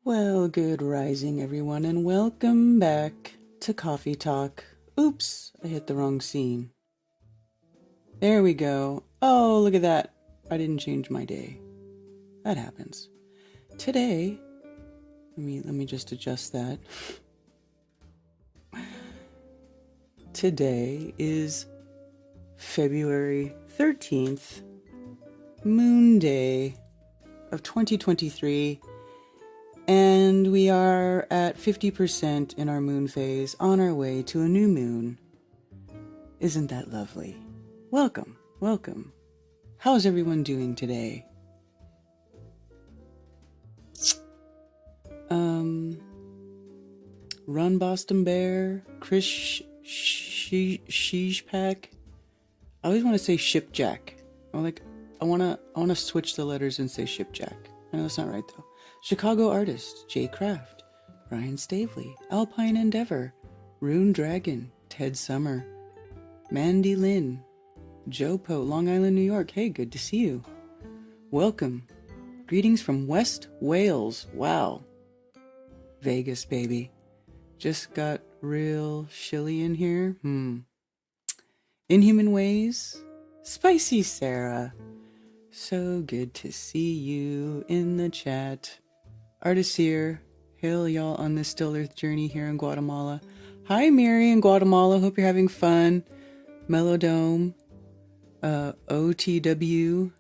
Well, good rising, everyone, and welcome back to Coffee Talk. Oops, I hit the wrong scene. There we go. Oh, look at that. I didn't change my day. That happens. Today, let me just adjust that. Today is February 13th, Moonday of 2023. And we are at 50% in our moon phase on our way to a new moon. Isn't that lovely? Welcome, welcome. How's everyone doing today? Run Boston Bear, Chris Sheeshpack. I always want to say Shipjack. I wanna switch the letters and say Shipjack. I know that's not right though. Chicago artist, Jay Kraft, Brian Stavely, Alpine Endeavor, Rune Dragon, Ted Summer, Mandy Lynn, Joe Poe, Long Island, New York. Hey, good to see you. Welcome. Greetings from West Wales. Wow. Vegas, baby. Just got real chilly in here. Inhuman Ways, Spicy Sarah. So good to see you in the chat. Artist here. Hail y'all on this Still Earth journey here in Guatemala. Hi, Mary in Guatemala. Hope you're having fun. Melodome. OTW.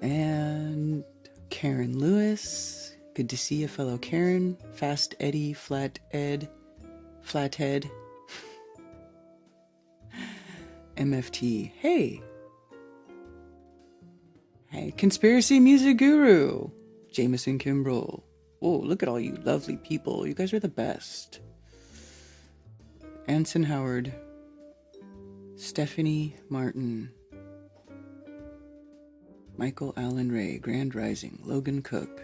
And Karen Lewis. Good to see you, fellow Karen. Fast Eddie, Flat Ed, Flathead. MFT. Hey. Hey, Conspiracy Music Guru. Jameson Kimbrell. Oh, look at all you lovely people. You guys are the best. Anson Howard. Stephanie Martin. Michael Allen Ray. Grand Rising. Logan Cook.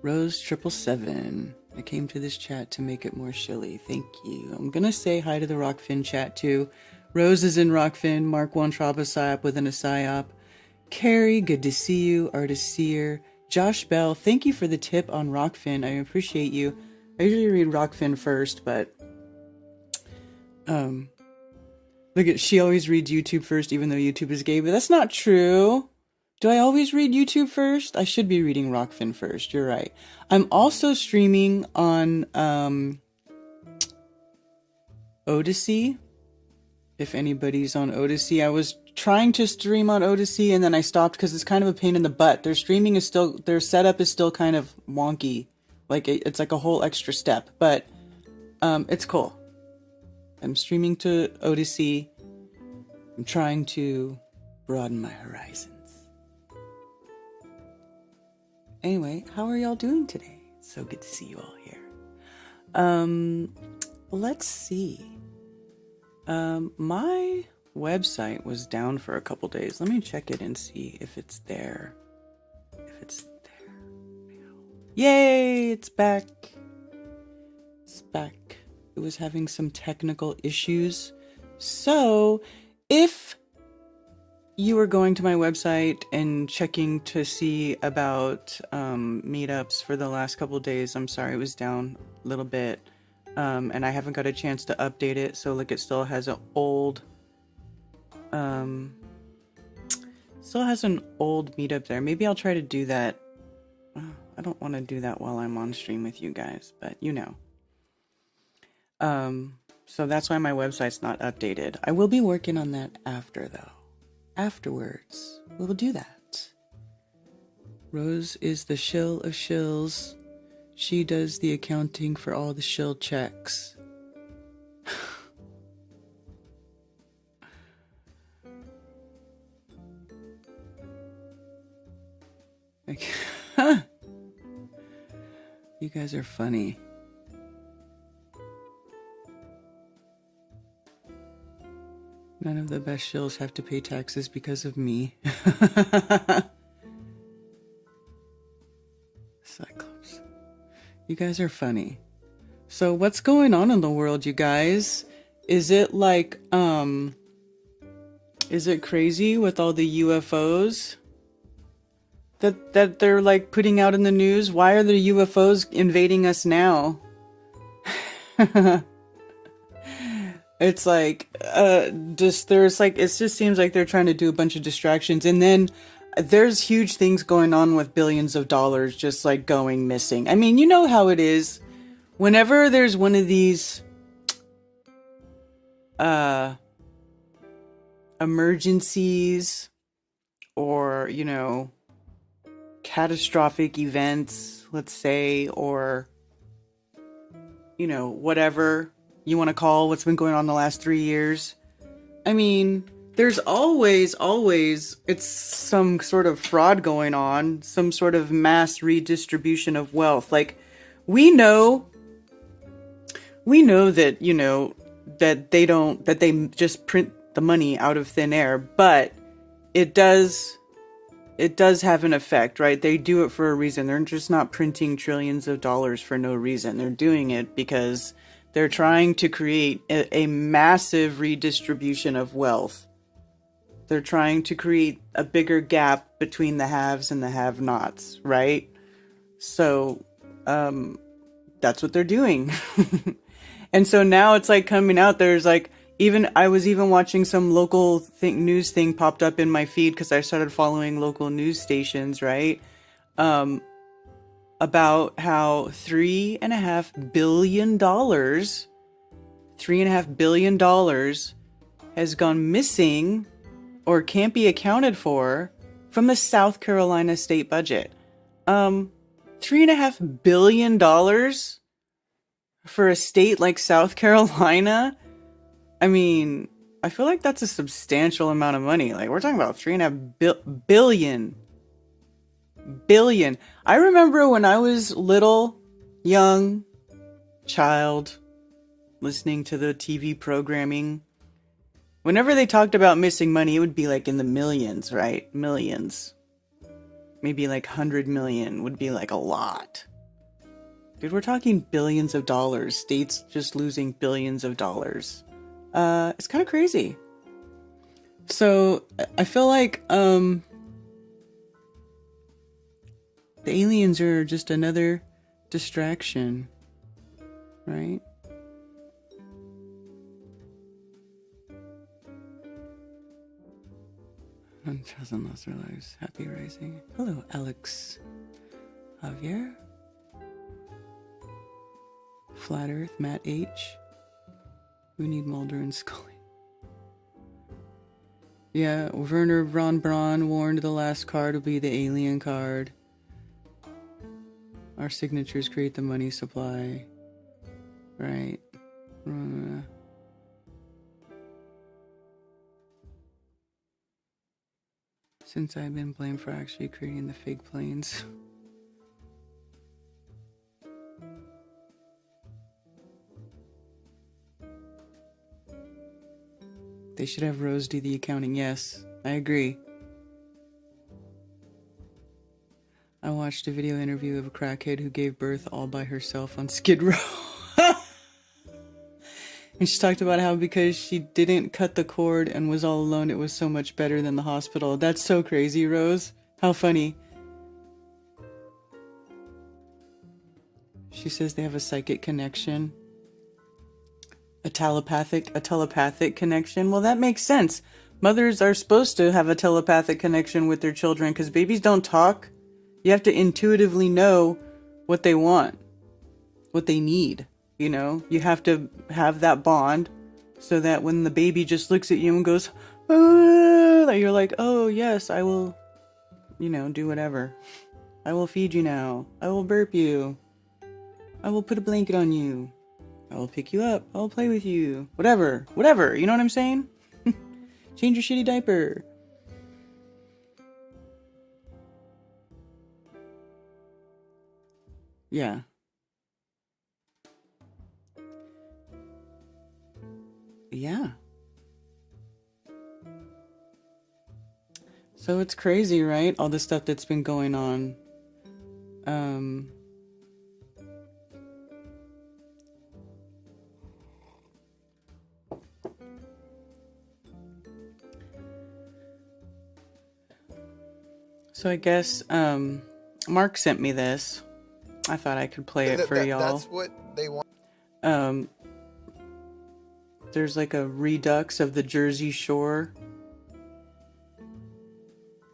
Rose 777. I came to this chat to make it more chilly. Thank you. I'm gonna say hi to the Rockfin chat too. Rose is in Rockfin. Mark Wontrop, a psyop within a psyop. Carrie, good to see you. Artist Seer. Josh Bell, thank you for the tip on Rockfin. I appreciate you. I usually read Rockfin first, but look at, she always reads YouTube first, even though YouTube is gay, but that's not true. Do I always read YouTube first? I should be reading Rockfin first. You're right. I'm also streaming on Odyssey. If anybody's on Odyssey, I was trying to stream on Odyssey and then I stopped because it's kind of a pain in the butt. Their setup is still kind of wonky. Like it's like a whole extra step, but it's cool. I'm streaming to Odyssey. I'm trying to broaden my horizons. Anyway, how are y'all doing today? So good to see you all here. Let's see. My website was down for a couple days. Let me check it and see if it's there. Yay, it's back. It's back. It was having some technical issues. So, if you were going to my website and checking to see about meetups for the last couple of days, I'm sorry, it was down a little bit. And I haven't got a chance to update it, so look, it still has an old meetup there. Maybe I'll try to do that. I don't want to do that while I'm on stream with you guys, but you know. So that's why my website's not updated. I will be working on that after, though. Afterwards, we'll do that. Rose is the shill of shills. She does the accounting for all the shill checks. You guys are funny. None of the best shills have to pay taxes because of me. Cyclops. You guys are funny. So what's going on in the world, you guys? Is it like, is it crazy with all the UFOs? that they're like putting out in the news? Why are the UFOs invading us now? It's like, just there's like, it just seems like they're trying to do a bunch of distractions, and then there's huge things going on with billions of dollars just like going missing. I mean, you know how it is. Whenever there's one of these emergencies or, you know, catastrophic events, let's say, or, you know, whatever you want to call what's been going on the last 3 years. I mean, there's always, it's some sort of fraud going on, some sort of mass redistribution of wealth. Like, we know that, you know, that they just print the money out of thin air, but it does have an effect, right? They do it for a reason. They're just not printing trillions of dollars for no reason. They're doing it because they're trying to create a massive redistribution of wealth. They're trying to create a bigger gap between the haves and the have-nots, right? So, that's what they're doing. And so now it's like coming out. There's like, I was even watching some local news thing popped up in my feed because I started following local news stations, right? About how $3.5 billion has gone missing or can't be accounted for from the South Carolina state budget. $3.5 billion for a state like South Carolina. I mean, I feel like that's a substantial amount of money. Like, we're talking about $3.5 billion. I remember when I was little, young, child, listening to the TV programming, whenever they talked about missing money, it would be like in the millions, right? Millions. Maybe like 100 million would be like a lot. Dude, we're talking billions of dollars. States just losing billions of dollars. It's kind of crazy. So I feel like the aliens are just another distraction, right? 1,000 lost their lives. Happy rising. Hello, Alex. Javier. Flat Earth, Matt H. We need Mulder and Scully. Yeah, Werner von Braun warned the last card will be the alien card. Our signatures create the money supply. Right. Since I've been blamed for actually creating the fake planes. They should have Rose do the accounting. Yes, I agree. I watched a video interview of a crackhead who gave birth all by herself on Skid Row. And she talked about how because she didn't cut the cord and was all alone, it was so much better than the hospital. That's so crazy, Rose. How funny. She says they have a psychic connection. A telepathic connection. Well, that makes sense. Mothers are supposed to have a telepathic connection with their children because babies don't talk. You have to intuitively know what they want, what they need. You know, you have to have that bond so that when the baby just looks at you and goes, ah, you're like, oh yes, I will, you know, do whatever. I will feed you now. I will burp you. I will put a blanket on you. I will pick you up. I will play with you. Whatever. You know what I'm saying? Change your shitty diaper. Yeah. Yeah. So it's crazy, right? All the stuff that's been going on. So I guess Mark sent me this. I thought I could play it for y'all. That's what they want. There's like a redux of the Jersey Shore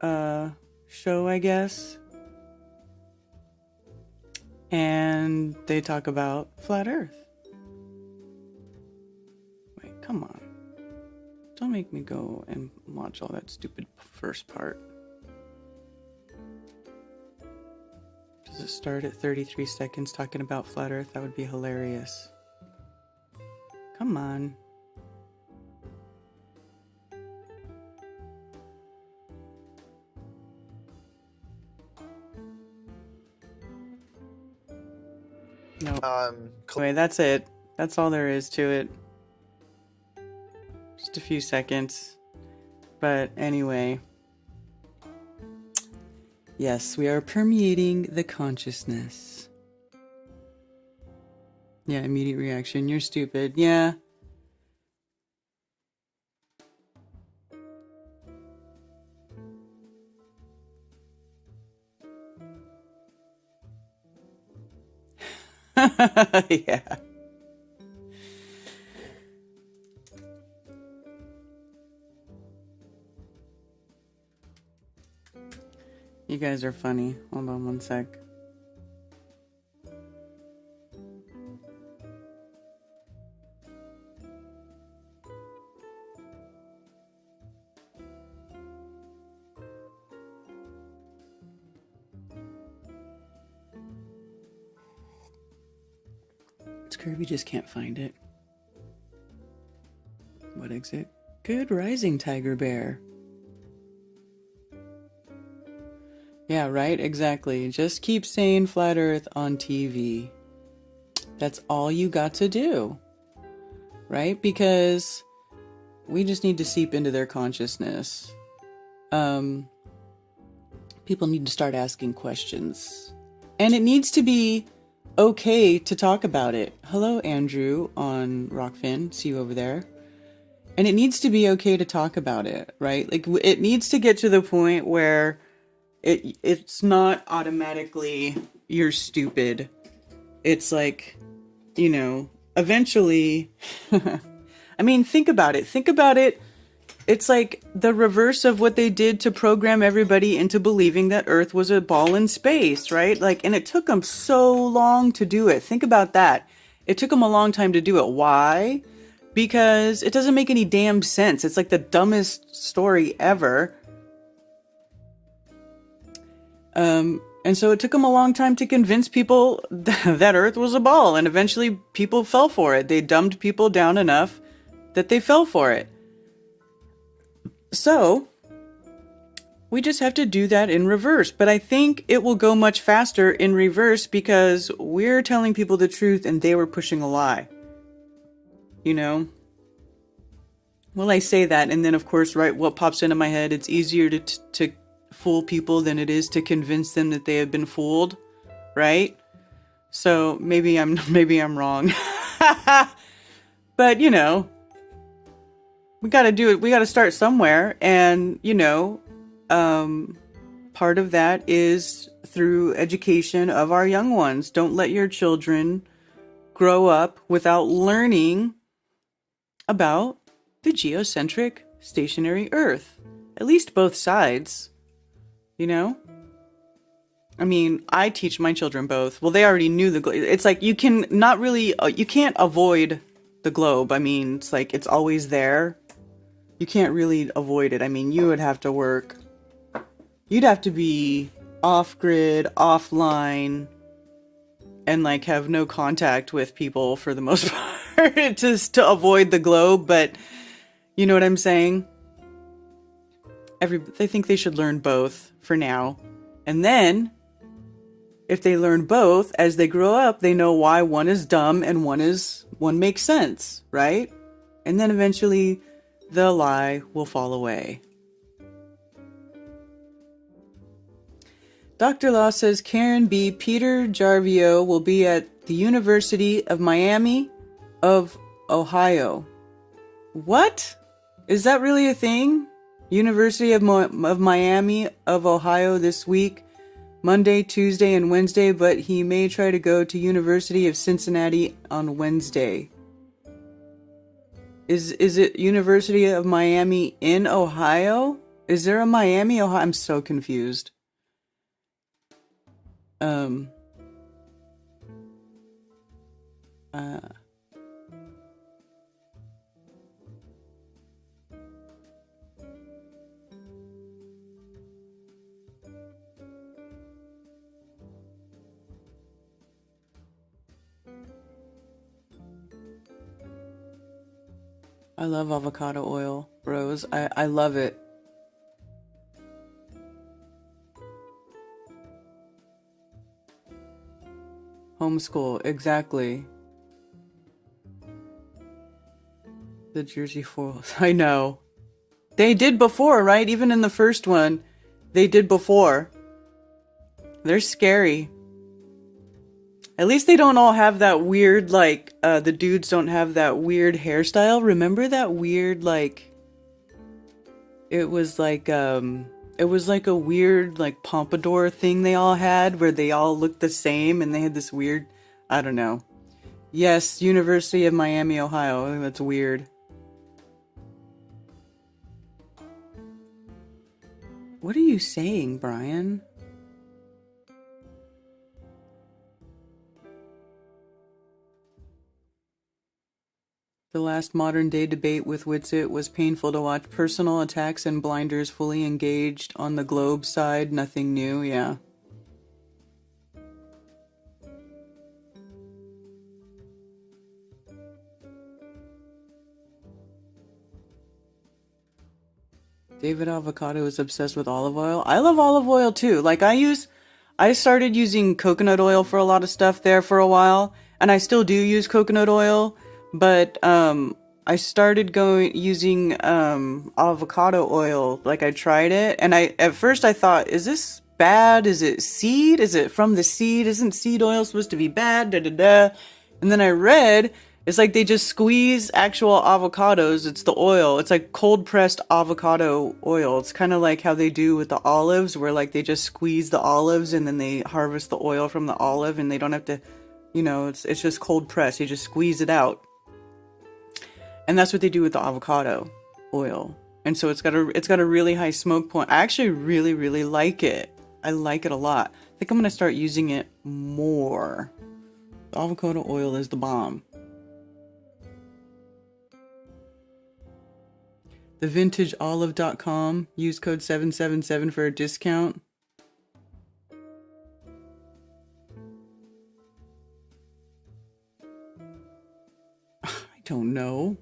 show, I guess. And they talk about flat Earth. Wait, come on. Don't make me go and watch all that stupid first part. Does it start at 33 seconds talking about flat Earth? That would be hilarious. Come on. No. Anyway, that's it. That's all there is to it. Just a few seconds. But anyway. Yes, we are permeating the consciousness. Yeah, immediate reaction. You're stupid. Yeah. Yeah. You guys are funny. Hold on one sec. Kirby just can't find it. What exit? Good rising, Tiger Bear. Yeah, right? Exactly. Just keep saying flat Earth on TV. That's all you got to do. Right? Because we just need to seep into their consciousness. People need to start asking questions. And it needs to be okay to talk about it. Hello, Andrew on Rockfin. See you over there. And it needs to be okay to talk about it, right? Like, it needs to get to the point where it's not automatically you're stupid. It's like, you know, eventually, I mean, think about it. It's like the reverse of what they did to program everybody into believing that Earth was a ball in space, right? Like, and it took them so long to do it. Think about that. It took them a long time to do it. Why? Because it doesn't make any damn sense. It's like the dumbest story ever. And so it took them a long time to convince people that Earth was a ball, and eventually people fell for it. They dumbed people down enough that they fell for it. So we just have to do that in reverse. But I think it will go much faster in reverse because we're telling people the truth and they were pushing a lie. You know? Well, I say that, and then of course, right, what pops into my head, it's easier to fool people than it is to convince them that they have been fooled, right? So maybe I'm wrong. But you know, we got to do it. We got to start somewhere. And, you know, part of that is through education of our young ones. Don't let your children grow up without learning about the geocentric stationary Earth. At least both sides, you know? I mean, I teach my children both. Well, they already knew the globe. It's like you can not really, you can't avoid the globe. I mean, it's like it's always there. You can't really avoid it. I mean, you would have to work. You'd have to be off-grid, offline, and like have no contact with people for the most part just to avoid the globe. But you know what I'm saying? They think they should learn both for now. And then, if they learn both, as they grow up, they know why one is dumb and one makes sense, right? And then eventually the lie will fall away. Dr. Law says Karen B. Peter Jarvio will be at the University of Miami of Ohio. What? Is that really a thing? University of Miami of Ohio this week, Monday, Tuesday, and Wednesday, but he may try to go to University of Cincinnati on Wednesday. Is it University of Miami in Ohio? Is there a Miami, Ohio? I'm so confused. I love avocado oil, bros. I love it. Homeschool, exactly. The Jersey Foils. I know. They did before, right? Even in the first one, they did before. They're scary. At least they don't all have that weird, like, the dudes don't have that weird hairstyle. Remember that weird, like, it was like a weird, like, pompadour thing they all had where they all looked the same and they had this weird, I don't know. Yes, University of Miami, Ohio. I think that's weird. What are you saying, Brian? The last modern-day debate with Witsit was painful to watch. Personal attacks and blinders fully engaged on the Globe side. Nothing new, yeah. David Avocado is obsessed with olive oil. I love olive oil too. Like I started using coconut oil for a lot of stuff there for a while, and I still do use coconut oil, but I started using avocado oil. Like I tried it, and at first I thought, is this bad? Is it seed? Is it from the seed? Isn't seed oil supposed to be bad? Da da da. And then I read it's like they just squeeze actual avocados. It's the oil. It's like cold pressed avocado oil. It's kind of like how they do with the olives, where like they just squeeze the olives and then they harvest the oil from the olive, and they don't have to, it's just cold pressed. You just squeeze it out. And that's what they do with the avocado oil. And so it's got a really high smoke point. I actually really, really like it. I like it a lot. I think I'm going to start using it more. The avocado oil is the bomb. TheVintageOlive.com. Use code 777 for a discount. I don't know.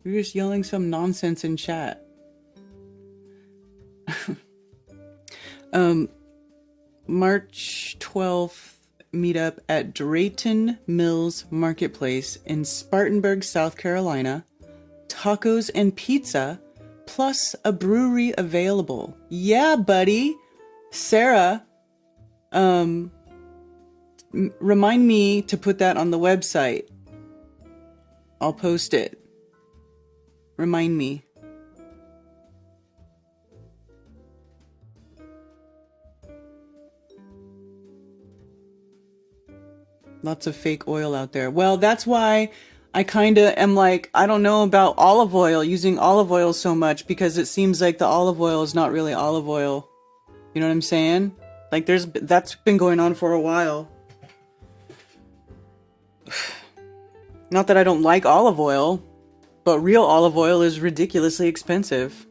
You're just yelling some nonsense in chat. March 12th meetup at Drayton Mills Marketplace in Spartanburg, South Carolina. Tacos and pizza, plus a brewery available. Yeah, buddy. Sarah, remind me to put that on the website. I'll post it. Remind me. Lots of fake oil out there. Well, that's why I kind of am like, I don't know about olive oil, using olive oil so much, because it seems like the olive oil is not really olive oil. You know what I'm saying? Like that's been going on for a while. Not that I don't like olive oil, but real olive oil is ridiculously expensive.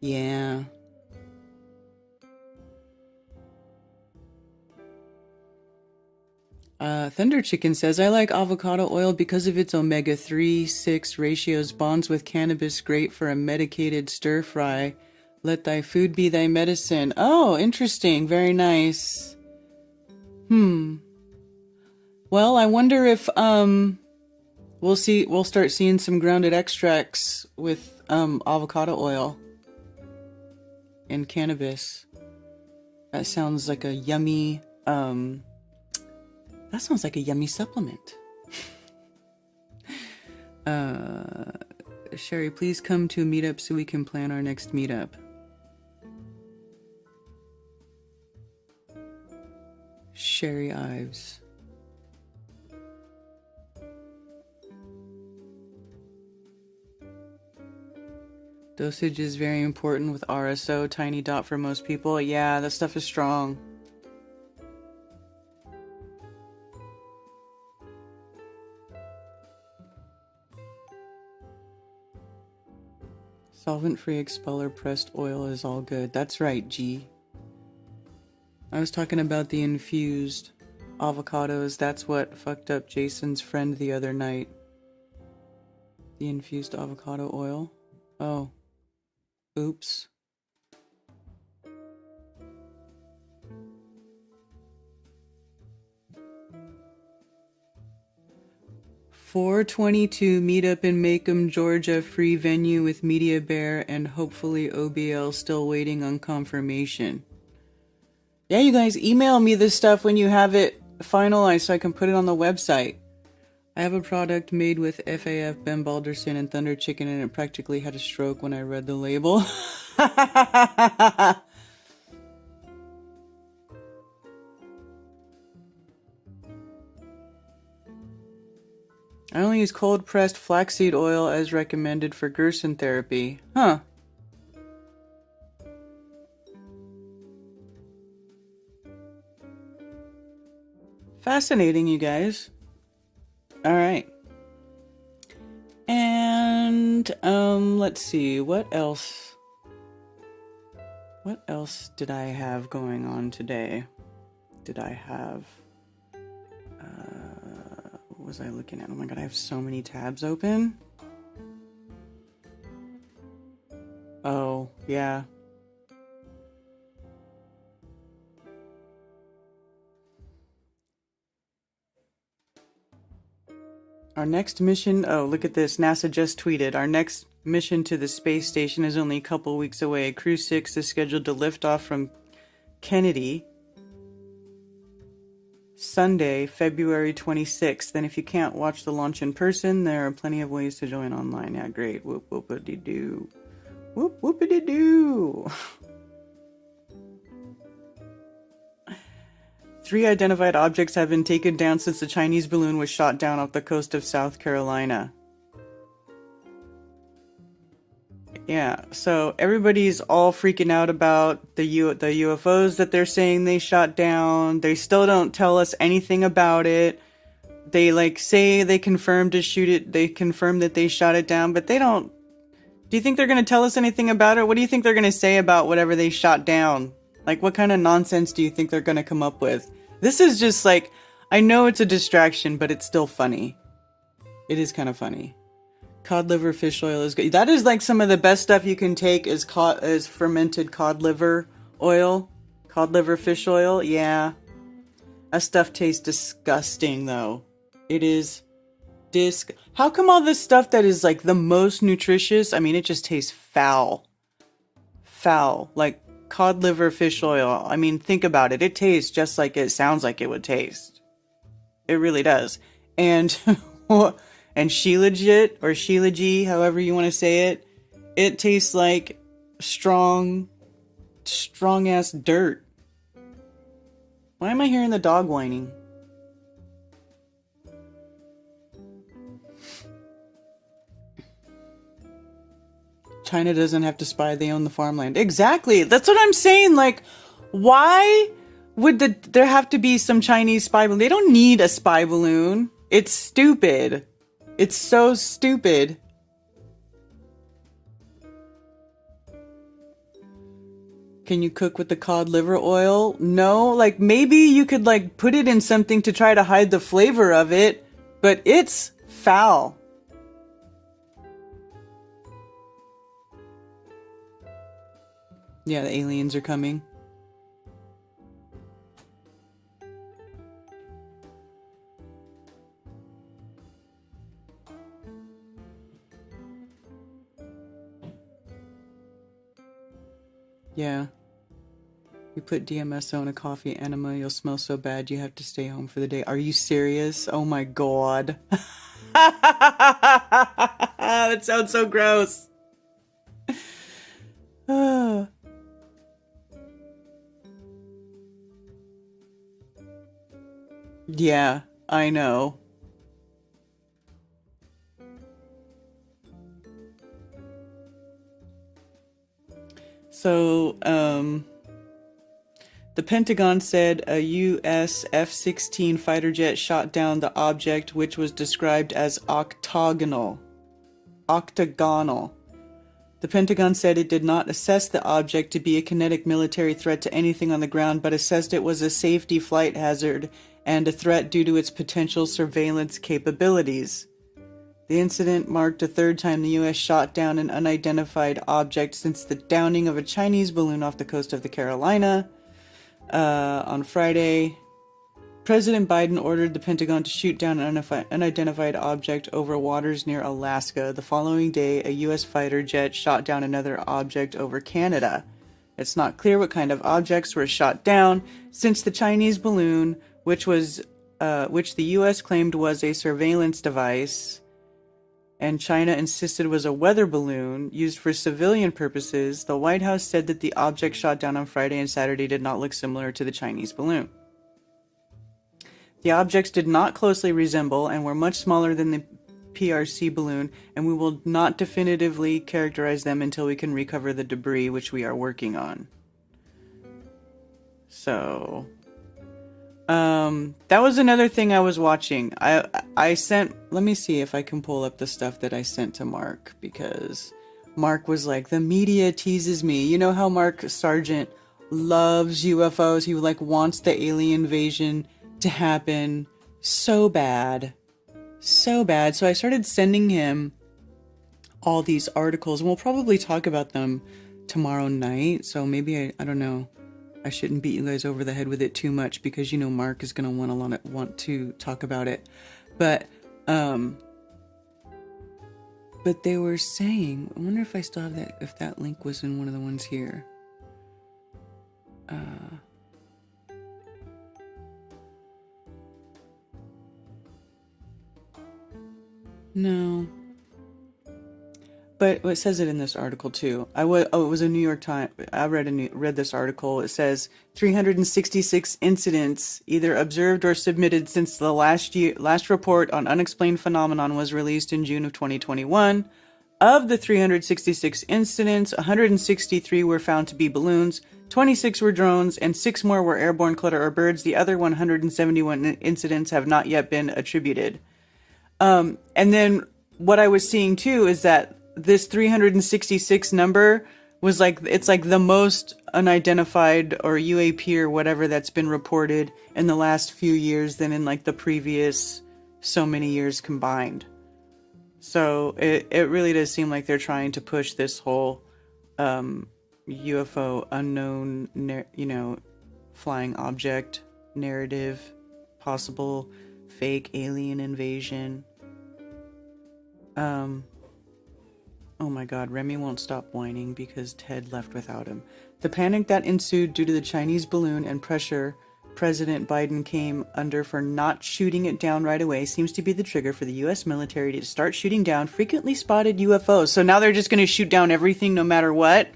Yeah. Thunder Chicken says, I like avocado oil because of its omega-3-6 ratios, bonds with cannabis, great for a medicated stir fry. Let thy food be thy medicine. Oh, interesting. Very nice. Well, I wonder if, we'll start seeing some grounded extracts with, avocado oil and cannabis. That sounds like a yummy, that sounds like a yummy supplement. Sherry, please come to a meetup so we can plan our next meetup. Sherry Ives. Dosage is very important with RSO, tiny dot for most people. Yeah, that stuff is strong. Solvent-free expeller pressed oil is all good. That's right, G. I was talking about the infused avocados. That's what fucked up Jason's friend the other night. The infused avocado oil. Oh. Oops. $422 meetup in Macomb, Georgia. Free venue with Media Bear and hopefully OBL still waiting on confirmation. Yeah, you guys, email me this stuff when you have it finalized so I can put it on the website. I have a product made with FAF, Ben Balderson, and Thunder Chicken, and it practically had a stroke when I read the label. I only use cold-pressed flaxseed oil as recommended for Gerson therapy. Huh. Fascinating, you guys. All right. And let's see, what else did I have going on today? Did I have what was I looking at? Oh my god, I have so many tabs open. Oh, yeah. Our next mission, oh, look at this. NASA just tweeted. Our next mission to the space station is only a couple weeks away. Crew 6 is scheduled to lift off from Kennedy Sunday, February 26th. And if you can't watch the launch in person, there are plenty of ways to join online. Yeah, great. Whoop, whoop-a-dee-doo. Whoop, whoop-a-dee-doo. 3 identified objects have been taken down since the Chinese balloon was shot down off the coast of South Carolina. Yeah, so everybody's all freaking out about the UFOs that they're saying they shot down. They still don't tell us anything about it. They say they confirmed to shoot it. They confirmed that they shot it down, but they don't. Do you think they're going to tell us anything about it? What do you think they're going to say about whatever they shot down? What kind of nonsense do you think they're going to come up with? This is just I know it's a distraction, but it's still funny. It is kind of funny. Cod liver fish oil is good. That is some of the best stuff you can take is fermented cod liver oil. Cod liver fish oil, yeah. That stuff tastes disgusting, though. It is How come all this stuff that is the most nutritious, I mean, it just tastes foul. Foul. Cod liver fish oil. I mean, think about it. It tastes just like it sounds like it would taste. It really does. And and Shilajit or Shilajit, however you want to say it, it tastes like strong ass dirt. Why am I hearing the dog whining? China doesn't have to spy, they own the farmland. Exactly. That's what I'm saying. Why would there have to be some Chinese spy balloon? They don't need a spy balloon. It's stupid. It's so stupid. Can you cook with the cod liver oil? No. Maybe you could put it in something to try to hide the flavor of it, but it's foul. Yeah, the aliens are coming. Yeah. You put DMSO in a coffee enema, you'll smell so bad you have to stay home for the day. Are you serious? Oh my god. That sounds so gross. Yeah, I know. So, the Pentagon said a U.S. F-16 fighter jet shot down the object, which was described as octagonal. Octagonal. The Pentagon said it did not assess the object to be a kinetic military threat to anything on the ground, but assessed it was a safety flight hazard and a threat due to its potential surveillance capabilities. The incident marked the third time the U.S. shot down an unidentified object since the downing of a Chinese balloon off the coast of the Carolina. On Friday, President Biden ordered the Pentagon to shoot down an unidentified object over waters near Alaska. The following day, a U.S. fighter jet shot down another object over Canada. It's not clear what kind of objects were shot down, since the Chinese balloon, which the U.S. claimed was a surveillance device, and China insisted was a weather balloon used for civilian purposes. The White House said that the object shot down on Friday and Saturday did not look similar to the Chinese balloon. The objects did not closely resemble and were much smaller than the PRC balloon, and we will not definitively characterize them until we can recover the debris, which we are working on. So, that was another thing I was watching. I sent, let me see if I can pull up the stuff that I sent to Mark, because Mark was like, the media teases me. You know how Mark Sargent loves UFOs? He like wants the alien invasion to happen so bad. So bad. So I started sending him all these articles, and we'll probably talk about them tomorrow night. So maybe I don't know. I shouldn't beat you guys over the head with it too much, because you know Mark is gonna want to talk about it. But they were saying, I wonder if I still have that, if that link was in one of the ones here. No. But it says it in this article too. it was a New York Times. I read this article. It says 366 incidents either observed or submitted since the last report on unexplained phenomenon was released in June of 2021. Of the 366 incidents, 163 were found to be balloons, 26 were drones, and 6 more were airborne clutter or birds. The other 171 incidents have not yet been attributed. And then what I was seeing too is that this 366 number was like, it's like the most unidentified or UAP or whatever that's been reported in the last few years than in like the previous so many years combined. So it really does seem like they're trying to push this whole UFO unknown, flying object narrative, possible fake alien invasion. Oh my god, Remy won't stop whining because Ted left without him. The panic that ensued due to the Chinese balloon and pressure President Biden came under for not shooting it down right away seems to be the trigger for the U.S. military to start shooting down frequently spotted UFOs. So now they're just going to shoot down everything no matter what?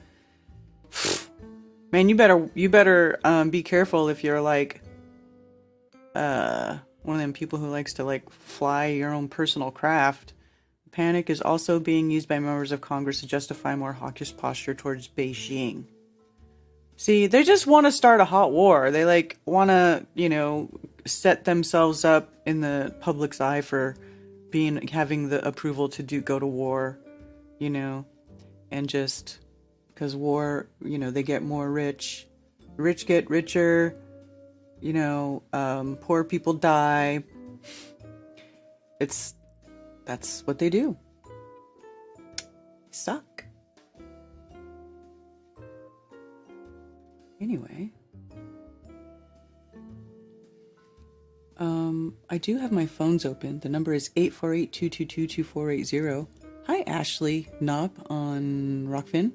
Man, you better be careful if you're like one of them people who likes to like fly your own personal craft. Panic is also being used by members of Congress to justify more hawkish posture towards Beijing. See, they just want to start a hot war. They like want to, set themselves up in the public's eye for having the approval to go to war, and just because war, they get more rich get richer, poor people die. That's what they do. They suck. Anyway. I do have my phones open. The number is 848-222-2480. Hi, Ashley Knob on Rockfin.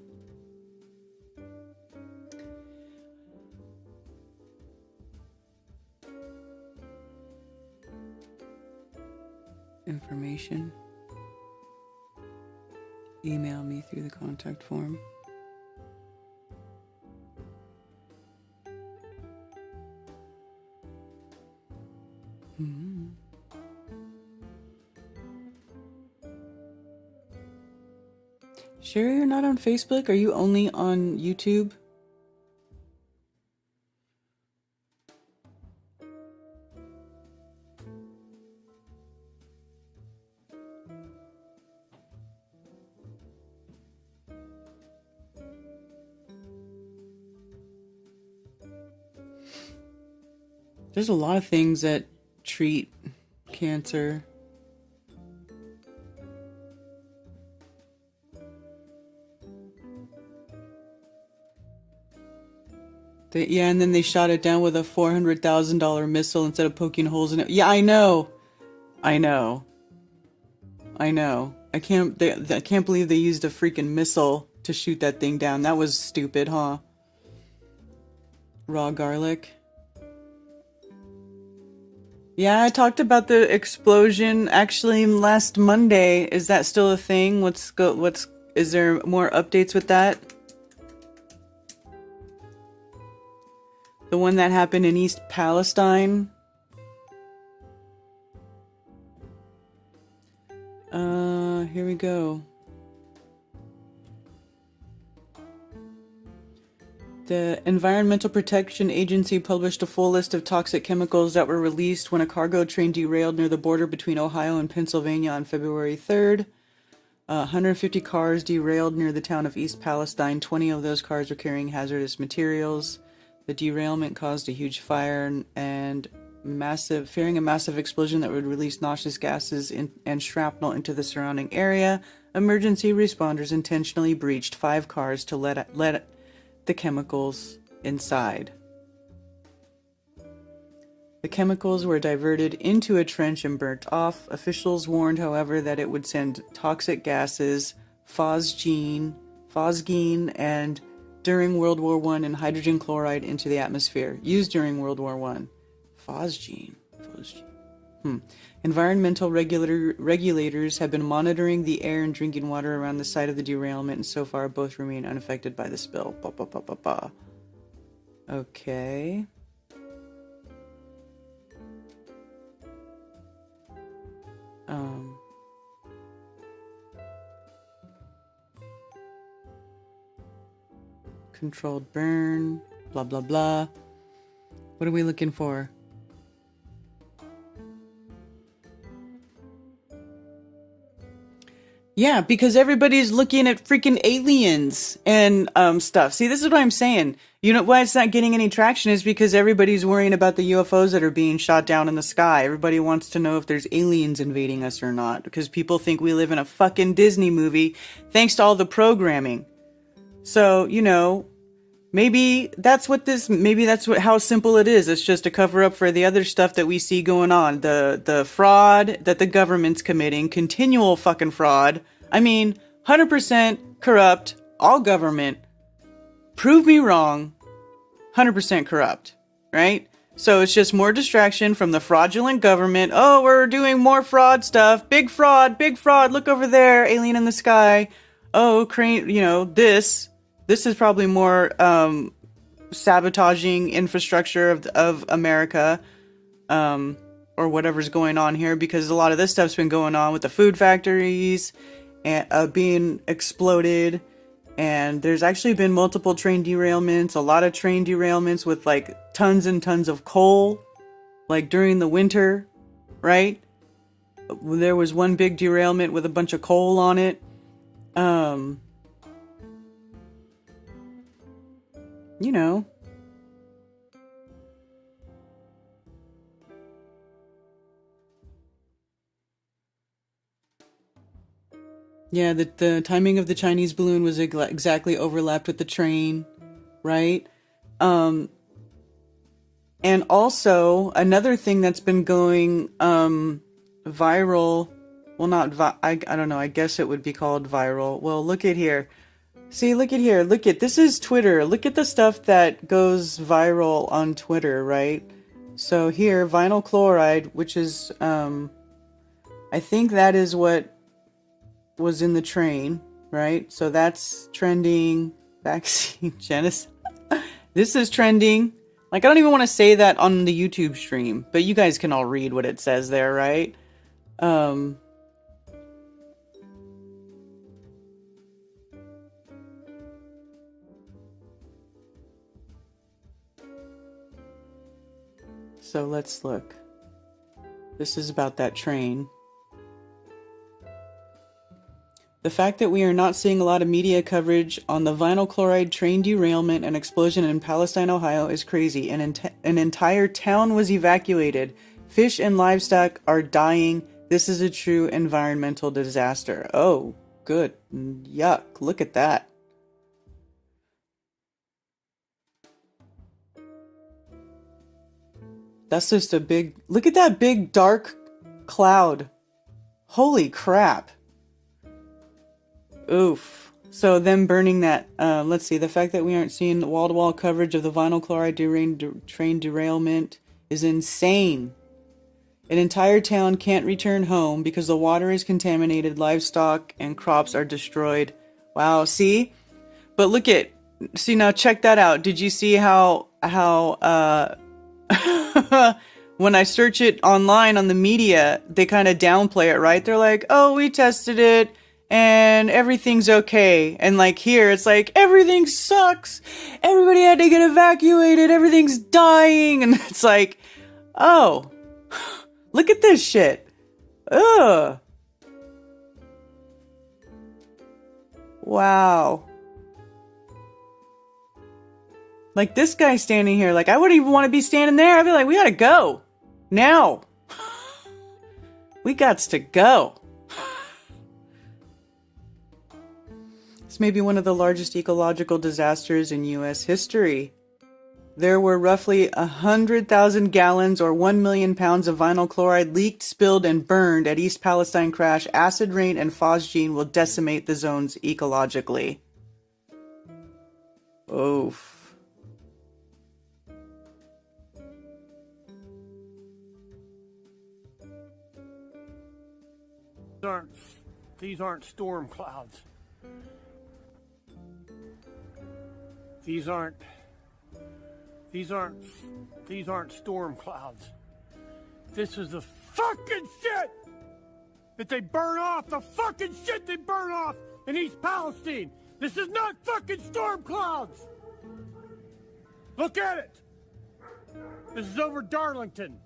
Information. email me through the contact form. Mm-hmm. Sure, you're not on Facebook? Are you only on YouTube? There's a lot of things that treat cancer. Yeah, and then they shot it down with a $400,000 missile instead of poking holes in it. Yeah, I know. I can't believe they used a freaking missile to shoot that thing down. That was stupid, huh? Raw garlic. Yeah, I talked about the explosion actually last Monday. Is that still a thing? Is there more updates with that? The one that happened in East Palestine? Here we go. The Environmental Protection Agency published a full list of toxic chemicals that were released when a cargo train derailed near the border between Ohio and Pennsylvania on February 3rd. 150 cars derailed near the town of East Palestine. 20 of those cars were carrying hazardous materials. The derailment caused a huge fire and fearing a massive explosion that would release noxious gases and shrapnel into the surrounding area. Emergency responders intentionally breached 5 cars to let the chemicals inside. The chemicals were diverted into a trench and burnt off. Officials warned, however, that it would send toxic gases, phosgene, and during World War I, and hydrogen chloride into the atmosphere, used during World War I. Phosgene. Environmental regulators have been monitoring the air and drinking water around the site of the derailment, and so far both remain unaffected by the spill. Okay. Controlled burn, blah blah blah. What are we looking for? Yeah, because everybody's looking at freaking aliens and stuff. See, this is what I'm saying. You know why it's not getting any traction is because everybody's worrying about the UFOs that are being shot down in the sky. Everybody wants to know if there's aliens invading us or not, because people think we live in a fucking Disney movie thanks to all the programming. So, maybe that's how simple it is. It's just a cover up for the other stuff that we see going on. The fraud that the government's committing, continual fucking fraud. I mean, 100% corrupt, all government. Prove me wrong, 100% corrupt, right? So it's just more distraction from the fraudulent government. Oh, we're doing more fraud stuff. Big fraud, look over there, alien in the sky. Oh, crane, this is probably more sabotaging infrastructure of America, or whatever's going on here, because a lot of this stuff's been going on with the food factories and being exploded, and there's actually been multiple train derailments, a lot of train derailments with like tons and tons of coal, like during the winter, right? There was one big derailment with a bunch of coal on it. Yeah, the timing of the Chinese balloon was exactly overlapped with the train, right? And also, another thing that's been going viral, well, I don't know, I guess it would be called viral. Well, look at here. See, look at here. This is Twitter. Look at the stuff that goes viral on Twitter, right? So here, vinyl chloride, which is, I think that is what was in the train, right? So that's trending. Vaccine genocide. This is trending. Like, I don't even want to say that on the YouTube stream, but you guys can all read what it says there, right? So let's look. This is about that train. The fact that we are not seeing a lot of media coverage on the vinyl chloride train derailment and explosion in Palestine, Ohio is crazy. An entire town was evacuated. Fish and livestock are dying. This is a true environmental disaster. Oh, good. Yuck. Look at that. That's just a big... Look at that big dark cloud. Holy crap. Oof. So them burning that... let's see. The fact that we aren't seeing wall-to-wall coverage of the vinyl chloride train derailment is insane. An entire town can't return home because the water is contaminated, livestock and crops are destroyed. Wow, see? But look at... See, now check that out. Did you see how when I search it online on the media, they kind of downplay it, right? They're like, oh, we tested it and everything's okay. And like here, it's like, everything sucks. Everybody had to get evacuated. Everything's dying. And it's like, oh, look at this shit. Ugh. Wow. Like, this guy standing here, like, I wouldn't even want to be standing there. I'd be like, we gotta go. Now. We gots to go. This may be one of the largest ecological disasters in U.S. history. There were roughly 100,000 gallons or 1 million pounds of vinyl chloride leaked, spilled, and burned at East Palestine crash. Acid rain and phosgene will decimate the zones ecologically. Oof. These aren't storm clouds. These aren't storm clouds. This is the fucking shit that they burn off, the fucking shit they burn off in East Palestine. This is not fucking storm clouds. Look at it. This is over Darlington.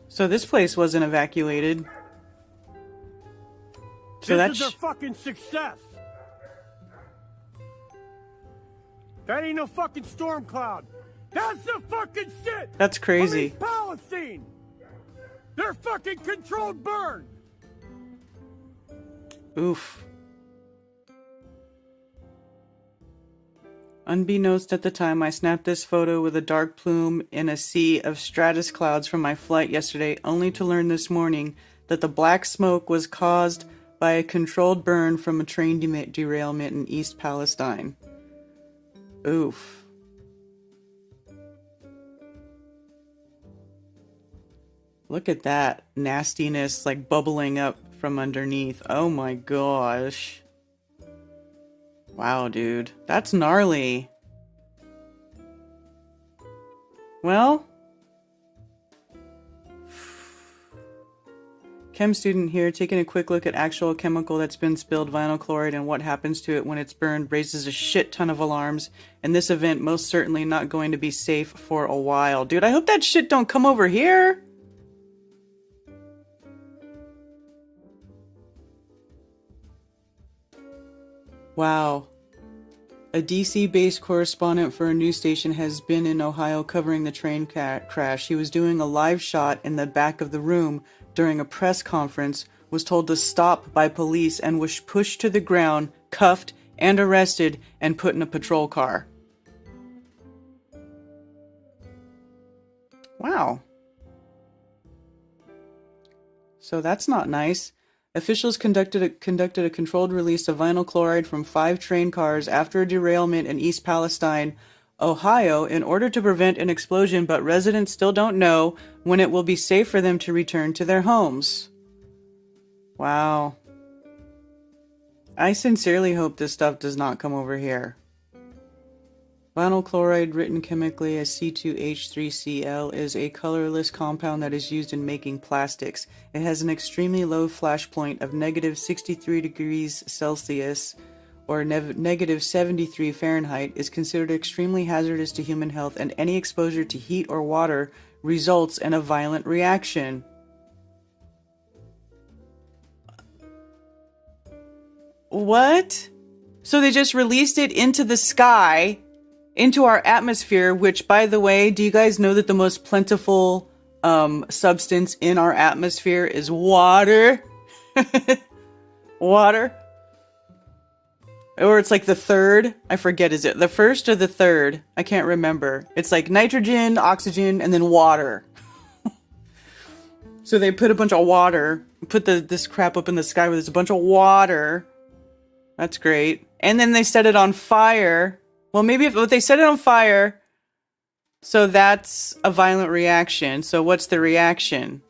So this place wasn't evacuated. So this is a fucking success. That ain't no fucking storm cloud. That's the fucking shit. That's crazy. From East Palestine. They're fucking controlled burn. Oof. Unbeknownst at the time, I snapped this photo with a dark plume in a sea of stratus clouds from my flight yesterday, only to learn this morning that the black smoke was caused by a controlled burn from a train derailment in East Palestine. Oof. Look at that nastiness, like bubbling up from underneath. Oh my gosh. Wow, dude. That's gnarly. Well, chem student here, taking a quick look at actual chemical that's been spilled, vinyl chloride, and what happens to it when it's burned raises a shit ton of alarms, and this event most certainly not going to be safe for a while. Dude, I hope that shit don't come over here. Wow. A DC-based correspondent for a news station has been in Ohio covering the train crash. He was doing a live shot in the back of the room during a press conference, was told to stop by police, and was pushed to the ground, cuffed, and arrested, and put in a patrol car. Wow. So that's not nice. Officials conducted a controlled release of vinyl chloride from 5 train cars after a derailment in East Palestine, Ohio, in order to prevent an explosion, but residents still don't know when it will be safe for them to return to their homes. Wow. I sincerely hope this stuff does not come over here. Vinyl chloride, written chemically as C2H3Cl, is a colorless compound that is used in making plastics. It has an extremely low flash point of negative 63 degrees Celsius or negative 73 Fahrenheit, is considered extremely hazardous to human health, and any exposure to heat or water results in a violent reaction. What? So they just released it into the sky, into our atmosphere, which, by the way, do you guys know that the most plentiful substance in our atmosphere is water? Water? Or it's like the third? I forget, is it the first or the third? I can't remember. It's like nitrogen, oxygen, and then water. So they put a bunch of water, put this crap up in the sky where there's a bunch of water. That's great. And then they set it on fire. Well, maybe if they set it on fire, so that's a violent reaction. So what's the reaction?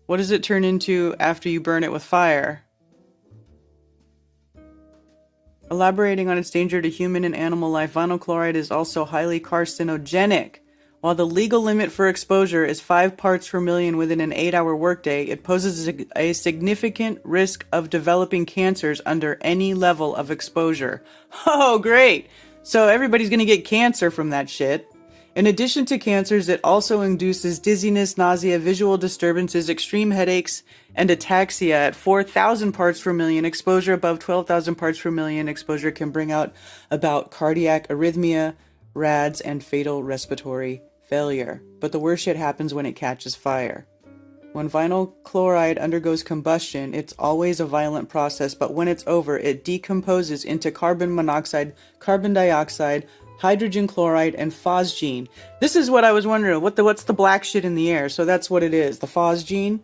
What does it turn into after you burn it with fire? Elaborating on its danger to human and animal life, vinyl chloride is also highly carcinogenic. While the legal limit for exposure is 5 parts per million within an 8-hour workday, it poses a significant risk of developing cancers under any level of exposure. Oh, great! So everybody's gonna get cancer from that shit. In addition to cancers, it also induces dizziness, nausea, visual disturbances, extreme headaches, and ataxia at 4,000 parts per million. Exposure above 12,000 parts per million exposure can bring about cardiac arrhythmia, RADS, and fatal respiratory failure. But the worst shit happens when it catches fire. When vinyl chloride undergoes combustion, it's always a violent process, but when it's over, it decomposes into carbon monoxide, carbon dioxide, hydrogen chloride, and phosgene. This is what I was wondering. What's the black shit in the air? So that's what it is, the phosgene.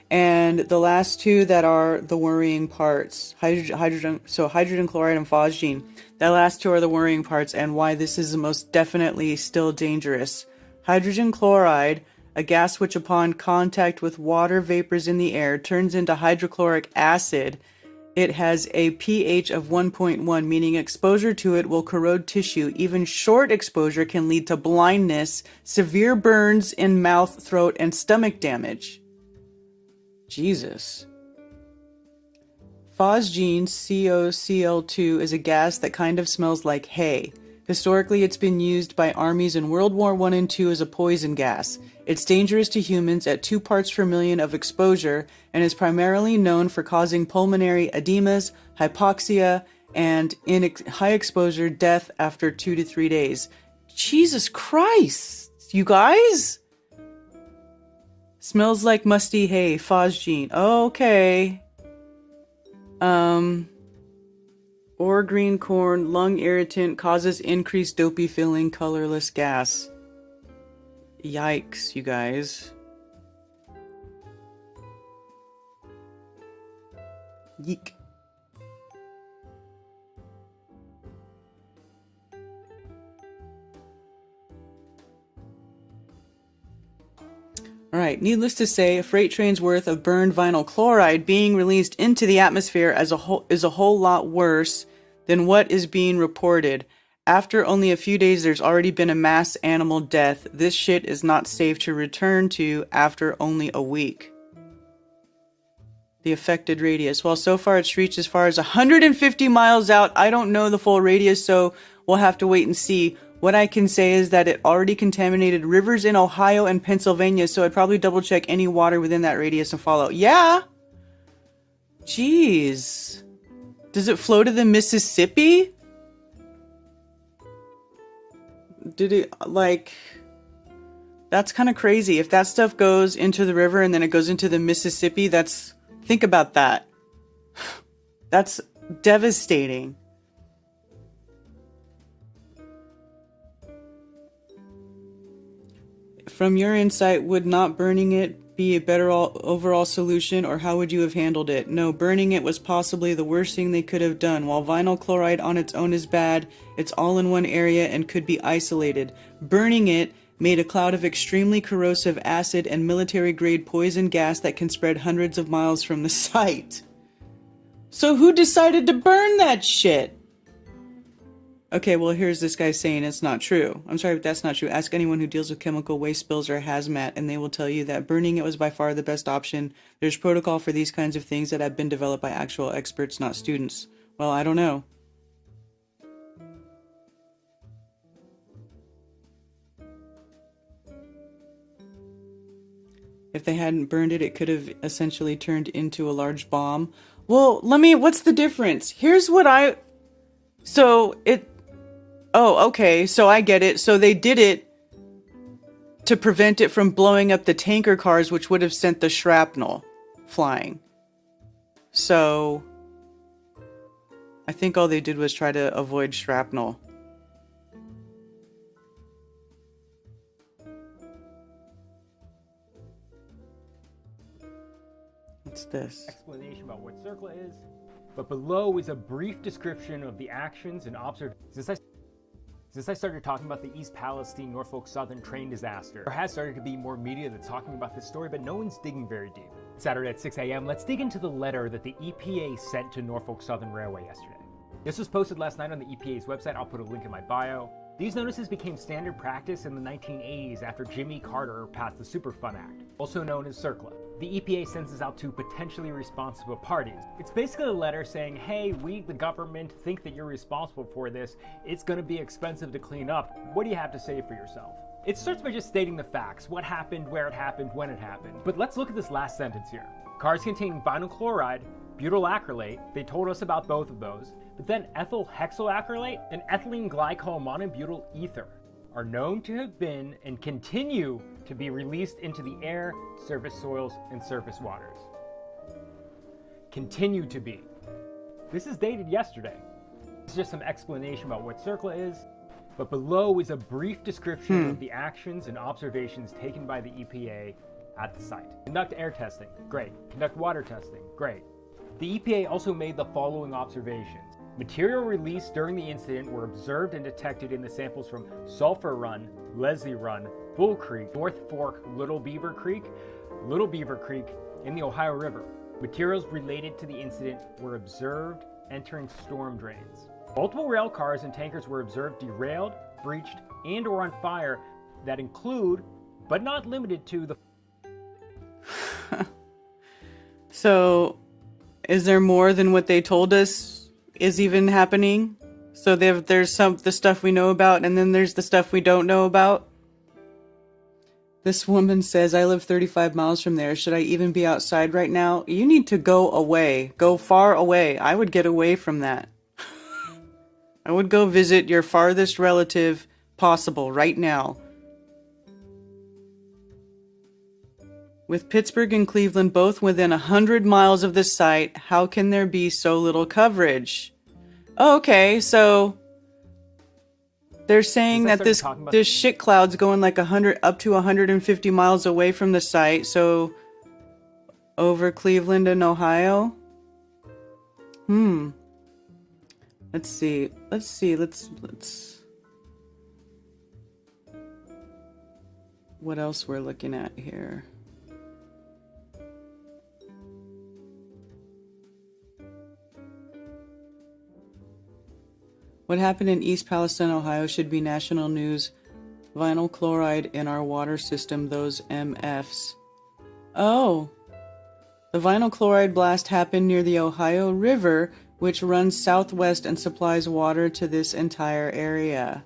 And the last two that are the worrying parts, hydrogen chloride and phosgene. The last two are the worrying parts, and why this is most definitely still dangerous. Hydrogen chloride, a gas which upon contact with water vapors in the air turns into hydrochloric acid. It has a pH of 1.1, meaning exposure to it will corrode tissue. Even short exposure can lead to blindness, severe burns in mouth, throat, and stomach damage. Jesus. Phosgene, COCl2, is a gas that kind of smells like hay. Historically, it's been used by armies in World War I and II as a poison gas. It's dangerous to humans at 2 parts per million of exposure and is primarily known for causing pulmonary edemas, hypoxia, and in high exposure death after 2 to 3 days. Jesus Christ, you guys? Smells like musty hay, phosgene. Okay. Or green corn, lung irritant, causes increased dopey feeling, colorless gas. Yikes, you guys. Yeek. Alright, needless to say, a freight train's worth of burned vinyl chloride being released into the atmosphere as a whole is a whole lot worse than what is being reported. After only a few days, there's already been a mass animal death. This shit is not safe to return to after only a week. The affected radius. Well, so far it's reached as far as 150 miles out. I don't know the full radius, so we'll have to wait and see. What I can say is that it already contaminated rivers in Ohio and Pennsylvania, so I'd probably double check any water within that radius and follow. Yeah! Jeez. Does it flow to the Mississippi? Did it, like... That's kind of crazy. If that stuff goes into the river and then it goes into the Mississippi, that's... Think about that. That's devastating. From your insight, would not burning it be a better overall solution, or how would you have handled it? No, burning it was possibly the worst thing they could have done. While vinyl chloride on its own is bad, it's all in one area and could be isolated. Burning it made a cloud of extremely corrosive acid and military-grade poison gas that can spread hundreds of miles from the site. So who decided to burn that shit? Okay, well, here's this guy saying it's not true. I'm sorry, but that's not true. Ask anyone who deals with chemical waste spills or hazmat, and they will tell you that burning it was by far the best option. There's protocol for these kinds of things that have been developed by actual experts, not students. Well, I don't know. If they hadn't burned it, it could have essentially turned into a large bomb. Well, what's the difference? Here's what oh, okay, so I get it. So they did it to prevent it from blowing up the tanker cars, which would have sent the shrapnel flying. So I think all they did was try to avoid shrapnel. What's this? Explanation about what CERCLA is, but below is a brief description of the actions and observations. Since I started talking about the East Palestine Norfolk Southern train disaster, there has started to be more media that's talking about this story, but no one's digging very deep. Saturday at 6 a.m., let's dig into the letter that the EPA sent to Norfolk Southern Railway yesterday. This was posted last night on the EPA's website. I'll put a link in my bio. These notices became standard practice in the 1980s after Jimmy Carter passed the Superfund Act, also known as CERCLA. The EPA sends this out to potentially responsible parties. It's basically a letter saying, hey, we, the government, think that you're responsible for this. It's going to be expensive to clean up. What do you have to say for yourself? It starts by just stating the facts, what happened, where it happened, when it happened. But let's look at this last sentence here. Cars containing vinyl chloride, butyl acrylate, they told us about both of those, but then ethyl hexylacrylate and ethylene glycol monobutyl ether are known to have been and continue to be released into the air, surface soils, and surface waters. Continue to be. This is dated yesterday. This is just some explanation about what CERCLA is, but below is a brief description of the actions and observations taken by the EPA at the site. Conduct air testing, great. Conduct water testing, great. The EPA also made the following observations. Material released during the incident were observed and detected in the samples from Sulphur Run, Leslie Run, Bull Creek, North Fork, Little Beaver Creek in the Ohio River. Materials related to the incident were observed entering storm drains. Multiple rail cars and tankers were observed derailed, breached, and or on fire that include, but not limited to, the... So, is there more than what they told us is even happening? So there's the stuff we know about, and then there's the stuff we don't know about? This woman says, I live 35 miles from there. Should I even be outside right now? You need to go away. Go far away. I would get away from that. I would go visit your farthest relative possible right now. With Pittsburgh and Cleveland both within 100 miles of the site, how can there be so little coverage? Oh, okay, so they're saying that this shit cloud's going like 100 up to 150 miles away from the site, so over Cleveland and Ohio? Let's see. What else we're looking at here? What happened in East Palestine, Ohio should be national news. Vinyl chloride in our water system, those MFs. Oh, the vinyl chloride blast happened near the Ohio River, which runs southwest and supplies water to this entire area.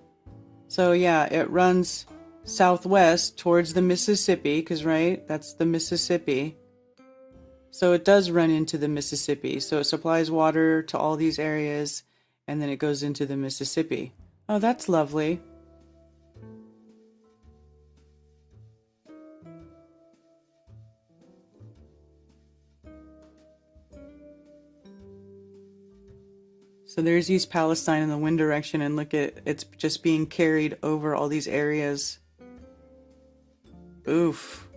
So yeah, it runs southwest towards the Mississippi, because right, that's the Mississippi. So it does run into the Mississippi. So it supplies water to all these areas, and then it goes into the Mississippi. Oh, that's lovely. So there's East Palestine in the wind direction, and look at it's just being carried over all these areas. Oof.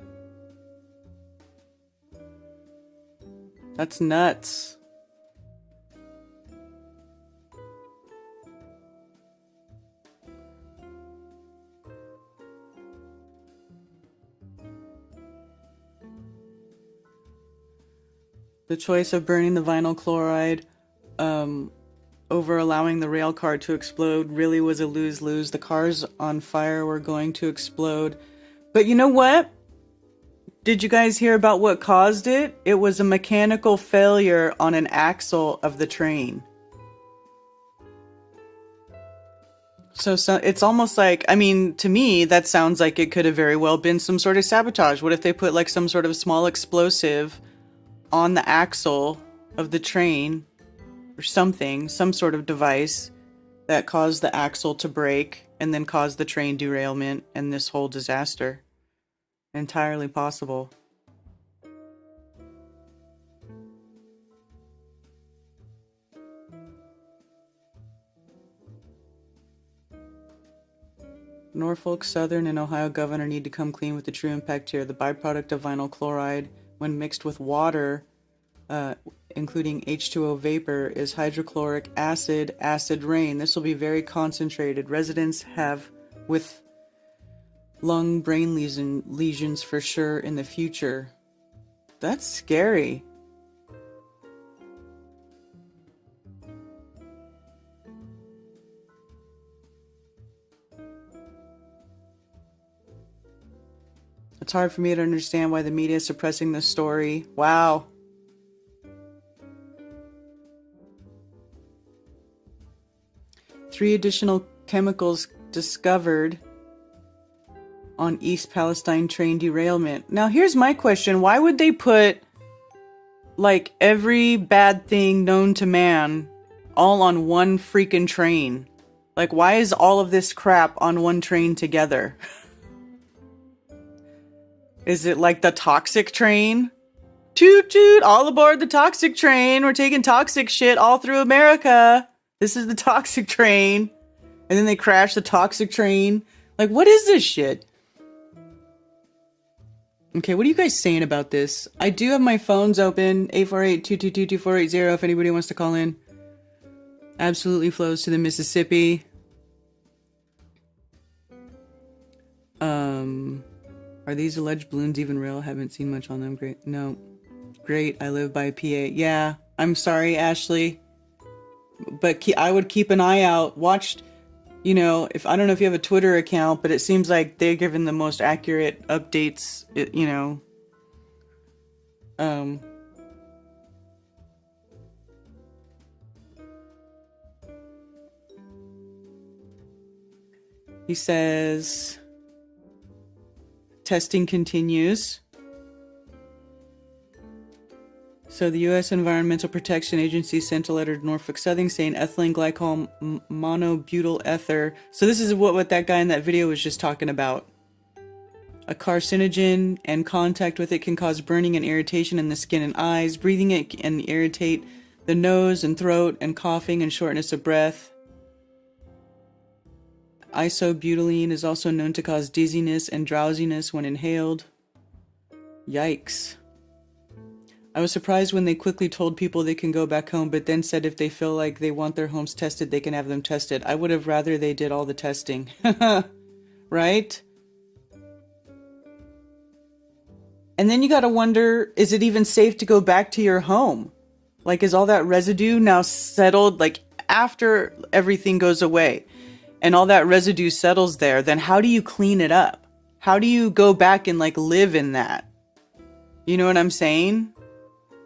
That's nuts. The choice of burning the vinyl chloride over allowing the rail car to explode really was a lose-lose. The cars on fire were going to explode. But you know what? Did you guys hear about what caused it? It was a mechanical failure on an axle of the train. So it's almost like, I mean, to me, that sounds like it could have very well been some sort of sabotage. What if they put like some sort of small explosive on the axle of the train or something, some sort of device that caused the axle to break and then caused the train derailment and this whole disaster? Entirely possible. Norfolk Southern and Ohio governor need to come clean with the true impact here. The byproduct of vinyl chloride, when mixed with water, including H2O vapor, is hydrochloric acid, acid rain. This will be very concentrated. Residents have with lung brain lesions for sure in the future. That's scary. It's hard for me to understand why the media is suppressing this story. Wow. Three additional chemicals discovered on East Palestine train derailment. Now, here's my question. Why would they put, like, every bad thing known to man all on one freaking train? Like, why is all of this crap on one train together? Is it like the toxic train? Toot toot, all aboard the toxic train. We're taking toxic shit all through America. This is the toxic train. And then they crash the toxic train. Like, what is this shit? Okay, what are you guys saying about this? I do have my phones open. 848-222-2480 if anybody wants to call in. Absolutely flows to the Mississippi. Are these alleged balloons even real? Haven't seen much on them. Great. No. Great. I live by PA. Yeah. I'm sorry, Ashley. But I would keep an eye out. Watched, you know, if I don't know if you have a Twitter account, but it seems like they're giving the most accurate updates, you know. He says testing continues. So the U.S. Environmental Protection Agency sent a letter to Norfolk Southern saying ethylene glycol monobutyl ether. So this is what that guy in that video was just talking about. A carcinogen, and contact with it can cause burning and irritation in the skin and eyes. Breathing it can irritate the nose and throat, and coughing and shortness of breath. Isobutylene is also known to cause dizziness and drowsiness when inhaled. Yikes. I was surprised when they quickly told people they can go back home, but then said if they feel like they want their homes tested, they can have them tested. I would have rather they did all the testing. Right? And then you gotta wonder, is it even safe to go back to your home? Like, is all that residue now settled? Like, after everything goes away and all that residue settles there, then how do you clean it up? How do you go back and, like, live in that? You know what I'm saying?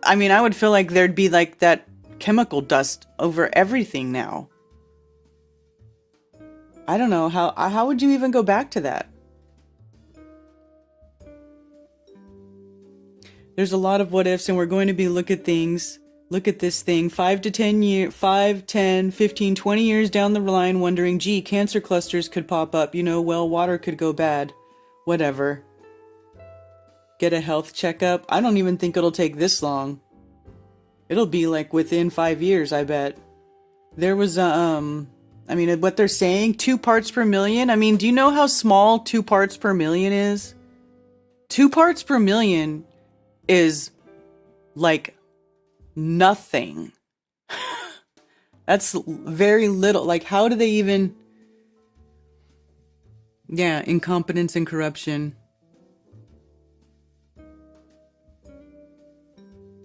I mean, I would feel like there'd be, like, that chemical dust over everything now. I don't know. How would you even go back to that? There's a lot of what ifs, and we're going to be look at this thing 5 to 10, 15, 20 years down the line, wondering, gee, cancer clusters could pop up, you know, well, water could go bad, whatever. Get a health checkup. I don't even think it'll take this long. It'll be like within 5 years, I bet. There was, I mean, what they're saying, 2 parts per million. I mean, do you know how small 2 parts per million is? 2 parts per million is like Nothing. That's very little. Like, how do they even... Yeah, incompetence and corruption.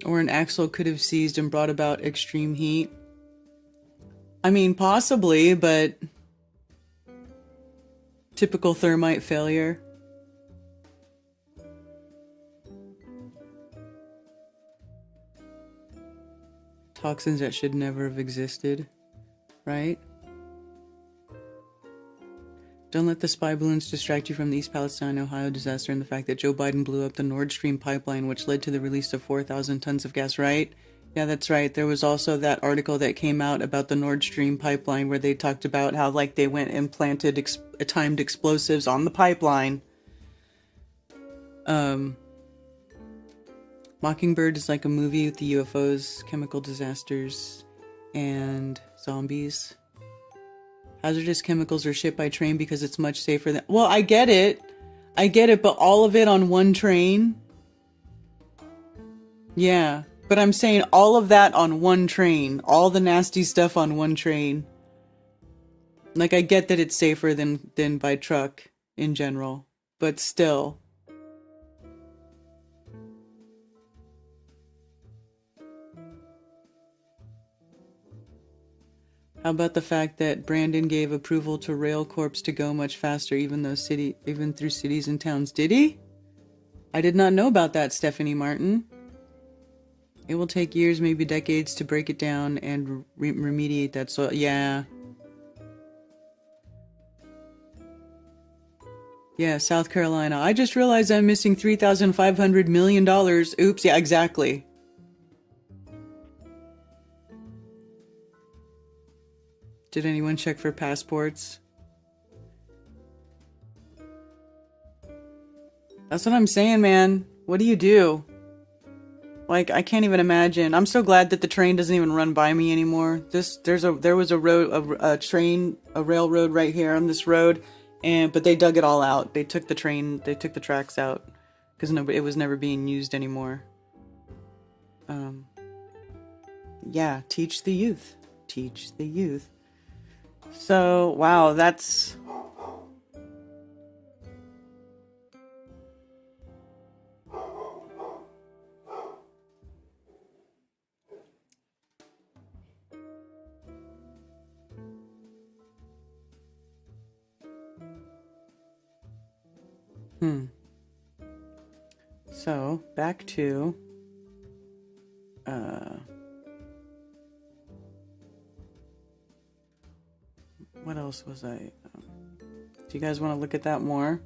Or an axle could have seized and brought about extreme heat. I mean, possibly, but... Typical thermite failure. Toxins that should never have existed, right? Don't let the spy balloons distract you from the East Palestine, Ohio disaster and the fact that Joe Biden blew up the Nord Stream pipeline, which led to the release of 4,000 tons of gas, right? Yeah, that's right. There was also that article that came out about the Nord Stream pipeline where they talked about how, like, they went and planted timed explosives on the pipeline. Mockingbird is like a movie with the UFOs, chemical disasters, and zombies. Hazardous chemicals are shipped by train because it's much safer than... Well, I get it, but all of it on one train? Yeah, but I'm saying all of that on one train. All the nasty stuff on one train. Like, I get that it's safer than by truck in general, but still... How about the fact that Brandon gave approval to rail corps to go much faster even through cities and towns? Did he? I did not know about that, Stephanie Martin. It will take years, maybe decades, to break it down and remediate that soil. Yeah. Yeah, South Carolina. I just realized I'm missing $3,500 million. Oops, yeah, exactly. Did anyone check for passports? That's what I'm saying, man. What do you do? Like, I can't even imagine. I'm so glad that the train doesn't even run by me anymore. There was a road, a railroad right here on this road, but they dug it all out. They took the tracks out because it was never being used anymore. Yeah, teach the youth. Teach the youth. So, wow, that's... So, back to... what else was I... do you guys want to look at that more?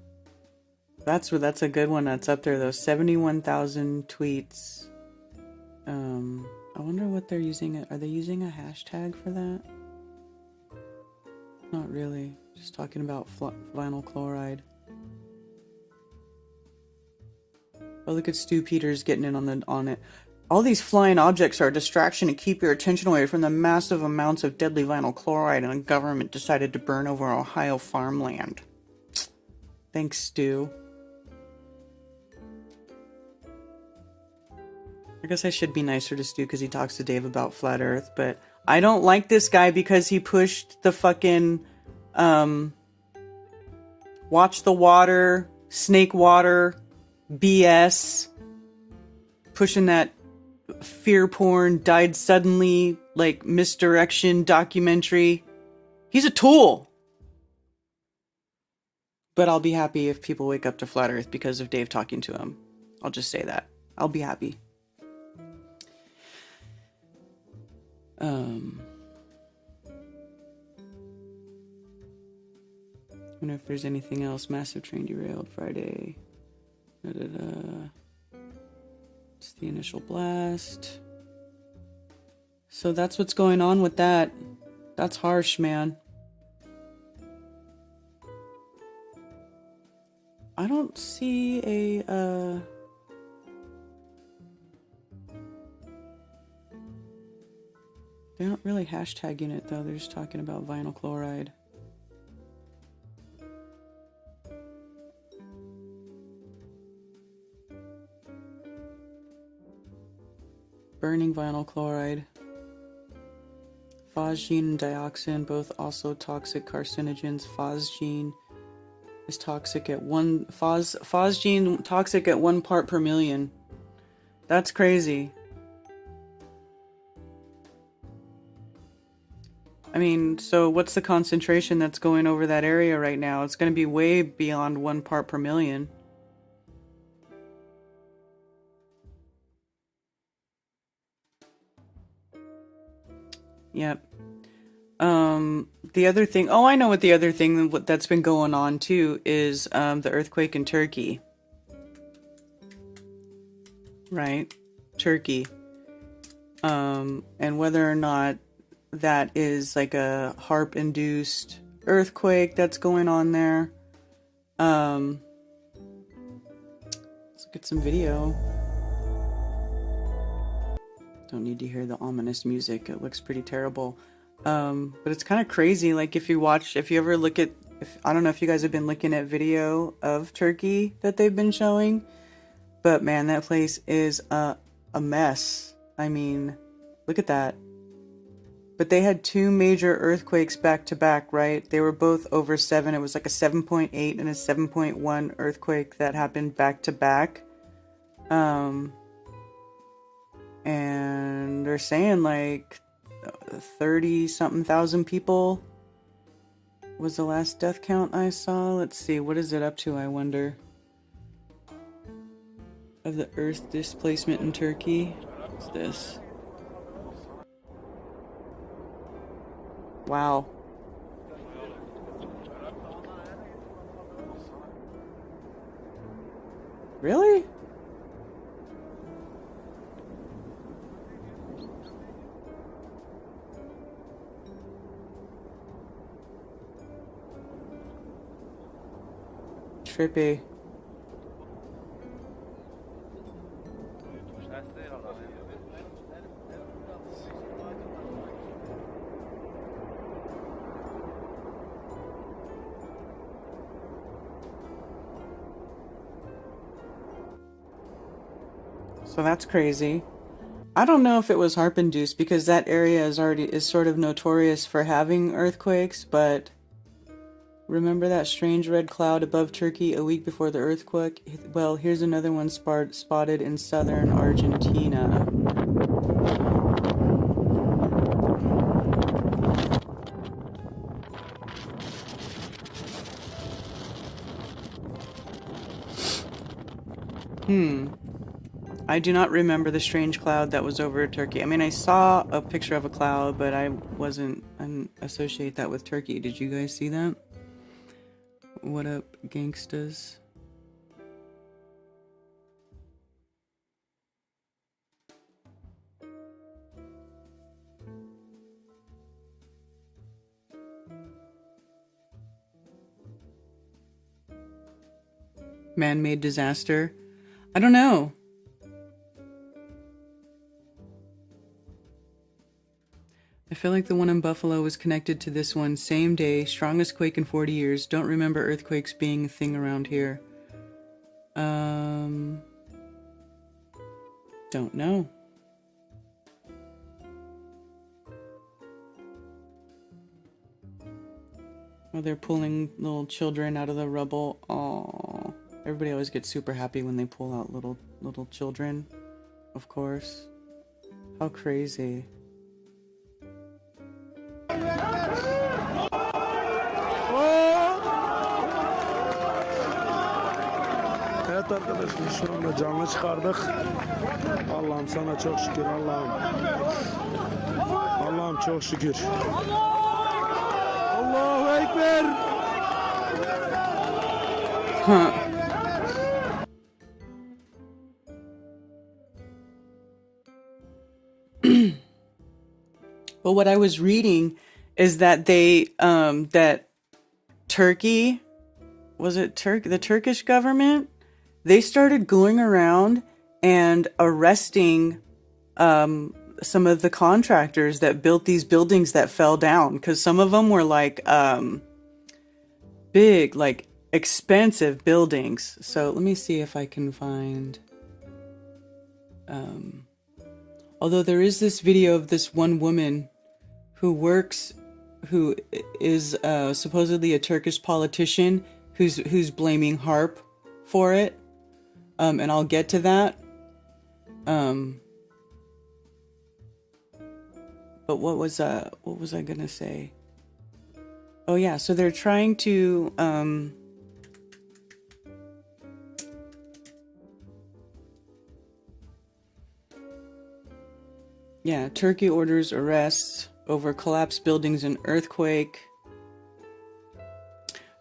That's a good one that's up there, though. 71,000 tweets. I wonder what they're using. Are they using a hashtag for that? Not really. Just talking about vinyl chloride. Oh, look at Stu Peters getting in on it. All these flying objects are a distraction to keep your attention away from the massive amounts of deadly vinyl chloride and the government decided to burn over Ohio farmland. Thanks, Stu. I guess I should be nicer to Stu because he talks to Dave about Flat Earth, but I don't like this guy because he pushed the fucking, watch the water, snake water, BS, pushing that fear porn, died suddenly, like, misdirection documentary. He's a tool. But I'll be happy if people wake up to Flat Earth because of Dave talking to him. I'll just say that. I'll be happy. I wonder if there's anything else. Massive train derailed Friday. It's the initial blast. So that's what's going on with that. That's harsh, man. I don't see a, they're not really hashtagging it, though. They're just talking about vinyl chloride. burning vinyl chloride. Phosgene and dioxin, both also toxic carcinogens. Phosgene is toxic at phosgene toxic at 1 part per million. That's crazy. I mean, so what's the concentration that's going over that area right now? It's going to be way beyond 1 part per million. Yep. The other thing, oh, I know what the other thing that's been going on too is the earthquake in Turkey. Right? Turkey. And whether or not that is like a HAARP-induced earthquake that's going on there. Let's look at some video. Don't need to hear the ominous music. It looks pretty terrible. But it's kind of crazy. Like if you ever look at, I don't know if you guys have been looking at video of Turkey that they've been showing, but man, that place is a mess. I mean, look at that. But they had 2 major earthquakes back to back, right? They were both over 7. It was like a 7.8 and a 7.1 earthquake that happened back to back. And they're saying like 30-something thousand people was the last death count I saw. Let's see, what is it up to, I wonder? Of the earth displacement in Turkey. What's this? Wow. Really? Trippy. So that's crazy. I don't know if it was HAARP induced because that area is sort of notorious for having earthquakes, but remember that strange red cloud above Turkey a week before the earthquake? Well, here's another one spotted in southern Argentina. I do not remember the strange cloud that was over Turkey. I mean, I saw a picture of a cloud, but I didn't associate that with Turkey. Did you guys see that? What up, gangstas? Man-made disaster? I don't know. I feel like the one in Buffalo was connected to this one. Same day, strongest quake in 40 years. Don't remember earthquakes being a thing around here. Don't know. Oh, they're pulling little children out of the rubble. Aww. Everybody always gets super happy when they pull out little children. Of course. How crazy. Evet arkadaşlar şu anda canlı çıkardık. Allah'ım sana çok şükür Allah'ım. Allah'ım çok şükür. Allahu Ekber. But what I was reading is that that Turkey, was it the Turkish government? They started going around and arresting some of the contractors that built these buildings that fell down, because some of them were like big, like expensive buildings. So let me see if I can find Although there is this video of this one woman who is supposedly a Turkish politician who's blaming HARP for it. And I'll get to that. But what was I gonna say? Oh yeah, so they're trying to Turkey orders arrests over collapsed buildings and earthquake.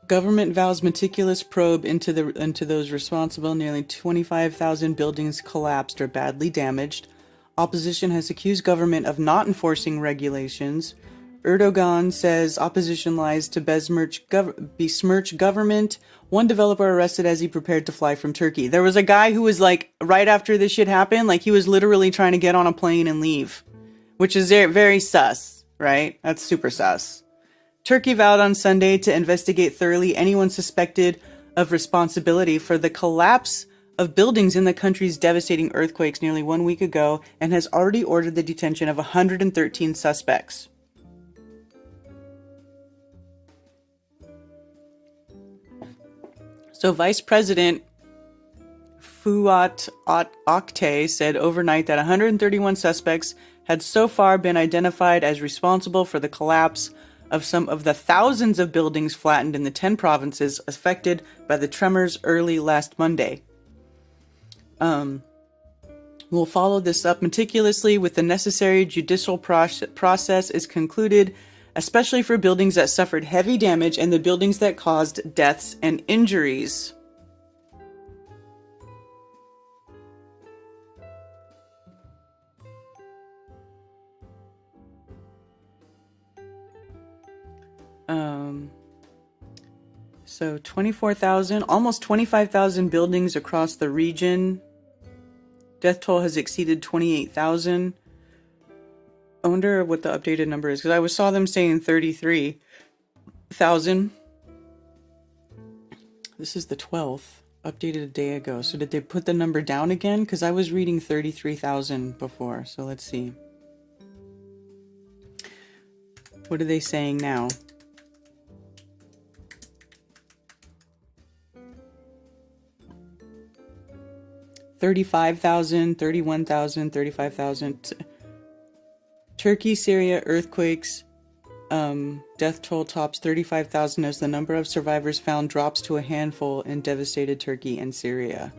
Government vows meticulous probe into those responsible. Nearly 25,000 buildings collapsed or badly damaged. Opposition has accused government of not enforcing regulations. Erdogan says opposition lies to besmirch government. One developer arrested as he prepared to fly from Turkey. There was a guy who was like, right after this shit happened, like he was literally trying to get on a plane and leave. Which is very sus, right? That's super sus. Turkey vowed on Sunday to investigate thoroughly anyone suspected of responsibility for the collapse of buildings in the country's devastating earthquakes nearly 1 week ago, and has already ordered the detention of 113 suspects. So Vice President Fuat Oktay said overnight that 131 suspects had so far been identified as responsible for the collapse of some of the thousands of buildings flattened in the 10 provinces affected by the tremors early last Monday. We'll follow this up meticulously with the necessary judicial process is concluded, especially for buildings that suffered heavy damage and the buildings that caused deaths and injuries. So 24,000, almost 25,000 buildings across the region. Death toll has exceeded 28,000. I wonder what the updated number is, because I saw them saying 33,000. This is the 12th, updated a day ago. So did they put the number down again? Because I was reading 33,000 before. So let's see. What are they saying now? 35,000, 31,000, 35,000. Turkey, Syria, earthquakes. Death toll tops 35,000 as the number of survivors found drops to a handful in devastated Turkey and Syria.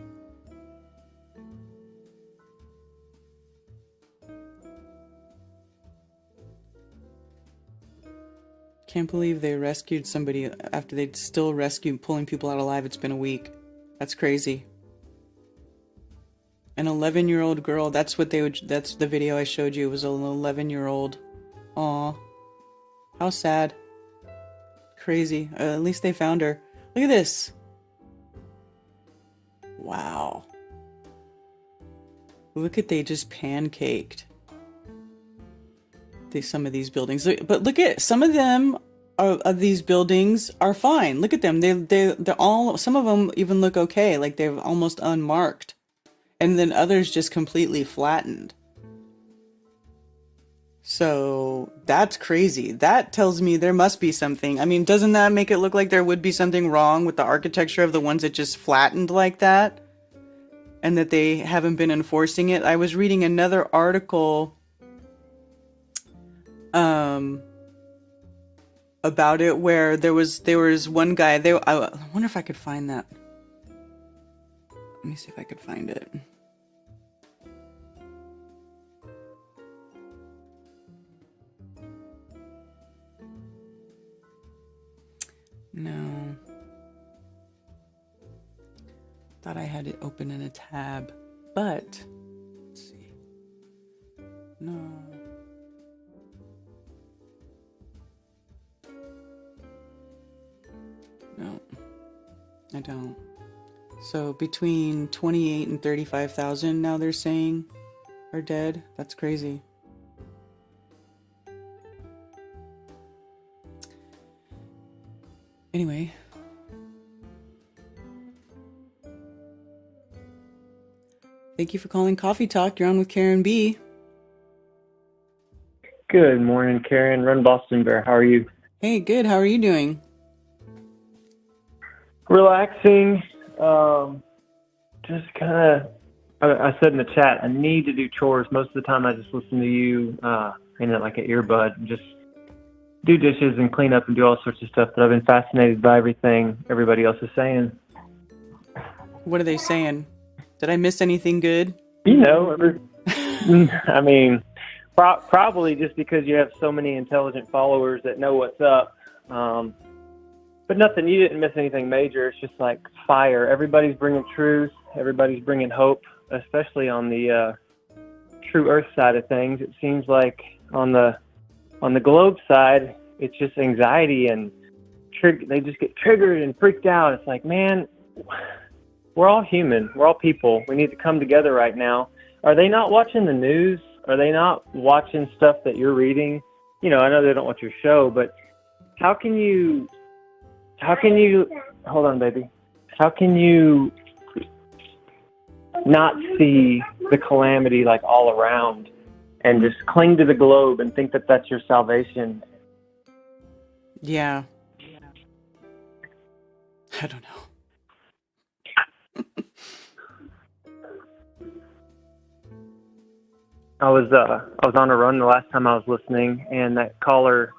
Can't believe they rescued somebody after they'd still pulling people out alive. It's been a week. That's crazy. An 11-year-old girl, that's the video I showed you. It was an 11-year-old. Aw. How sad. Crazy. At least they found her. Look at this. Wow. Look at, they just pancaked some of these buildings. But look at, some of them of these buildings are fine. Look at them. They're all, some of them even look okay. Like they're almost unmarked. And then others just completely flattened. So that's crazy. That tells me there must be something. I mean, doesn't that make it look like there would be something wrong with the architecture of the ones that just flattened like that? And that they haven't been enforcing it? I was reading another article about it where there was one guy. I wonder if I could find that. Let me see if I could find it. No. Thought I had it open in a tab, but let's see. No. No, I don't. So between 28 and 35,000 now they're saying are dead. That's crazy. Anyway. Thank you for calling Coffee Talk. You're on with Karen B. Good morning, Karen. Run Boston Bear. How are you? Hey, good. How are you doing? Relaxing. Just kind of, I said in the chat, I need to do chores. Most of the time I just listen to you in like an earbud and just do dishes and clean up and do all sorts of stuff. But I've been fascinated by everything everybody else is saying. What are they saying? Did I miss anything good? You know, I mean, probably just because you have so many intelligent followers that know what's up. But nothing, you didn't miss anything major. It's just like fire. Everybody's bringing truth. Everybody's bringing hope, especially on the true earth side of things. It seems like on the globe side, it's just anxiety and they just get triggered and freaked out. It's like, man, we're all human. We're all people. We need to come together right now. Are they not watching the news? Are they not watching stuff that you're reading? You know, I know they don't watch your show, but how can you, hold on, baby. How can you not see the calamity like all around and just cling to the globe and think that that's your salvation? Yeah. I don't know. I was on a run the last time I was listening, and that caller,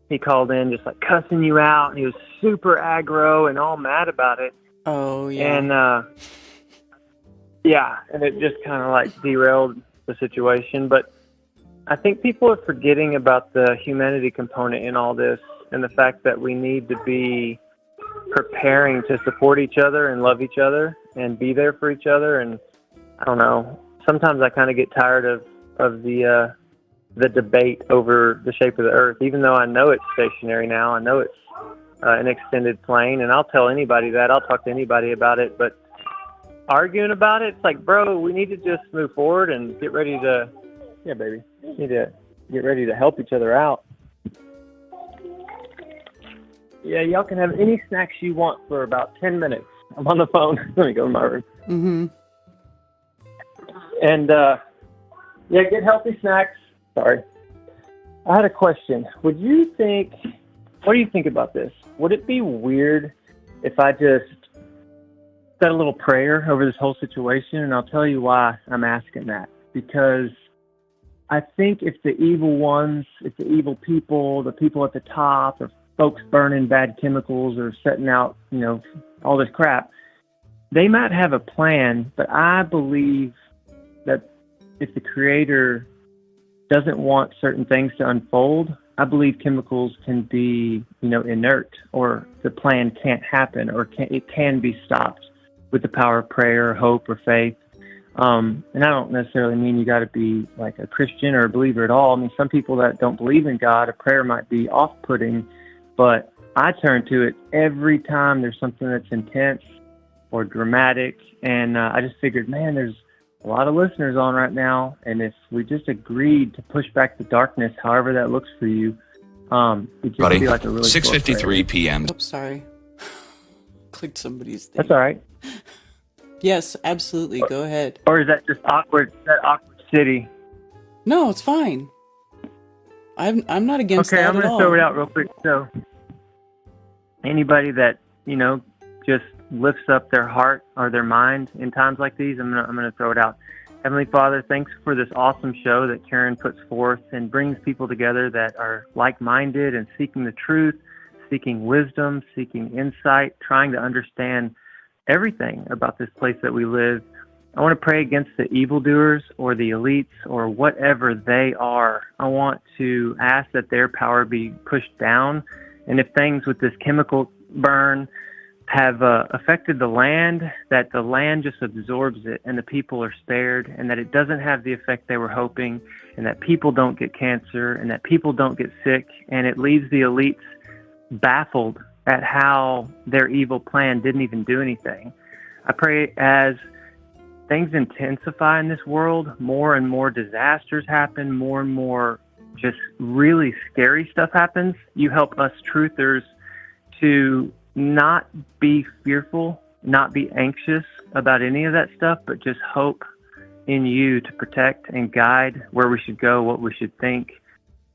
he called in just like cussing you out, and he was super aggro and all mad about it. Oh, yeah. And and it just kind of like derailed the situation. But I think people are forgetting about the humanity component in all this, and the fact that we need to be preparing to support each other and love each other and be there for each other. And I don't know, sometimes I kind of get tired of the debate over the shape of the earth, even though I know it's stationary now. I know it's an extended plane, and I'll tell anybody that. I'll talk to anybody about it. But arguing about it, it's like, bro, we need to just move forward and get ready to, yeah, baby, we need to get ready to help each other out. Yeah, y'all can have any snacks you want for about 10 minutes. I'm on the phone. Let me go to my room. Mm-hmm. And, get healthy snacks. Sorry. I had a question. What do you think about this? Would it be weird if I just said a little prayer over this whole situation? And I'll tell you why I'm asking that. Because I think if the evil ones, if the evil people, the people at the top, or folks burning bad chemicals or setting out, all this crap, they might have a plan, but I believe that if the Creator doesn't want certain things to unfold, I believe chemicals can be, inert, or the plan can't happen, or it can be stopped with the power of prayer, hope, or faith. And I don't necessarily mean you got to be like a Christian or a believer at all. I mean, some people that don't believe in God, a prayer might be off-putting, but I turn to it every time there's something that's intense or dramatic. And I just figured, man, there's a lot of listeners on right now, and if we just agreed to push back the darkness, however that looks for you, it'd just be like a really 6:53 p.m. Oops, sorry. Clicked somebody's thing. That's all right. Yes, absolutely. Go ahead. Or is that just awkward? That awkward city? No, it's fine. I'm not against okay, that I'm going at to all. throw it out real quick. So anybody that, just lifts up their heart or their mind in times like these, I'm gonna throw it out. Heavenly Father, thanks for this awesome show that Karen puts forth and brings people together that are like-minded and seeking the truth, seeking wisdom, seeking insight, trying to understand everything about this place that we live. I want to pray against the evildoers or the elites or whatever they are. I want to ask that their power be pushed down. And if things with this chemical burn have affected the land, that the land just absorbs it and the people are spared, and that it doesn't have the effect they were hoping, and that people don't get cancer, and that people don't get sick, and it leaves the elites baffled at how their evil plan didn't even do anything. I pray as things intensify in this world, more and more disasters happen, more and more just really scary stuff happens. You help us truthers to not be fearful, not be anxious about any of that stuff, but just hope in you to protect and guide where we should go, what we should think,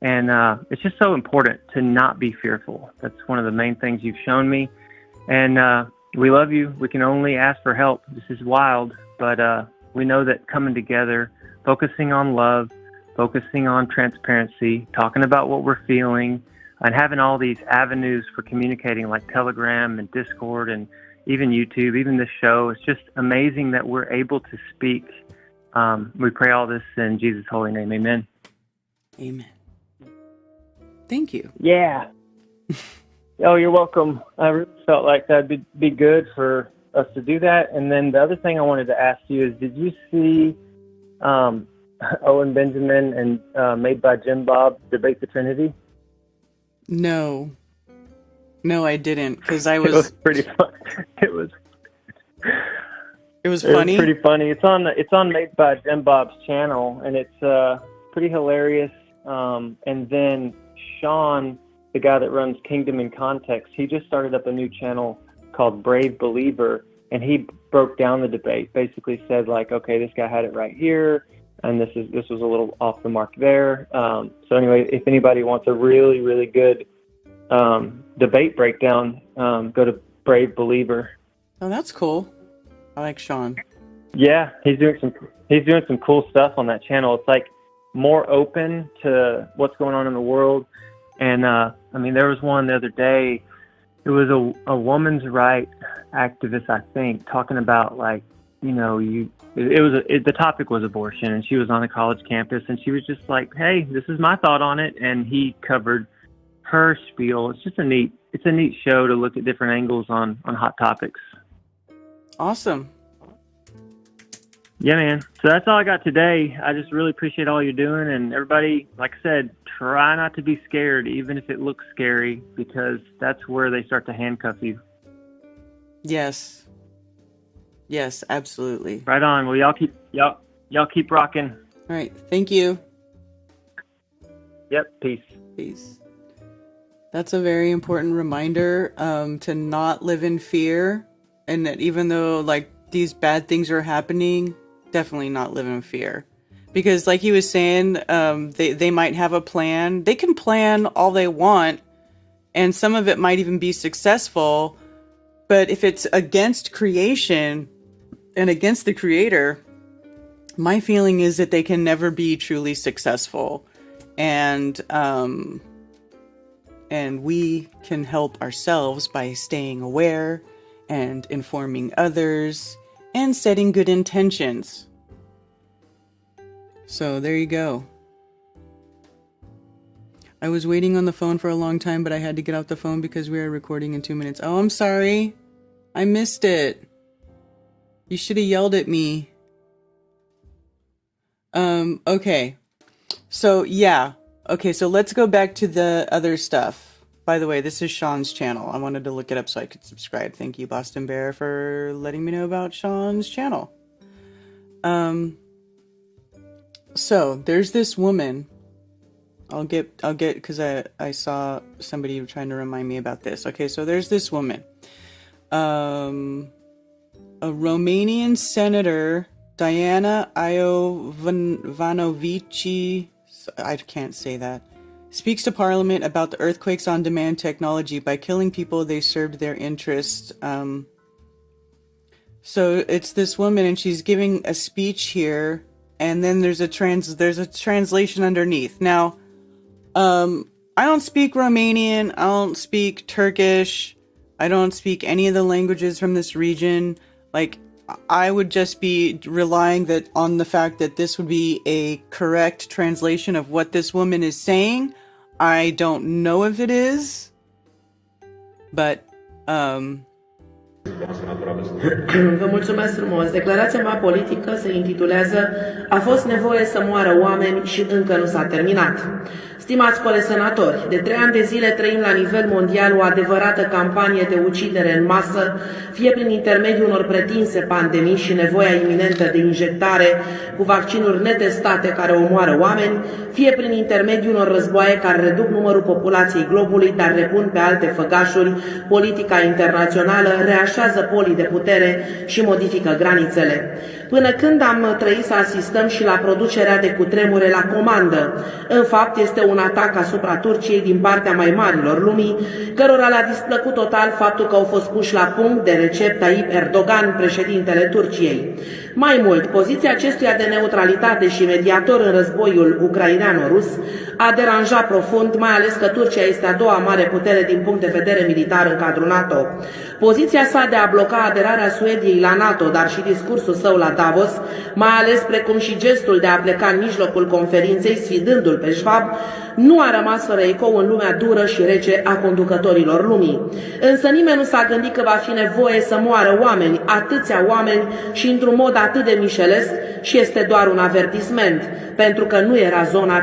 And it's just so important to not be fearful. That's one of the main things you've shown me. And we love you. We can only ask for help. This is wild, but we know that coming together, focusing on love, focusing on transparency, talking about what we're feeling, and having all these avenues for communicating like Telegram and Discord and even YouTube, even this show, it's just amazing that we're able to speak. We pray all this in Jesus' holy name. Amen. Amen. Thank you. Yeah. Oh, you're welcome. I really felt like that'd be good for us to do that. And then the other thing I wanted to ask you is, did you see Owen Benjamin and Made by Jim Bob debate the Trinity? No, I didn't, because It was pretty fun. It was funny. It was pretty funny. It's on Made by Jim Bob's channel, and it's pretty hilarious. And then Sean, the guy that runs Kingdom in Context, he just started up a new channel called Brave Believer, and he broke down the debate. Basically said like, okay, this guy had it right here, and this was a little off the mark there. So anyway, if anybody wants a really, really good debate breakdown, go to Brave Believer. Oh, that's cool. I like Sean. Yeah, he's doing some cool stuff on that channel. It's like more open to what's going on in the world. And I mean, there was one the other day. It was a woman's right activist, I think, talking about like, you know, the topic was abortion, and she was on a college campus, and she was just like, hey, this is my thought on it, and he covered her spiel. It's just a neat show to look at different angles on hot topics. Awesome. Yeah, man. So that's all I got today. I just really appreciate all you're doing, and everybody, like I said, try not to be scared, even if it looks scary, because that's where they start to handcuff you. Yes, absolutely. Right on. Well, y'all keep rocking. All right. Thank you. Yep. Peace. That's a very important reminder to not live in fear, and that even though like these bad things are happening, definitely not live in fear. Because like he was saying, they might have a plan. They can plan all they want, and some of it might even be successful. But if it's against creation and against the creator, my feeling is that they can never be truly successful. And we can help ourselves by staying aware and informing others and setting good intentions. So there you go. I was waiting on the phone for a long time, but I had to get off the phone because we are recording in 2 minutes. Oh, I'm sorry. I missed it. You should have yelled at me. Okay. So, yeah. Okay, so let's go back to the other stuff. By the way, this is Sean's channel. I wanted to look it up so I could subscribe. Thank you, Boston Bear, for letting me know about Sean's channel. So there's this woman. I'll get because I saw somebody trying to remind me about this. Okay, so there's this woman. A Romanian senator, Diana Iovanovici, I can't say that, speaks to Parliament about the earthquakes on demand technology. By killing people, they served their interests. So it's this woman, and she's giving a speech here, and then there's a translation underneath. Now, I don't speak Romanian, I don't speak Turkish, I don't speak any of the languages from this region. Like, I would just be relying on the fact that this would be a correct translation of what this woman is saying. I don't know if it is, but Vă mulțumesc frumos. Declarația mea politică se intitulează A fost nevoie să moară oameni și încă nu s-a terminat. Stimați colegi senatori, de 3 ani de zile trăim la nivel mondial o adevărată campanie de ucidere în masă, fie prin intermediul unor pretinse pandemii și nevoia iminentă de injectare cu vaccinuri netestate care omoară oameni, fie prin intermediul unor războaie care reduc numărul populației globului, dar repun pe alte făgașuri politica internațională, reașează deatașează polii de putere și modifică granițele. Până când am trăit să asistăm și la producerea de cutremure la comandă. În fapt, este un atac asupra Turciei din partea mai marilor lumii, cărora le-a displăcut total faptul că au fost puși la punct de Recep Tayyip Erdogan, președintele Turciei. Mai mult, poziția acestuia de neutralitate și mediator în războiul ucraineano-rus a deranjat profund, mai ales că Turcia este a doua mare putere din punct de vedere militar în cadrul NATO. Poziția sa de a bloca aderarea Suediei la NATO, dar și discursul său la Davos, mai ales precum și gestul de a pleca în mijlocul conferinței, sfidându-l pe Schwab, nu a rămas fără ecou în lumea dură și rece a conducătorilor lumii. Însă nimeni nu s-a gândit că va fi nevoie să moară oameni, atâția oameni și într-un mod atât de mișelesc, și este doar un avertisment, pentru că nu era zona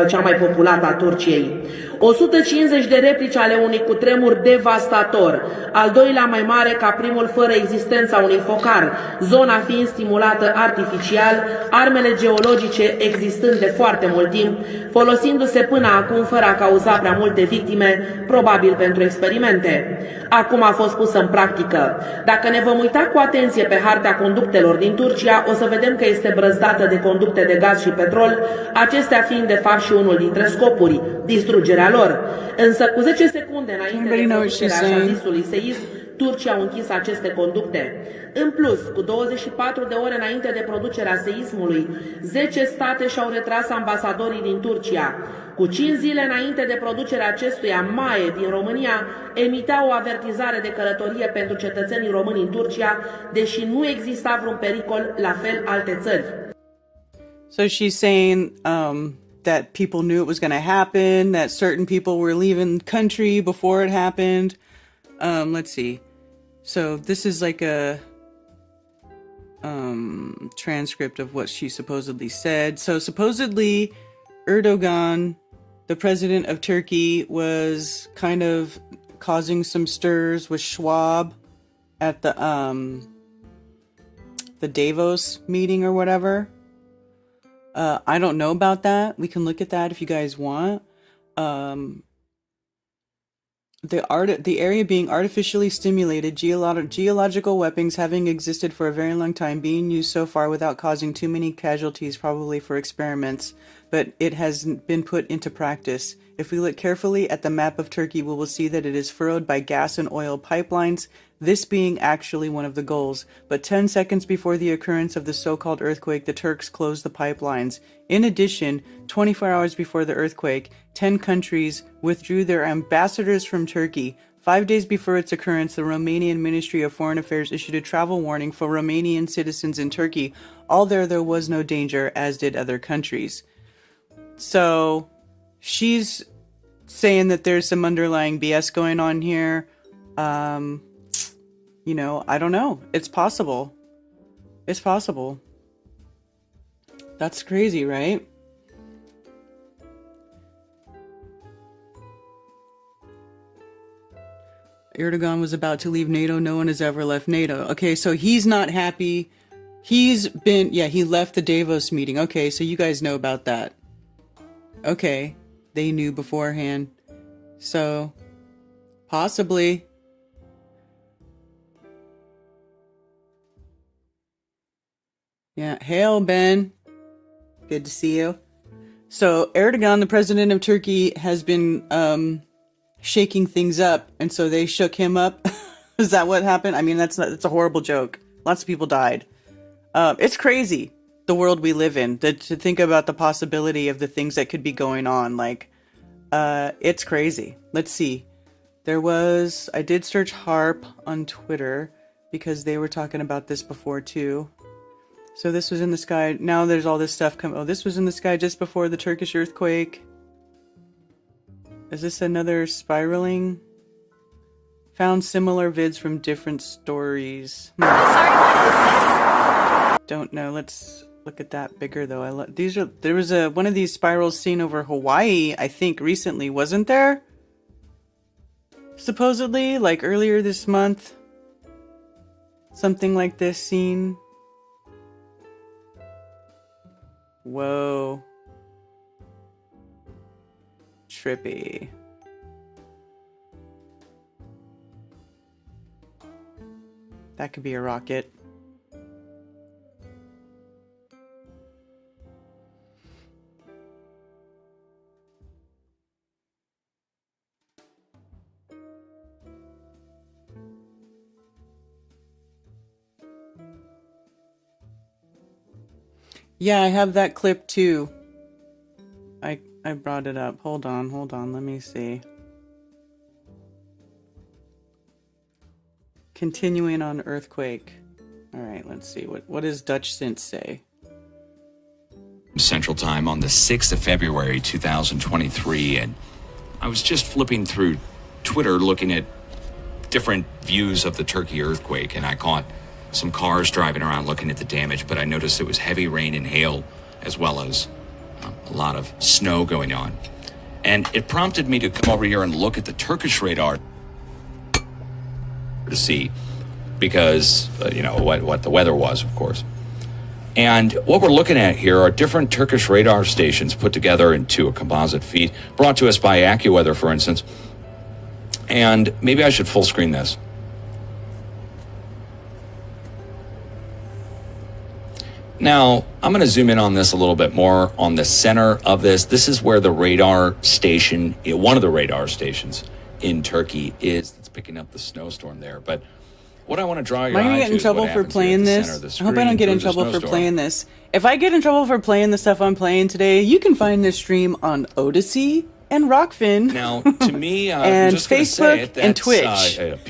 cea mai populată a Turciei. 150 de replici ale unui cutremur devastator, al doilea mai mare ca primul fără existența unui focar, zona fiind stimulată artificial, armele geologice existând de foarte mult timp, folosindu-se până acum fără a cauza prea multe victime, probabil pentru experimente. Acum a fost pusă în practică. Dacă ne vom uita cu atenție pe harta conductelor din Turcia, o să vedem că este brăzdată de conducte de gaz și petrol, acestea fiind de fapt și unul dintre scopuri, distrugerea lor. Însă cu 10 secunde înainte de producerea așa zisului seism, Turcia au închis aceste conducte. În plus, cu 24 de ore înainte de producerea seismului, 10 state și-au retras ambasadorii din Turcia. Cu 5 zile înainte de producerea acestuia, Maie din România emitea o avertizare de călătorie pentru cetățenii români în Turcia, deși nu exista vreun pericol, la fel alte țări. So she's saying that people knew it was going to happen, that certain people were leaving the country before it happened. Let's see. So this is like a transcript of what she supposedly said. So supposedly Erdogan, the president of Turkey, was kind of causing some stirs with Schwab at the Davos meeting or whatever. I don't know about that. We can look at that if you guys want. The area being artificially stimulated, geological weapons having existed for a very long time, being used so far without causing too many casualties, probably for experiments, but it has been put into practice. If we look carefully at the map of Turkey, we will see that it is furrowed by gas and oil pipelines, this being actually one of the goals. But 10 seconds before the occurrence of the so-called earthquake, the Turks closed the pipelines. In addition, 24 hours before the earthquake, 10 countries withdrew their ambassadors from Turkey. 5 days before its occurrence, the Romanian Ministry of Foreign Affairs issued a travel warning for Romanian citizens in Turkey. Although there was no danger, as did other countries. So, she's saying that there's some underlying BS going on here. You know, I don't know. It's possible. It's possible. That's crazy, right? Erdogan was about to leave NATO. No one has ever left NATO. Okay, so he's not happy. He left the Davos meeting. Okay, so you guys know about that. Okay, they knew beforehand. So, possibly. Yeah, hail, Ben. Good to see you. So, Erdogan, the president of Turkey, has been shaking things up, and so they shook him up. Is that what happened? I mean, that's a horrible joke. Lots of people died. It's crazy, the world we live in, to think about the possibility of the things that could be going on. Like, it's crazy. Let's see. I did search HARP on Twitter because they were talking about this before too. So this was in the sky. Now there's all this stuff coming. Oh, this was in the sky just before the Turkish earthquake. Is this another spiraling? Found similar vids from different stories. Sorry, what is this? Don't know. Let's look at that bigger though. There was one of these spirals seen over Hawaii, I think recently, wasn't there? Supposedly, like earlier this month. Something like this seen. Whoa. Trippy. That could be a rocket. Yeah, I have that clip too. I brought it up. Hold on. Let me see. Continuing on earthquake. All right, let's see. What does Dutch Synth say? Central Time on the 6th of February 2023, and I was just flipping through Twitter looking at different views of the Turkey earthquake, and I caught some cars driving around looking at the damage, but I noticed it was heavy rain and hail as well as a lot of snow going on. And it prompted me to come over here and look at the Turkish radar to see, because, what the weather was, of course. And what we're looking at here are different Turkish radar stations put together into a composite feed, brought to us by AccuWeather, for instance. And maybe I should full screen this. Now, I'm going to zoom in on this a little bit more on the center of this. This is where the radar station, one of the radar stations in Turkey is. It's picking up the snowstorm there. But what I want to draw your eye to is Am I going to get in trouble for playing this? I hope I don't get in trouble for playing this. If I get in trouble for playing the stuff I'm playing today, you can find this stream on Odyssey and Rockfin. Now, to me, and just Facebook and Twitch. If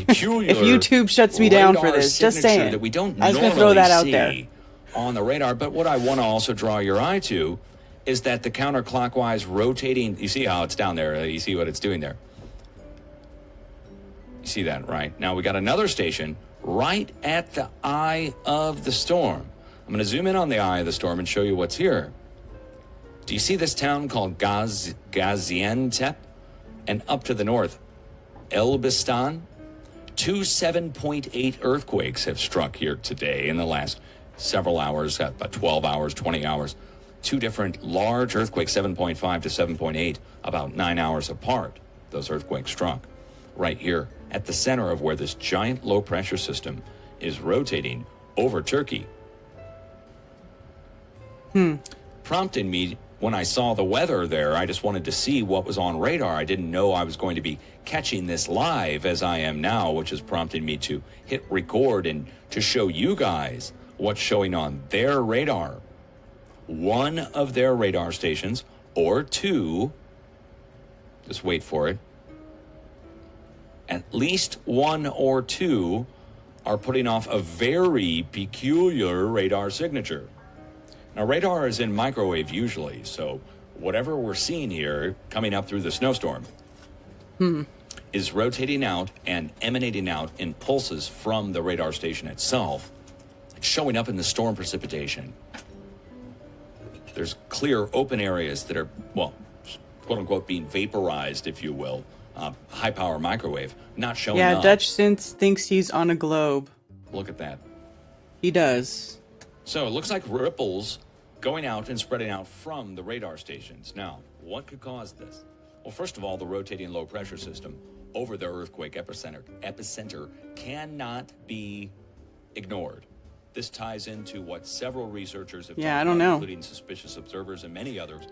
YouTube shuts me down for this, just saying. That we don't I was going to throw that out there on the radar. But what I want to also draw your eye to is that the counterclockwise rotating, you see how it's down there, you see what it's doing there. You see that, right? Now we got another station right at the eye of the storm. I'm going to zoom in on the eye of the storm and show you what's here. Do you see this town called Gaziantep? And up to the north, Elbistan? 2 7.8 earthquakes have struck here today in the last several hours, about 12 hours, 20 hours. 2 different large earthquakes, 7.5 to 7.8, about 9 hours apart. Those earthquakes struck right here at the center of where this giant low pressure system is rotating over Turkey. Prompting me, when I saw the weather there, I just wanted to see what was on radar. I didn't know I was going to be catching this live as I am now, which is prompting me to hit record and to show you guys what's showing on their radar. One of their radar stations, or 2, just wait for it, at least 1 or 2 are putting off a very peculiar radar signature. Now, radar is in microwave usually, so whatever we're seeing here coming up through the snowstorm is rotating out and emanating out in pulses from the radar station itself. It's showing up in the storm precipitation. There's clear open areas that are, well, quote-unquote being vaporized, if you will. High-power microwave, not showing up. Yeah, Dutch Synth thinks he's on a globe. Look at that. He does. So it looks like ripples going out and spreading out from the radar stations. Now, what could cause this? Well, first of all, the rotating low pressure system over the earthquake epicenter cannot be ignored. This ties into what several researchers have talked about, including suspicious observers and many others,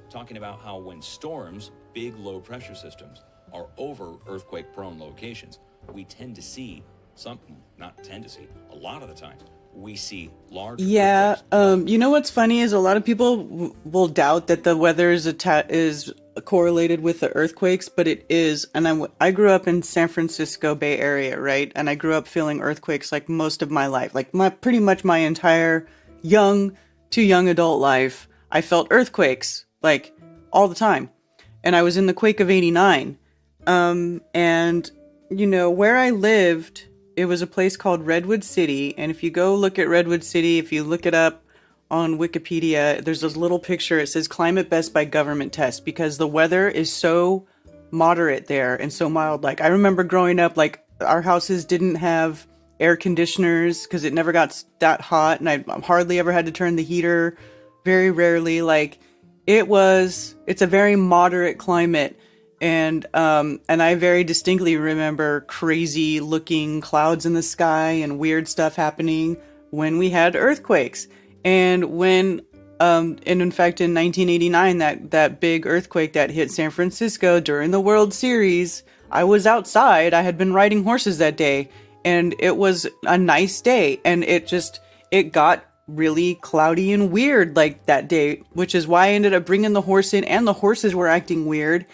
talking about how when storms, big low pressure systems, are over earthquake-prone locations, we tend to see a lot of the time, we see large. Yeah, you know what's funny is a lot of people will doubt that the weather is correlated with the earthquakes, but it is. And I grew up in San Francisco Bay Area, right? And I grew up feeling earthquakes like most of my life, like pretty much my entire young to young adult life. I felt earthquakes like all the time, and I was in the quake of '89. And you know where I lived, it was a place called Redwood City. And if you go look at Redwood City, if you look it up on Wikipedia, there's this little picture. It says climate best by government test, because the weather is so moderate there and so mild. Like I remember growing up, like our houses didn't have air conditioners because it never got that hot. And I hardly ever had to turn the heater, very rarely. Like it's a very moderate climate. And I very distinctly remember crazy looking clouds in the sky and weird stuff happening when we had earthquakes. And and in fact, in 1989, that big earthquake that hit San Francisco during the World Series, I was outside. I had been riding horses that day, and it was a nice day. And it got really cloudy and weird like that day, which is why I ended up bringing the horse in, and the horses were acting weird.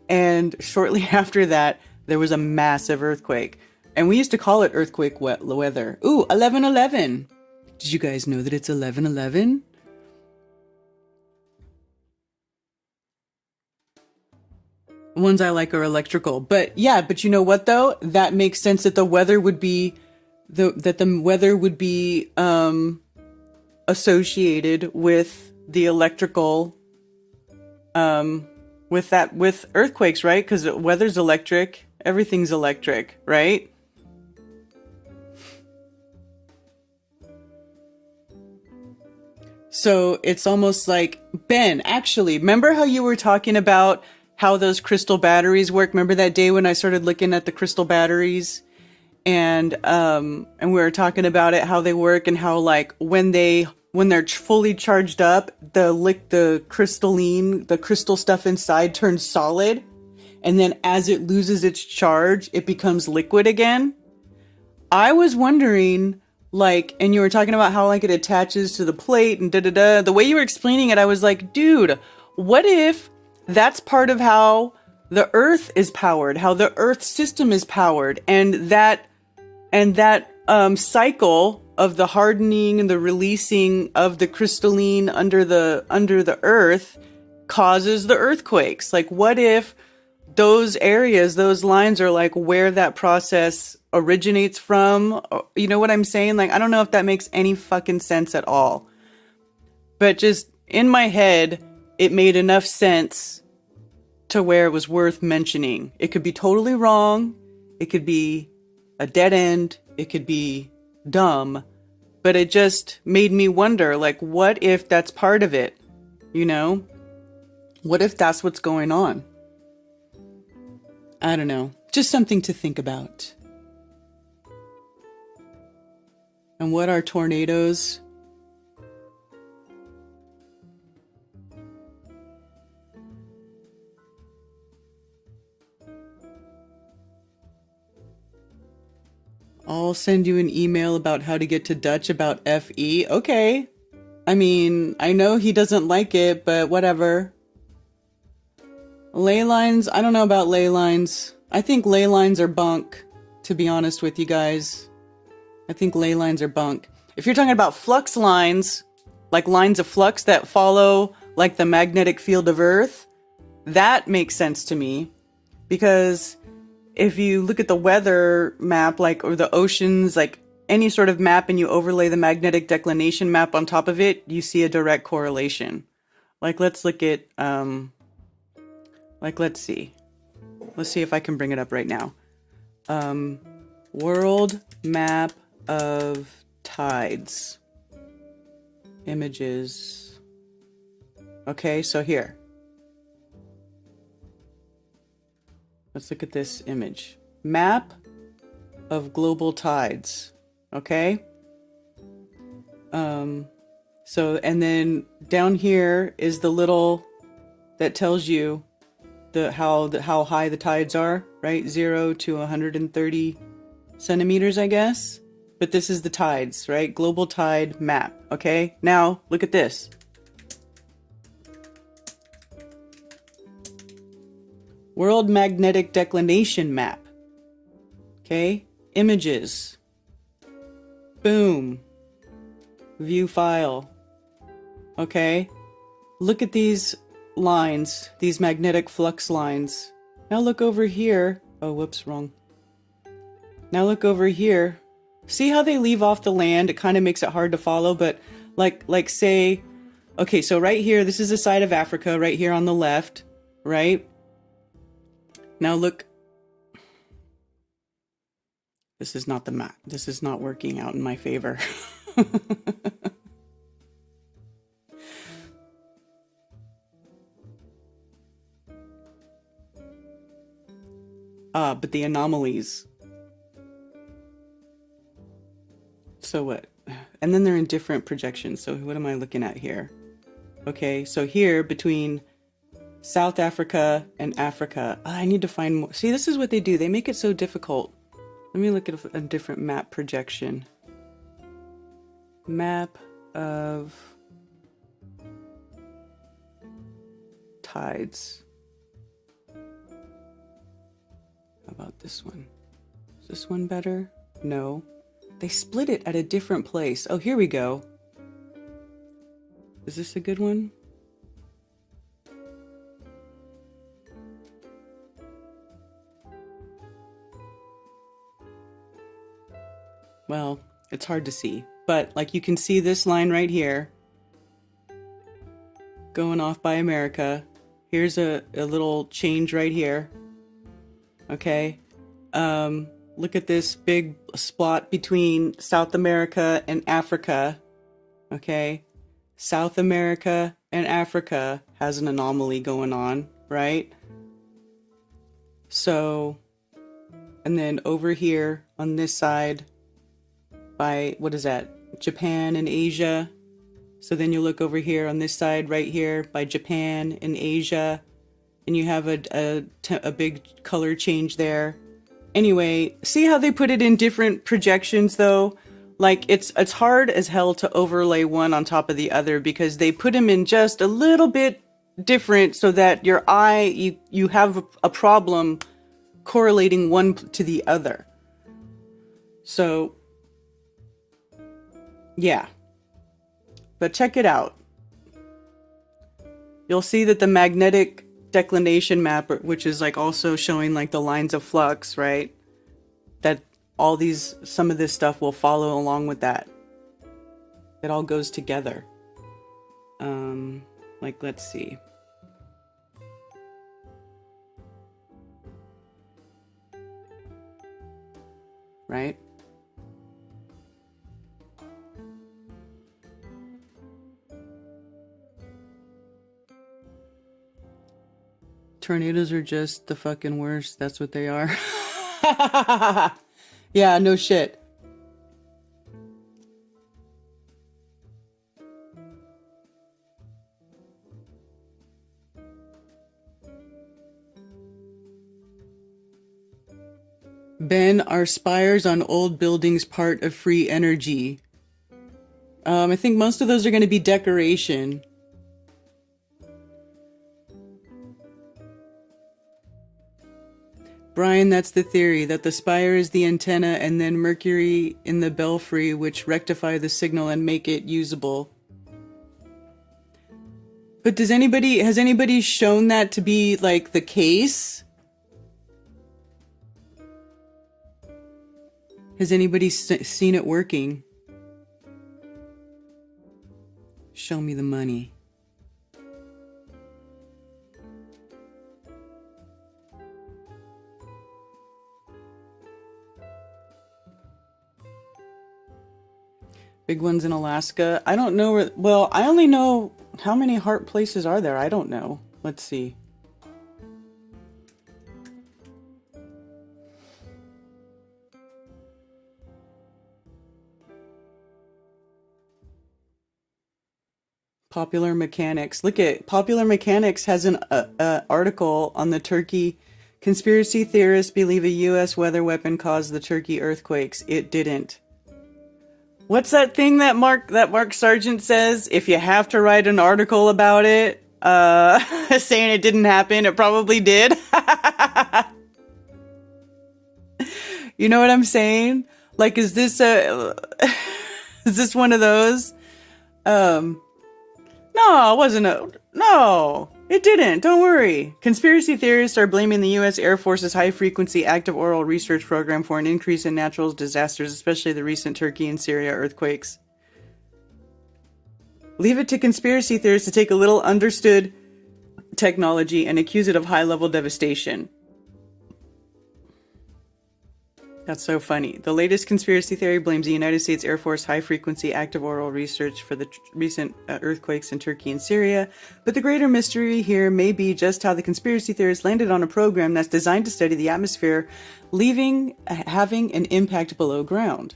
And shortly after that, there was a massive earthquake. And we used to call it earthquake weather. Ooh, 11/11. Did you guys know that it's 11/11? Ones I like are electrical. But yeah, but you know what though? That makes sense that the weather would be associated with the electrical with earthquakes, right? Because weather's electric, everything's electric, right? So it's almost like, Ben, actually, remember how you were talking about how those crystal batteries work? Remember that day when I started looking at the crystal batteries, and we were talking about it, how they work, and how like when they're fully charged up, the crystal stuff inside turns solid, and then as it loses its charge, it becomes liquid again. I was wondering, like, and you were talking about how like it attaches to the plate and da-da-da. The way you were explaining it, I was like, dude, what if that's part of how the Earth is powered, how the Earth system is powered, and that cycle of the hardening and the releasing of the crystalline under the Earth causes the earthquakes? Like, what if those areas, those lines are like where that process originates from? You know what I'm saying? Like, I don't know if that makes any fucking sense at all. But just in my head, it made enough sense to where it was worth mentioning. It could be totally wrong. It could be a dead end. It could be dumb. But it just made me wonder, like, what if that's part of it? You know? What if that's what's going on? I don't know. Just something to think about. And what are tornadoes? I'll send you an email about how to get to Dutch about FE. Okay. I mean, I know he doesn't like it, but whatever. Ley lines, I don't know about ley lines. I think ley lines are bunk, to be honest with you guys. I think ley lines are bunk. If you're talking about flux lines, like lines of flux that follow like the magnetic field of Earth, that makes sense to me. Because if you look at the weather map, like, or the oceans, like any sort of map, and you overlay the magnetic declination map on top of it, you see a direct correlation. Like, let's look at, let's see. Let's see if I can bring it up right now. World map of tides. Images. Okay, so here. Let's look at this image. Map of global tides. Okay? So, and then down here is the little that tells you how high the tides are, right? 0 to 130 centimeters, I guess. But this is the tides, right? Global tide map. Okay? Now, look at this. World magnetic declination map. Okay? Images. Boom. View file. Okay? Look at these lines, these magnetic flux lines. Now look over here. Oh, whoops, wrong. Now look over here. See how they leave off the land? It kind of makes it hard to follow, but like say, okay, so right here, this is the side of Africa, right here on the left, right? Now look. This is not the map. This is not working out in my favor. But the anomalies. So what? And then they're in different projections. So what am I looking at here? Okay, so here between South Africa and Africa, I need to find more. See, this is what they do. They make it so difficult. Let me look at a different map projection. Map of tides. How about this one? Is this one better? No. They split it at a different place. Oh, here we go. Is this a good one? Well, it's hard to see, but like you can see this line right here going off by America. Here's a little change right here. Okay. Look at this big spot between South America and Africa. Okay. South America and Africa has an anomaly going on, right? So, and then over here on this side by, what is that? Japan and Asia. So then you look over here on this side right here by Japan and Asia, and you have a big color change there. Anyway, see how they put it in different projections though? Like it's hard as hell to overlay one on top of the other because they put them in just a little bit different so that your eye, you have a problem correlating one to the other. So, yeah. But check it out. You'll see that the magnetic declination map, which is like also showing like the lines of flux, right? That all these, some of this stuff will follow along with that. It all goes together. Like, let's see. Right? Tornadoes are just the fucking worst. That's what they are. Yeah, no shit. Ben, are spires on old buildings part of free energy? I think most of those are going to be decoration. Brian, that's the theory, that the spire is the antenna and then Mercury in the belfry, which rectify the signal and make it usable. But has anybody shown that to be like the case? Has anybody seen it working? Show me the money. Big ones in Alaska. I don't know where, well, I only know how many heart places are there. I don't know. Let's see. Popular Mechanics. Look at Popular Mechanics has an article on the Turkey. Conspiracy theorists believe a U.S. weather weapon caused the Turkey earthquakes. It didn't. What's that thing that Mark Sargent says? If you have to write an article about it, saying it didn't happen, it probably did. You know what I'm saying? Like, is this one of those? No, it wasn't no, it didn't. Don't worry. Conspiracy theorists are blaming the U.S. Air Force's high-frequency active oral research program for an increase in natural disasters, especially the recent Turkey and Syria earthquakes. Leave it to conspiracy theorists to take a little understood technology and accuse it of high-level devastation. That's so funny. The latest conspiracy theory blames the United States Air Force high-frequency active oral research for the recent earthquakes in Turkey and Syria, but the greater mystery here may be just how the conspiracy theorists landed on a program that's designed to study the atmosphere, having an impact below ground.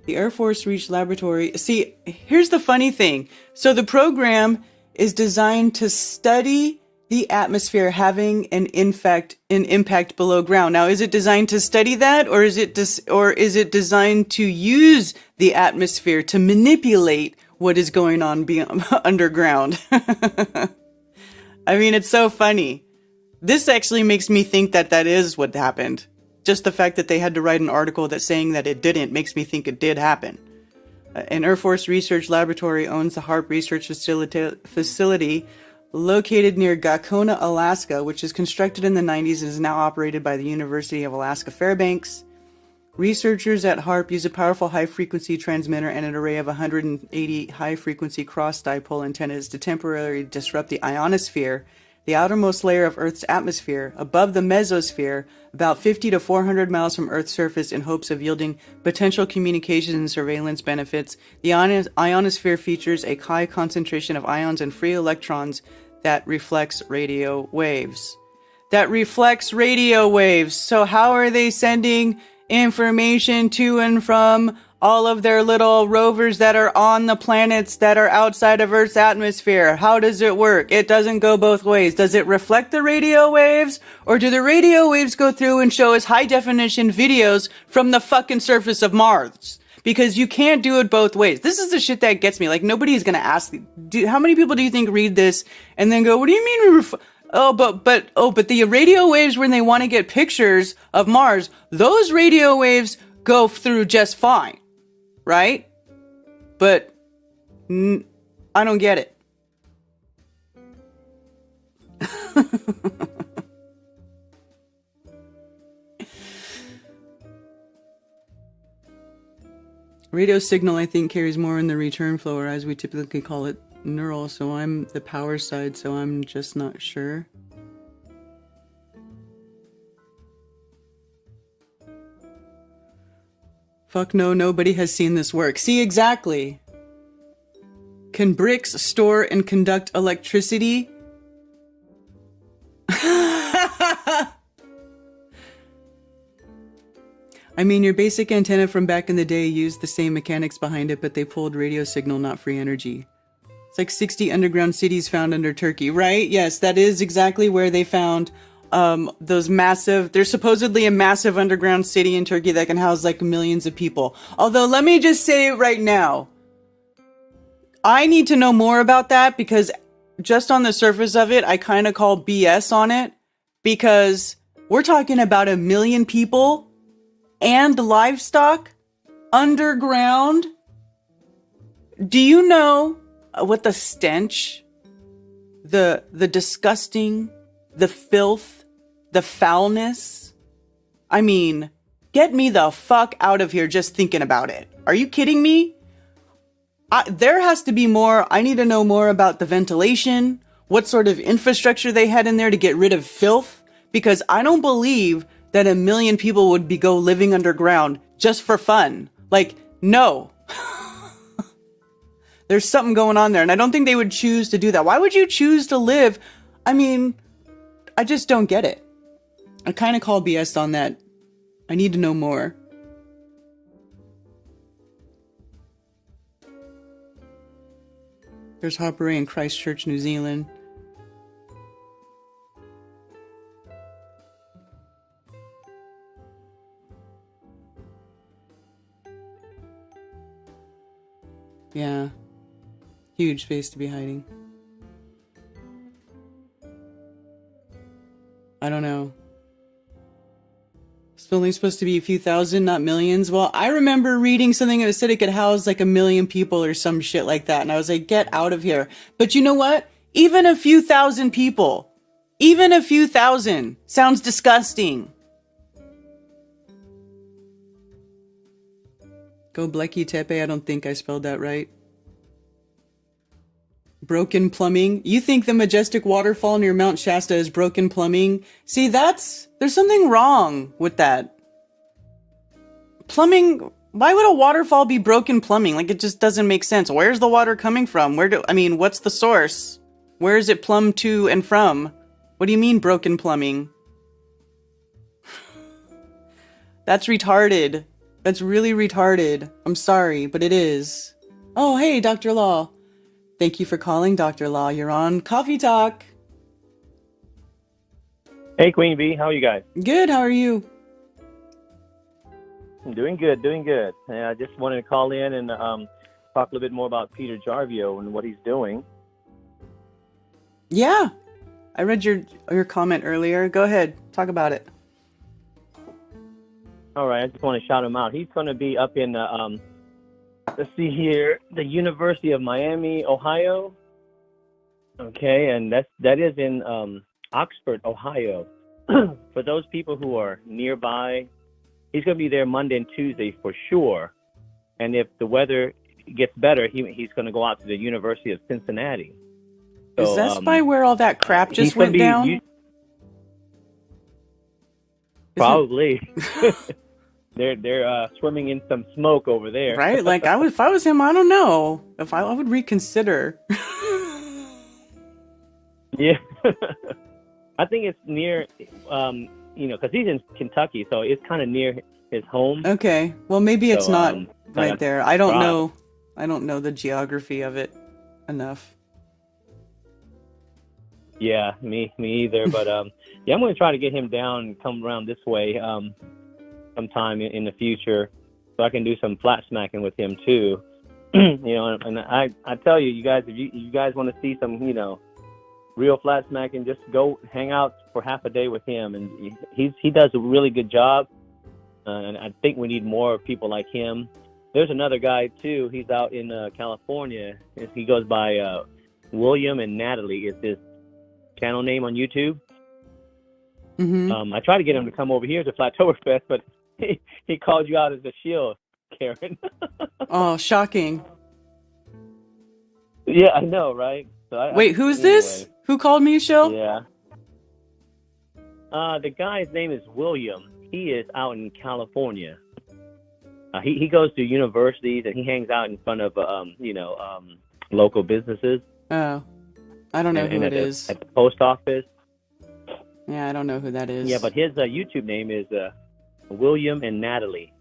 The Air Force Research Laboratory... See, here's the funny thing. So the program is designed to study the atmosphere having an impact below ground. Now, is it designed to study that, or is it designed to use the atmosphere to manipulate what is going on underground? I mean, it's so funny. This actually makes me think that that is what happened. Just the fact that they had to write an article that's saying that it didn't makes me think it did happen. An Air Force Research Laboratory owns the HARP Research Facility located near Gakona, Alaska, which is constructed in the 90s and is now operated by the University of Alaska Fairbanks. Researchers at HARP use a powerful high-frequency transmitter and an array of 180 high-frequency cross-dipole antennas to temporarily disrupt the ionosphere, the outermost layer of Earth's atmosphere, above the mesosphere, about 50 to 400 miles from Earth's surface, in hopes of yielding potential communications and surveillance benefits. The ionosphere features a high concentration of ions and free electrons that reflects radio waves. So how are they sending information to and from all of their little rovers that are on the planets that are outside of Earth's atmosphere? How does it work? It doesn't go both ways. Does it reflect the radio waves, or do the radio waves go through and show us high definition videos from the fucking surface of Mars? Because you can't do it both ways. This is the shit that gets me. Like, nobody's gonna ask, how many people do you think read this and then go, what do you mean? But the radio waves, when they want to get pictures of Mars, those radio waves go through just fine, right? But I don't get it. Radio signal, I think, carries more in the return flow, or as we typically call it, neural. So I'm the power side, so I'm just not sure. Fuck no, nobody has seen this work. See, exactly. Can bricks store and conduct electricity? I mean, your basic antenna from back in the day used the same mechanics behind it, but they pulled radio signal, not free energy. It's like 60 underground cities found under Turkey, right? Yes, that is exactly where they found those massive... There's supposedly a massive underground city in Turkey that can house like millions of people. Although, let me just say it right now. I need to know more about that, because just on the surface of it, I kind of call BS on it. Because we're talking about 1 million people and livestock underground. Do you know what the stench, the disgusting, the filth, the foulness? I mean, get me the fuck out of here just thinking about it. Are you kidding me? There has to be more. I need to know more about the ventilation, what sort of infrastructure they had in there to get rid of filth, because I don't believe that 1 million people would go living underground just for fun. Like, no. There's something going on there, and I don't think they would choose to do that. Why would you choose to live? I mean, I just don't get it. I kind of call BS on that. I need to know more. There's Hopperay in Christchurch, New Zealand. Yeah. Huge space to be hiding. I don't know. It's only supposed to be a few thousand, not millions. Well, I remember reading something that said it could house like 1 million people or some shit like that. And I was like, get out of here. But you know what? Even a few thousand people, even a few thousand sounds disgusting. Go Blecky Tepe. I don't think I spelled that right. Broken plumbing. You think the majestic waterfall near Mount Shasta is broken plumbing? See, there's something wrong with that. Plumbing, why would a waterfall be broken plumbing? Like, it just doesn't make sense. Where's the water coming from? What's the source? Where is it plumbed to and from? What do you mean broken plumbing? That's retarded. That's really retarded. I'm sorry, but it is. Oh, hey, Dr. Law. Thank you for calling, Dr. Law. You're on Coffee Talk. Hey, Queen Bee. How are you guys? Good. How are you? I'm doing good, I just wanted to call in and talk a little bit more about Peter Jarvio and what he's doing. Yeah. I read your comment earlier. Go ahead. Talk about it. All right. I just want to shout him out. He's going to be up in, let's see here, the University of Miami, Ohio. Okay. And that is in Oxford, Ohio. For those people who are nearby, he's going to be there Monday and Tuesday for sure. And if the weather gets better, he's going to go out to the University of Cincinnati. So, is that by where all that crap just went down? Probably. They're swimming in some smoke over there. Right? Like, if I was him, I don't know. If I would reconsider. Yeah. I think it's near, because he's in Kentucky, so it's kind of near his home. Okay. Well, maybe it's not right there. I don't know. Rob. I don't know the geography of it enough. Yeah, me either. But yeah, I'm going to try to get him down and come around this way sometime in the future, so I can do some flat smacking with him too. And I tell you, you guys, if you guys want to see some, real flat smacking, just go hang out for half a day with him, and he does a really good job. And I think we need more people like him. There's another guy too. He's out in California. He goes by William and Natalie. Is his channel name on YouTube. Mm-hmm. I tried to get him to come over here to Flattoberfest, but he called you out as a shield, Karen. Oh, shocking. Yeah, I know, right? So wait, who's this? Who called me a shill? Yeah. The guy's name is William. He is out in California. He goes to universities and he hangs out in front of local businesses. Oh, I don't know who it is. At the post office. Yeah, I don't know who that is. Yeah, but his YouTube name is William and Natalie.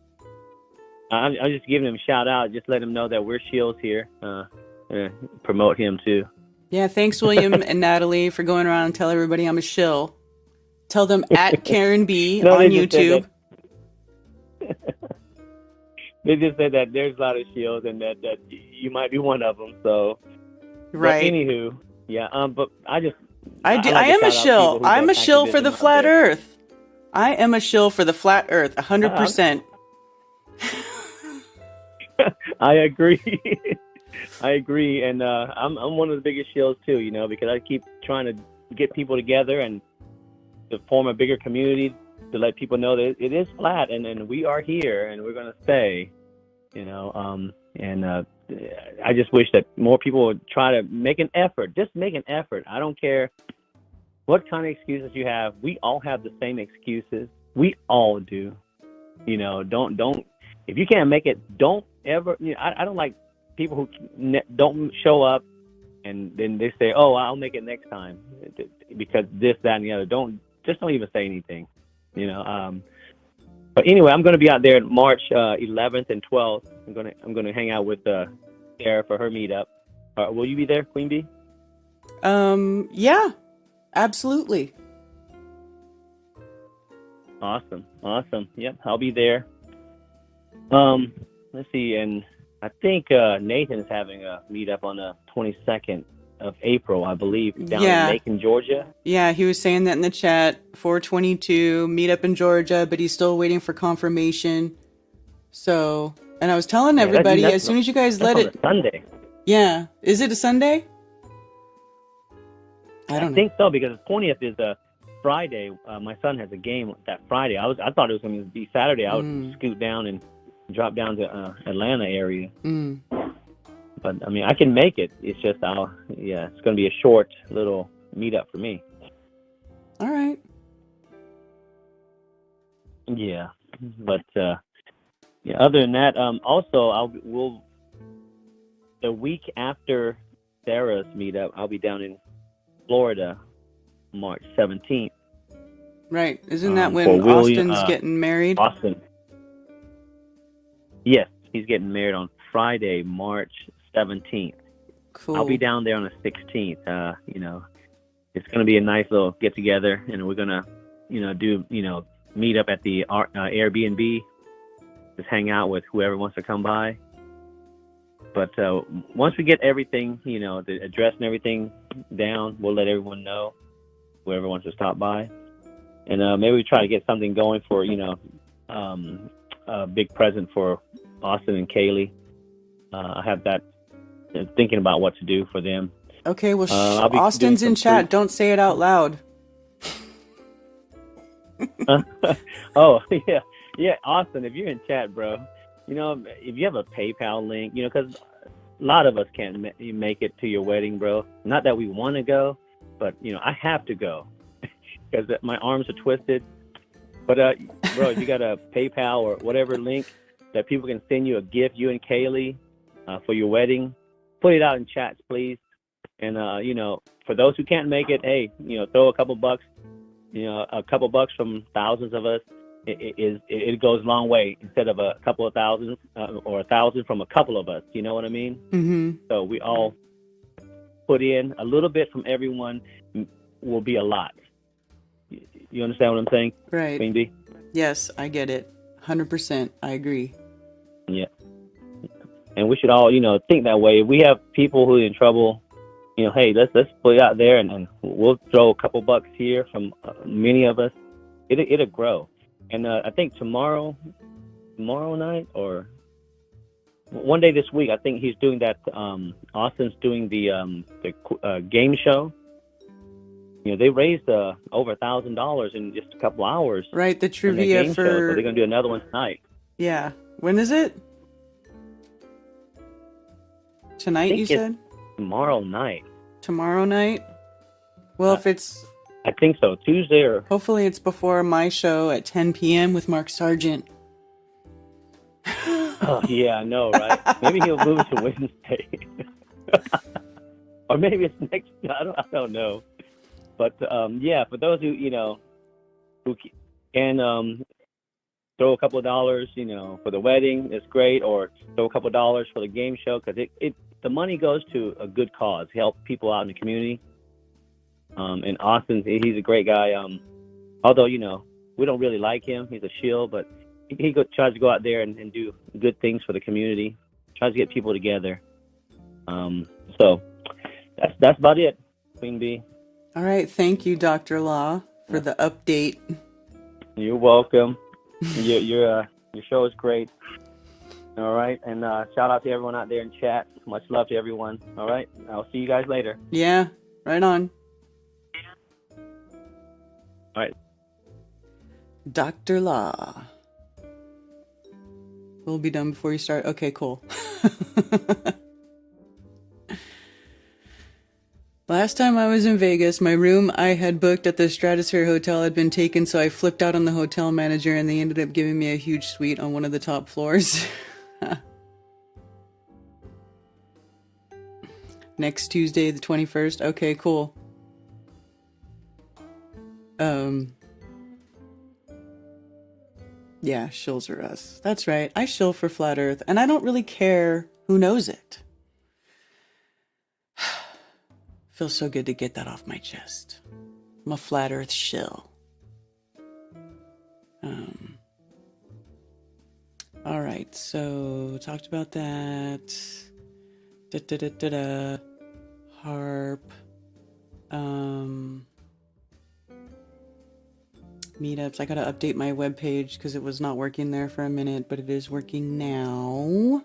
I'm just giving him a shout out. Just let him know that we're shills here. Promote him too. Yeah, thanks, William and Natalie, for going around and tell everybody I'm a shill. Tell them at Karen B on YouTube. They just said that there's a lot of shills and that you might be one of them. So, right. But anywho, yeah. But I am a shill. I'm a shill for the flat Earth. I am a shill for the flat Earth, 100%. I agree. I agree, and I'm one of the biggest shills too. Because I keep trying to get people together and to form a bigger community to let people know that it is flat and we are here and we're going to stay. I just wish that more people would try to make an effort. Just make an effort. I don't care what kind of excuses you have. We all have the same excuses. We all do. Don't. If you can't make it, don't ever. I don't like people who don't show up and then they say, "Oh, I'll make it next time," because this, that, and the other. Don't even say anything. But anyway, I'm going to be out there March 11th and 12th. I'm going to hang out with Sarah for her meetup. Will you be there, Queen Bee? Yeah, absolutely. Awesome. Yep, I'll be there. Let's see, and I think Nathan is having a meetup on the 22nd of April, I believe, down in Macon, Georgia. Yeah, he was saying that in the chat. 422 meetup in Georgia, but he's still waiting for confirmation. So, and I was telling everybody as soon as you guys let it. Sunday. Yeah, is it a Sunday? I think so because the 20th is a Friday. My son has a game that Friday. I thought it was going to be Saturday. I would scoot down and drop down to Atlanta area. But I mean, I can make it. It's just it's going to be a short little meetup for me. All right. Yeah, but other than that, also the week after Sarah's meetup, I'll be down in Florida, March 17th. Right. Isn't that for when William, Austin's getting married? Austin. Yes, he's getting married on Friday, March 17th. Cool. I'll be down there on the 16th. It's going to be a nice little get together, and we're going to, do, meet up at the Airbnb, just hang out with whoever wants to come by. But once we get everything, the address and everything down, we'll let everyone know, whoever wants to stop by. And maybe we try to get something going for, a big present for Austin and Kaylee. I have that, thinking about what to do for them. Okay, well, Austin's in chat. Don't say it out loud. Oh, yeah. Yeah, Austin, if you're in chat, bro, if you have a PayPal link, because a lot of us can't make it to your wedding, bro. Not that we want to go, but, I have to go because my arms are twisted. But, bro, if you got a PayPal or whatever link that people can send you a gift, you and Kaylee, for your wedding, put it out in chats, please. And, for those who can't make it, hey, throw a couple bucks, a couple bucks from thousands of us. It goes a long way instead of a couple of thousands or 1,000 from a couple of us. You know what I mean? Mm-hmm. So we all put in a little bit from everyone will be a lot. You understand what I'm saying? Right. Queen B? Yes, I get it. 100%. I agree. Yeah. And we should all, think that way. If we have people who are in trouble, hey, let's put it out there and we'll throw a couple bucks here from many of us. It'll grow. And I think tomorrow night or one day this week, I think he's doing that. Austin's doing the game show. They raised over $1,000 in just a couple hours. Right, the trivia for. Show, so they're gonna do another one tonight. Yeah, when is it? Tonight, you said? Tomorrow night. Tomorrow night. Well, if it's. I think so. Tuesday or... Hopefully it's before my show at 10 p.m. with Mark Sargent. Oh, yeah, I know, right? Maybe he'll move it to Wednesday. Or maybe it's next... I don't know. But, yeah, for those who can throw a couple of dollars, for the wedding, it's great. Or throw a couple of dollars for the game show. Because the money goes to a good cause. Help people out in the community. And Austin, he's a great guy. Although, we don't really like him. He's a shill, but he tries to go out there and do good things for the community. Tries to get people together. So that's about it, Queen B. All right. Thank you, Dr. Law, for the update. You're welcome. Your show is great. All right. And shout out to everyone out there in chat. Much love to everyone. All right. I'll see you guys later. Yeah. Right on. All right. Dr. Law. We'll be done before you start. Okay, cool. Last time I was in Vegas, my room I had booked at the Stratosphere Hotel had been taken, so I flipped out on the hotel manager and they ended up giving me a huge suite on one of the top floors. Next Tuesday, the 21st. Okay, cool. Yeah, shills are us. That's right. I shill for Flat Earth, and I don't really care who knows it. Feels so good to get that off my chest. I'm a Flat Earth shill. All right, so talked about that. Harp. Meetups. I gotta update my webpage because it was not working there for a minute, but it is working now.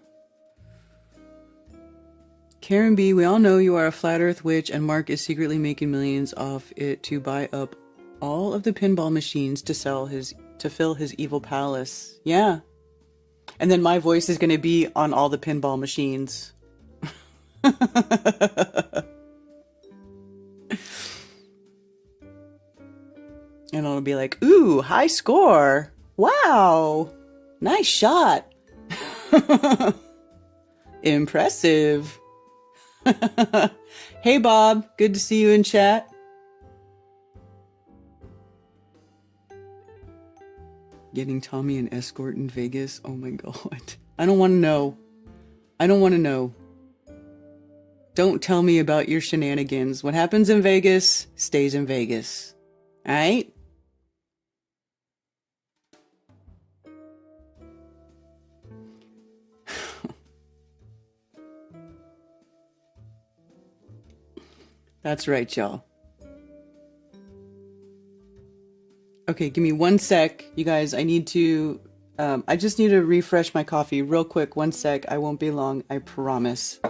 Karen B, we all know you are a flat earth witch and Mark is secretly making millions off it to buy up all of the pinball machines to fill his evil palace. Yeah. And then my voice is gonna be on all the pinball machines. And it'll be like, ooh, high score. Wow. Nice shot. Impressive. Hey, Bob. Good to see you in chat. Getting Tommy an escort in Vegas? Oh my god. I don't want to know. I don't want to know. Don't tell me about your shenanigans. What happens in Vegas stays in Vegas. Alright? That's right, y'all. Okay, give me 1 sec. You guys, I need to... I just need to refresh my coffee real quick. 1 sec. I won't be long. I promise.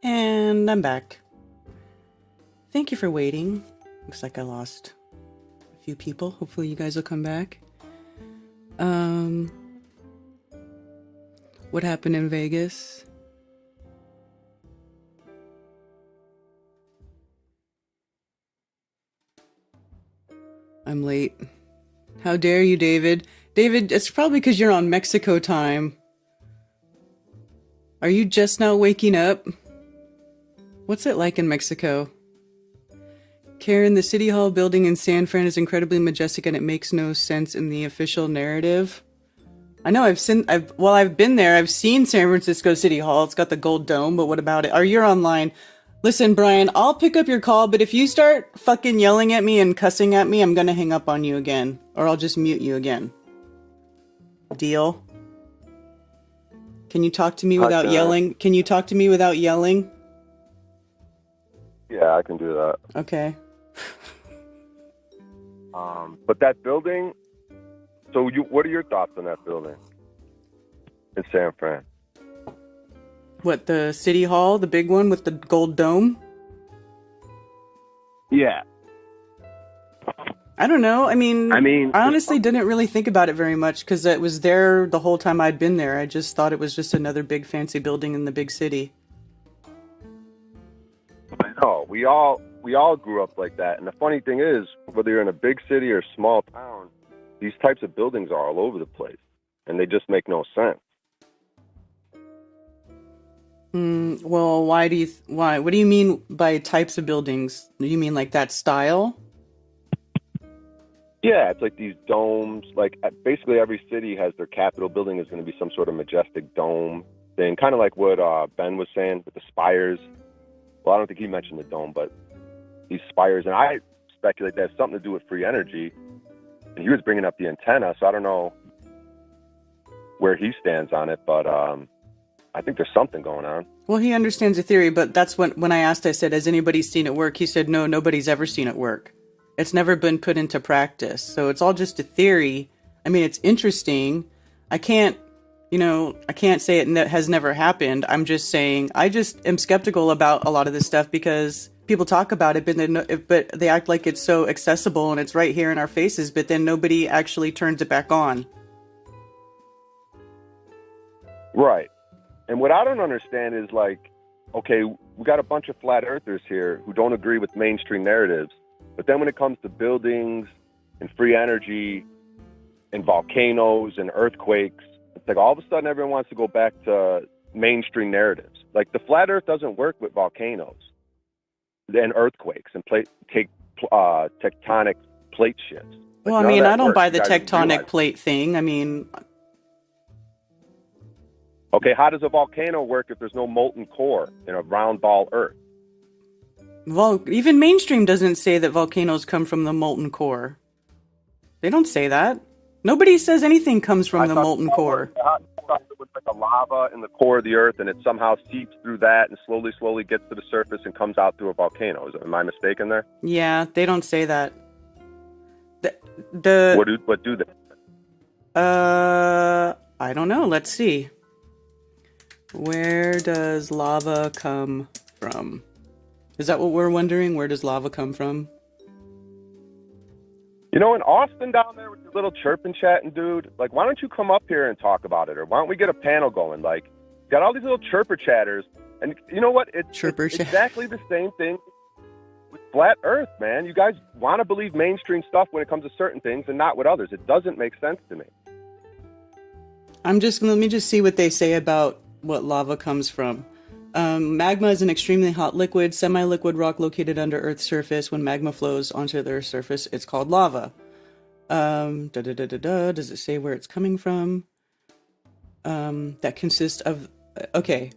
And I'm back. Thank you for waiting. Looks like I lost a few people. Hopefully you guys will come back. What happened in Vegas? I'm late. How dare you, David? David, it's probably because you're on Mexico time. Are you just now waking up? What's it like in Mexico? Karen, the City Hall building in San Fran is incredibly majestic and it makes no sense in the official narrative. I know I've been there. I've seen San Francisco City Hall. It's got the gold dome, but what about it? Or you're online. Listen, Brian, I'll pick up your call, but if you start fucking yelling at me and cussing at me, I'm gonna hang up on you again. Or I'll just mute you again. Deal? Can you talk to me without yelling? Can you talk to me without yelling? Yeah, I can do that. Okay. But that building, so what are your thoughts on that building in San Fran? What, the City Hall, the big one with the gold dome? Yeah. I don't know. I mean, I honestly didn't really think about it very much because it was there the whole time I'd been there. I just thought it was just another big fancy building in the big city. I know. We all grew up like that. And the funny thing is, whether you're in a big city or small town, these types of buildings are all over the place. And they just make no sense. Well, why? What do you mean by types of buildings? Do you mean like that style? Yeah, it's like these domes. Like basically every city has their Capitol building is going to be some sort of majestic dome thing. Kind of like what Ben was saying with the spires. Well, I don't think he mentioned the dome, but these spires. And I speculate that has something to do with free energy. And he was bringing up the antenna, so I don't know where he stands on it, but I think there's something going on. Well, he understands the theory, but that's when I asked, I said, has anybody seen it work? He said, no, nobody's ever seen it work. It's never been put into practice. So it's all just a theory. I mean, it's interesting. I can't say it has never happened. I'm just saying, I just am skeptical about a lot of this stuff because people talk about it, but they act like it's so accessible and it's right here in our faces, but then nobody actually turns it back on. Right. And what I don't understand is like, okay, we got a bunch of flat earthers here who don't agree with mainstream narratives. But then when it comes to buildings and free energy and volcanoes and earthquakes, it's like all of a sudden everyone wants to go back to mainstream narratives. Like the flat earth doesn't work with volcanoes and earthquakes and tectonic plate shifts. Well, I mean, I don't buy the tectonic plate thing. I mean... Okay, how does a volcano work if there's no molten core in a round ball earth? Well, even mainstream doesn't say that volcanoes come from the molten core. They don't say that. Nobody says anything comes from the molten core. I thought it was like a lava in the core of the earth and it somehow seeps through that and slowly gets to the surface and comes out through a volcano. Am I mistaken there? Yeah, they don't say that. What do they? I don't know. Let's see. Where does lava come from? Is that what we're wondering? Where does lava come from? You know, in Austin down there with your little chirping chatting dude, like, why don't you come up here and talk about it? Or why don't we get a panel going? Like, got all these little chirper chatters. And you know what? It's exactly the same thing with flat earth, man. You guys want to believe mainstream stuff when it comes to certain things and not with others. It doesn't make sense to me. Let me just see what they say about what lava comes from. Magma is an extremely hot liquid, semi-liquid rock located under Earth's surface. When magma flows onto the Earth's surface, it's called lava. Does it say where it's coming from? That consists of... Okay.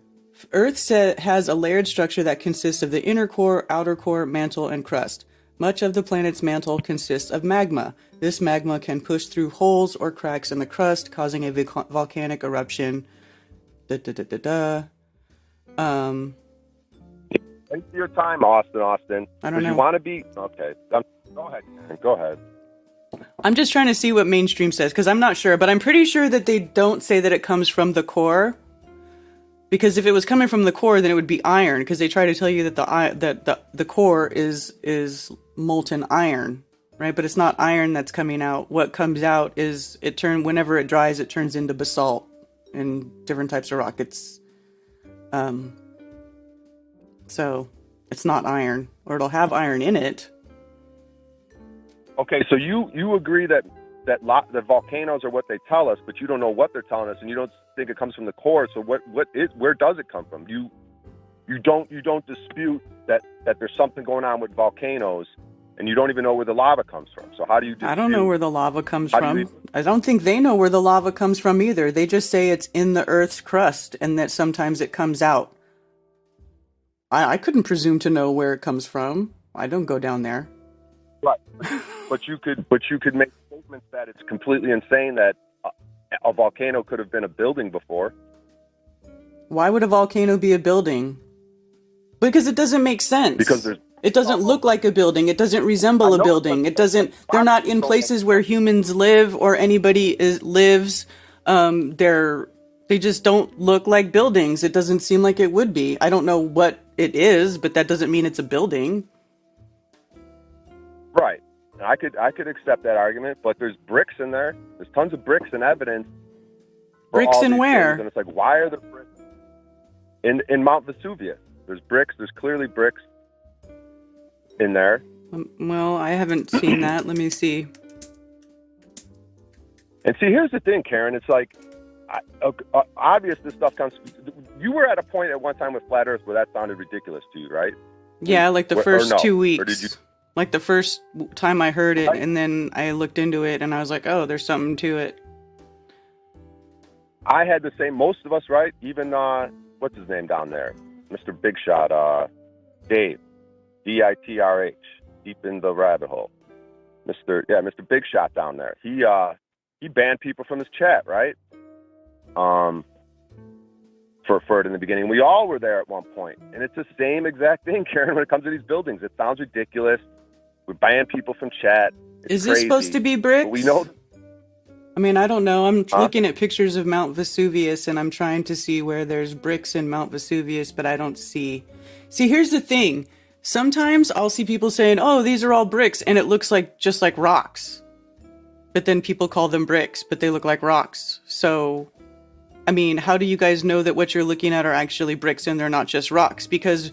Earth has a layered structure that consists of the inner core, outer core, mantle, and crust. Much of the planet's mantle consists of magma. This magma can push through holes or cracks in the crust, causing a volcanic eruption. Thanks for your time, Austin. I don't know. You want to be... Okay. Go ahead. I'm just trying to see what mainstream says, because I'm not sure, but I'm pretty sure that they don't say that it comes from the core. Because if it was coming from the core, then it would be iron, because they try to tell you that the core is molten iron, right? But it's not iron that's coming out. What comes out is whenever it dries, it turns into basalt and different types of rock. So it's not iron, or it'll have iron in it. Okay, so you agree that volcanoes are what they tell us, but you don't know what they're telling us, and you don't think it comes from the core. So where does it come from? You don't dispute that there's something going on with volcanoes, and you don't even know where the lava comes from. So how do you? I don't know where the lava comes How do from. you- I don't think they know where the lava comes from either. They just say it's in the Earth's crust and that sometimes it comes out. I couldn't presume to know where it comes from. I don't go down there. Right. But you could make statements that it's completely insane that a volcano could have been a building before. Why would a volcano be a building? Because it doesn't make sense. Because it doesn't look like a building. It doesn't resemble a building. It doesn't. They're not in places where humans live or anybody lives. They just don't look like buildings. It doesn't seem like it would be. I don't know what it is, but that doesn't mean it's a building. Right. I could accept that argument, but there's bricks in there. There's tons of bricks and evidence. Bricks in where? And it's like, why are there bricks in Mount Vesuvius? There's bricks. There's clearly bricks in there. Well, I haven't seen that. Let me see. And see, here's the thing, Karen. It's like, obvious this stuff comes. You were at a point at one time with flat Earth where that sounded ridiculous to you, right? Yeah, like the first 2 weeks. Or did you? Like the first time I heard it, and then I looked into it, and I was like, oh, there's something to it. I had the same, most of us, right? Even, what's his name down there? Mr. Big Shot, Dave, Ditrh, deep in the rabbit hole. Mr. Big Shot down there. He banned people from his chat, right? For it in the beginning. We all were there at one point. And it's the same exact thing, Karen, when it comes to these buildings. It sounds ridiculous. We're banning people from chat. Is this supposed to be bricks? But we know. I mean, I don't know. I'm looking at pictures of Mount Vesuvius, and I'm trying to see where there's bricks in Mount Vesuvius, but I don't see. See, here's the thing. Sometimes I'll see people saying, oh, these are all bricks, and it looks like just like rocks. But then people call them bricks, but they look like rocks. So, I mean, how do you guys know that what you're looking at are actually bricks and they're not just rocks? Because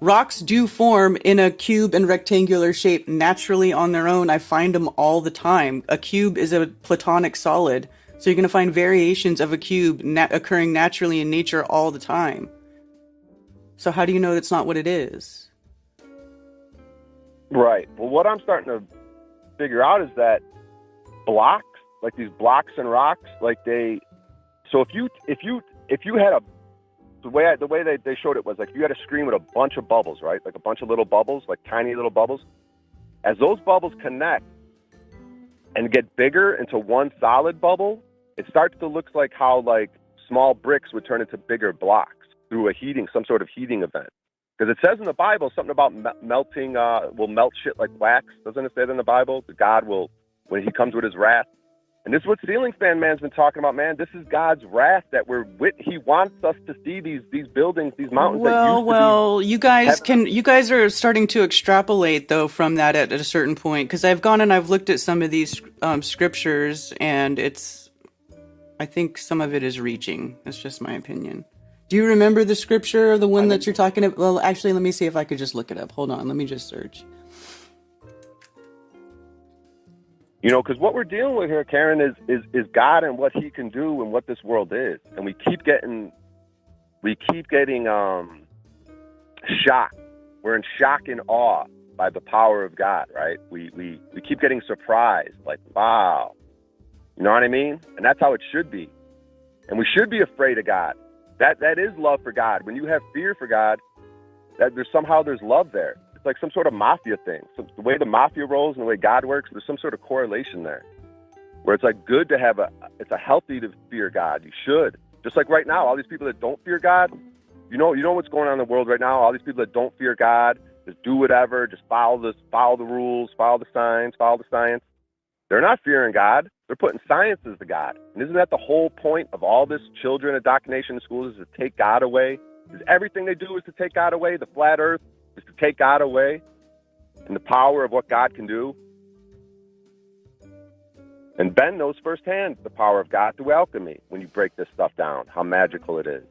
rocks do form in a cube and rectangular shape naturally on their own. I find them all the time. A cube is a platonic solid. So you're going to find variations of a cube occurring naturally in nature all the time. So how do you know that's not what it is? Right. Well, what I'm starting to figure out is that blocks, like these blocks and rocks, like they... So if you had the way they showed it was like if you had a screen with a bunch of bubbles, right? Like a bunch of little bubbles, like tiny little bubbles. As those bubbles connect and get bigger into one solid bubble, it starts to look like how like small bricks would turn into bigger blocks through some sort of heating event. Because it says in the Bible something about melting, will melt shit like wax. Doesn't it say that in the Bible? That God will, when he comes with his wrath. And this is what Ceiling Fan Man's been talking about, man. This is God's wrath that he wants us to see these buildings, these mountains. You guys are starting to extrapolate though from that at a certain point. Because I've gone and I've looked at some of these scriptures, and I think some of it is reaching. That's just my opinion. Do you remember the scripture or the one that you're talking about? Well, actually, let me see if I could just look it up. Hold on, let me just search. You know, because what we're dealing with here, Karen, is God and what he can do and what this world is. And we keep getting shocked. We're in shock and awe by the power of God, right? We keep getting surprised, like, wow. You know what I mean? And that's how it should be. And we should be afraid of God. That is love for God. When you have fear for God, there's love there. Like some sort of mafia thing. So the way the mafia rolls and the way God works, there's some sort of correlation there. Where it's like good to have it's a healthy to fear God. You should. Just like right now, all these people that don't fear God, you know what's going on in the world right now? All these people that don't fear God, just do whatever, just follow the rules, follow the signs, follow the science. They're not fearing God. They're putting science as the God. And isn't that the whole point of all this children indoctrination in schools, is to take God away? Is everything they do is to take God away? The flat earth is to take God away and the power of what God can do. And Ben knows firsthand the power of God through alchemy when you break this stuff down, how magical it is.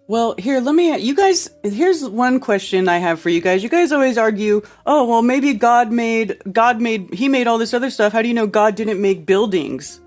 Well, here's one question I have for you guys. You guys always argue, oh, well, maybe he made all this other stuff. How do you know God didn't make buildings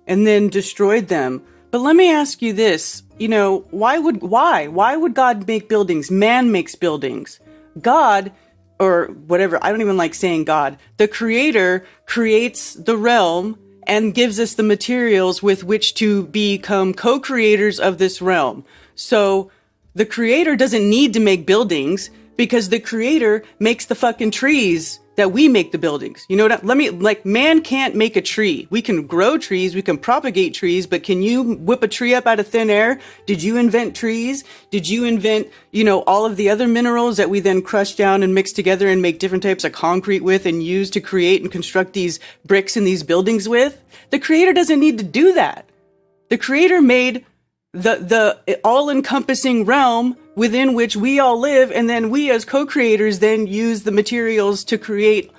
and then destroyed them? But let me ask you this, why would God make buildings? Man makes buildings. God or whatever. I don't even like saying God. The creator creates the realm and gives us the materials with which to become co-creators of this realm. So the creator doesn't need to make buildings because the creator makes the fucking trees that we make the buildings. You know what? Man can't make a tree. We can grow trees, we can propagate trees, but can you whip a tree up out of thin air? Did you invent trees? Did you invent, all of the other minerals that we then crush down and mix together and make different types of concrete with and use to create and construct these bricks and these buildings with? The creator doesn't need to do that. The creator made the all-encompassing realm within which we all live, and then we as co-creators then use the materials to create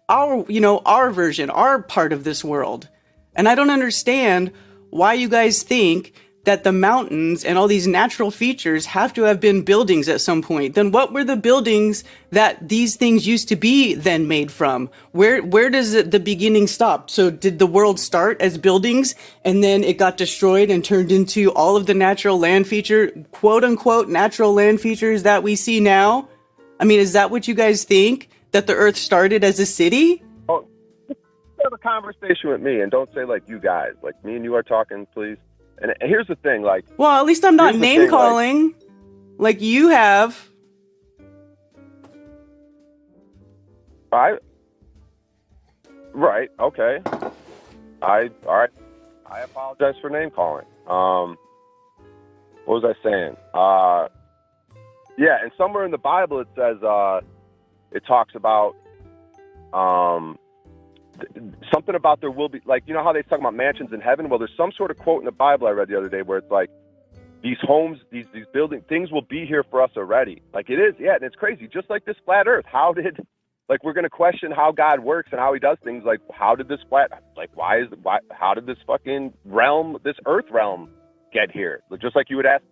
our version, our part of this world. And I don't understand why you guys think that the mountains and all these natural features have to have been buildings at some point. Then what were the buildings that these things used to be then made from? Where does the beginning stop? So did the world start as buildings and then it got destroyed and turned into all of the natural land feature, quote unquote, natural land features that we see now? I mean, is that what you guys think? That the earth started as a city? Oh, have a conversation with me and don't say like you guys, like me and you are talking, please. And here's the thing, well, at least I'm not name calling like you have. Right. Okay. All right. I apologize for name calling. What was I saying? Yeah, and somewhere in the Bible it says it talks about something about there will be, how they talk about mansions in heaven. Well, there's some sort of quote in the Bible I read the other day where it's like these homes, these building things will be here for us already. Like it is, yeah, and it's crazy. Just like this flat Earth, we're going to question how God works and how He does things. Like, how did this how did this fucking realm, this Earth realm, get here? Just like you would ask,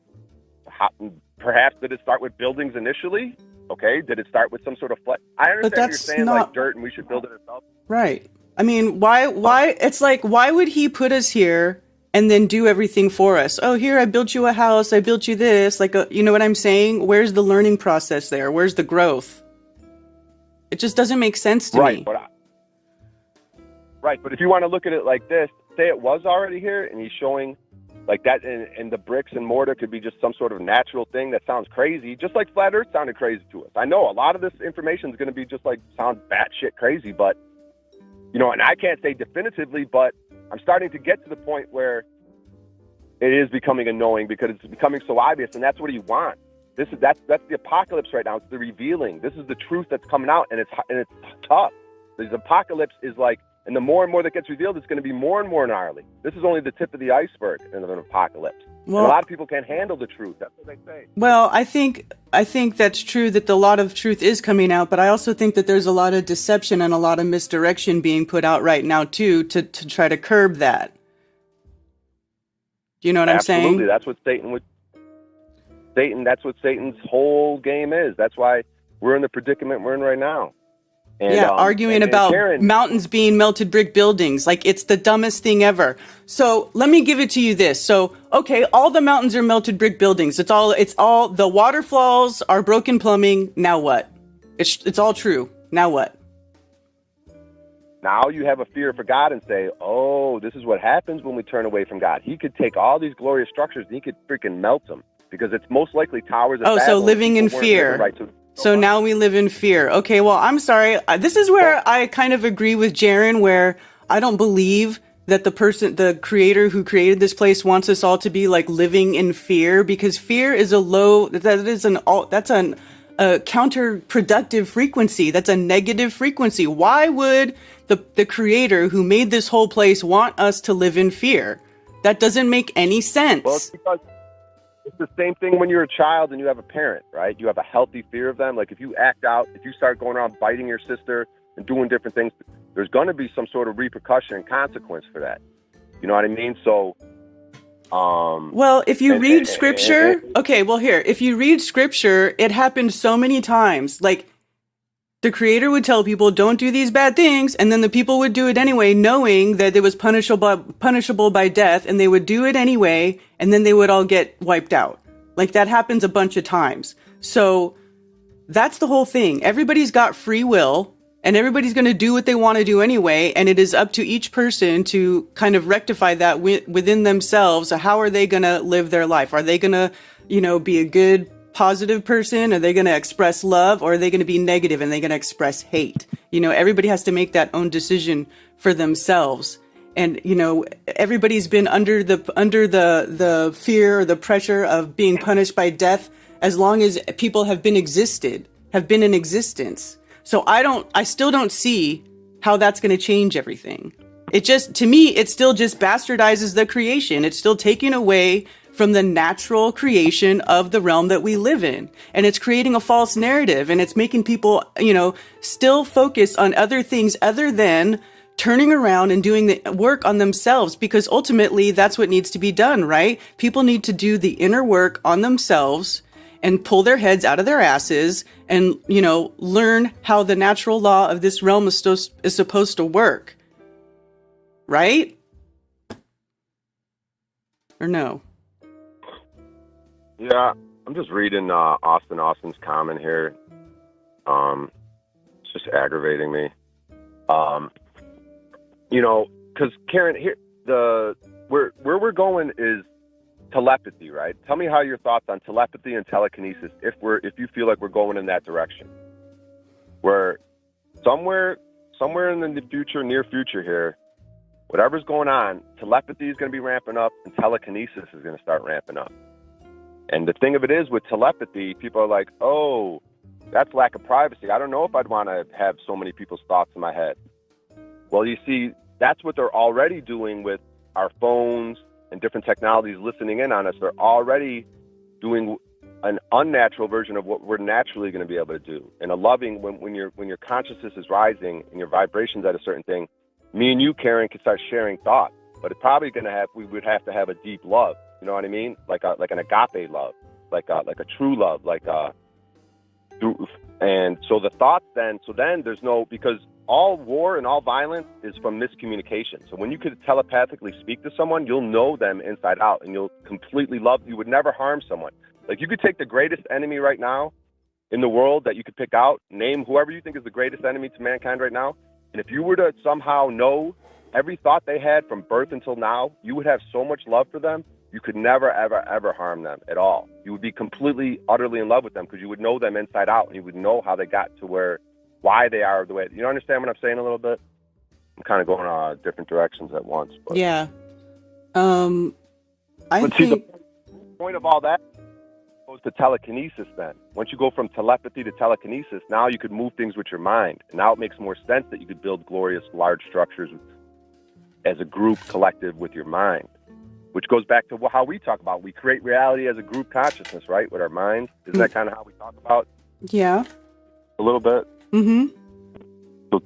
perhaps did it start with buildings initially? Okay, did it start with some sort of flat? I understand you're saying like dirt and we should build it ourselves. Right. I mean, why? It's like, why would He put us here and then do everything for us? Oh, here, I built you a house. I built you this. You know what I'm saying? Where's the learning process there? Where's the growth? It just doesn't make sense to me. But if you want to look at it like this, say it was already here and He's showing like that, and the bricks and mortar could be just some sort of natural thing that sounds crazy, just like flat Earth sounded crazy to us. I know a lot of this information is going to be just like sound batshit crazy, but and I can't say definitively, but I'm starting to get to the point where it is becoming annoying because it's becoming so obvious, and that's what you want. That's the apocalypse right now. It's the revealing. This is the truth that's coming out, and it's tough. This apocalypse is like, and the more and more that gets revealed, it's going to be more and more gnarly. This is only the tip of the iceberg in an apocalypse. Well, and a lot of people can't handle the truth. That's what they say. Well, I think that's true that a lot of truth is coming out, but I also think that there's a lot of deception and a lot of misdirection being put out right now too to try to curb that. Do you know what I'm saying? Absolutely. That's what that's what Satan's whole game is. That's why we're in the predicament we're in right now. And, arguing about mountains being melted brick buildings. Like, it's the dumbest thing ever. So let me give it to you this. So, okay, all the mountains are melted brick buildings. It's all the waterfalls are broken plumbing. Now what? It's all true. Now what? Now you have a fear for God and say, oh, this is what happens when we turn away from God. He could take all these glorious structures and He could freaking melt them because it's most likely towers of Babel. So living in fear. So now we live in fear. Okay, well, I'm sorry. This is where I kind of agree with Jaron, where I don't believe that the creator who created this place wants us all to be like living in fear, because fear is a counterproductive frequency. That's a negative frequency. Why would the creator who made this whole place want us to live in fear? That doesn't make any sense. Well, it's because it's the same thing when you're a child and you have a parent, right? You have a healthy fear of them. Like if you act out, if you start going around biting your sister and doing different things, there's going to be some sort of repercussion and consequence for that. You know what I mean? So, well, if you read scripture, if you read scripture, it happened so many times. Like, the creator would tell people, don't do these bad things, and then the people would do it anyway, knowing that it was punishable by death, and they would do it anyway, and then they would all get wiped out. Like, that happens a bunch of times. So, That's the whole thing. Everybody's got free will and everybody's going to do what they want to do anyway. And it is up to each person to kind of rectify that within themselves. How are they going to live their life? Are they going to, be a good, positive person? Are they going to express love, or are they going to be negative and they're going to express hate? Everybody has to make that own decision for themselves. And, everybody's been under the fear or the pressure of being punished by death as long as people have been in existence. So I still don't see how that's going to change everything. To me, it still just bastardizes the creation. It's still taking away from the natural creation of the realm that we live in. And it's creating a false narrative, and it's making people, still focus on other things other than turning around and doing the work on themselves, because ultimately that's what needs to be done, right? People need to do the inner work on themselves and pull their heads out of their asses and, learn how the natural law of this realm is supposed to work. Right? Or no? Yeah, I'm just reading Austin's comment here. It's just aggravating me. Because Karen, here where we're going is telepathy, right? Tell me how your thoughts on telepathy and telekinesis, if you feel like we're going in that direction, where somewhere in the future, near future here, whatever's going on, telepathy is going to be ramping up and telekinesis is going to start ramping up. And the thing of it is, with telepathy, people are like, oh, that's lack of privacy. I don't know if I'd want to have so many people's thoughts in my head. Well, you see, that's what they're already doing with our phones and different technologies listening in on us. They're already doing an unnatural version of what we're naturally going to be able to do. And a loving, when your consciousness is rising and your vibrations at a certain thing, me and you, Karen, can start sharing thoughts. But it's probably we would have to have a deep love. You know what I mean? Like an agape love, like a true love, and so the thoughts then there's no, because all war and all violence is from miscommunication. So when you could telepathically speak to someone, you'll know them inside out and you'll completely love, you would never harm someone. Like, you could take the greatest enemy right now in the world that you could pick out, name whoever you think is the greatest enemy to mankind right now. And if you were to somehow know every thought they had from birth until now, you would have so much love for them. You could never, ever, ever harm them at all. You would be completely, utterly in love with them because you would know them inside out and you would know how they got to why they are the way. You understand what I'm saying a little bit? I'm kind of going different directions at once. But. Yeah. I think the point of all that goes to telekinesis then. Once you go from telepathy to telekinesis, now you could move things with your mind. And now it makes more sense that you could build glorious, large structures as a group, collective with your mind. Which goes back to how we talk about, we create reality as a group consciousness, right? With our mind. Isn't that kind of how we talk about? Yeah. A little bit. Mm-hmm. So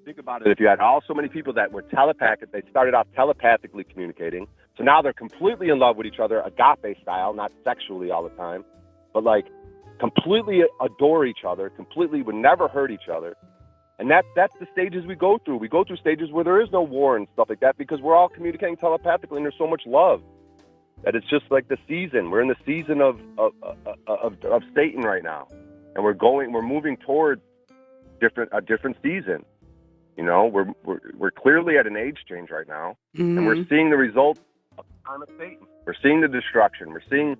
think about it. If you had so many people that were telepathic, they started off telepathically communicating. So now they're completely in love with each other, agape style, not sexually all the time, but like completely adore each other, completely would never hurt each other. And that's the stages we go through. We go through stages where there is no war and stuff like that because we're all communicating telepathically and there's so much love that it's just like the season. We're in the season of Satan right now, and we're moving toward a different season. We're clearly at an age change right now, and we're seeing the results of the time of Satan. We're seeing the destruction. We're seeing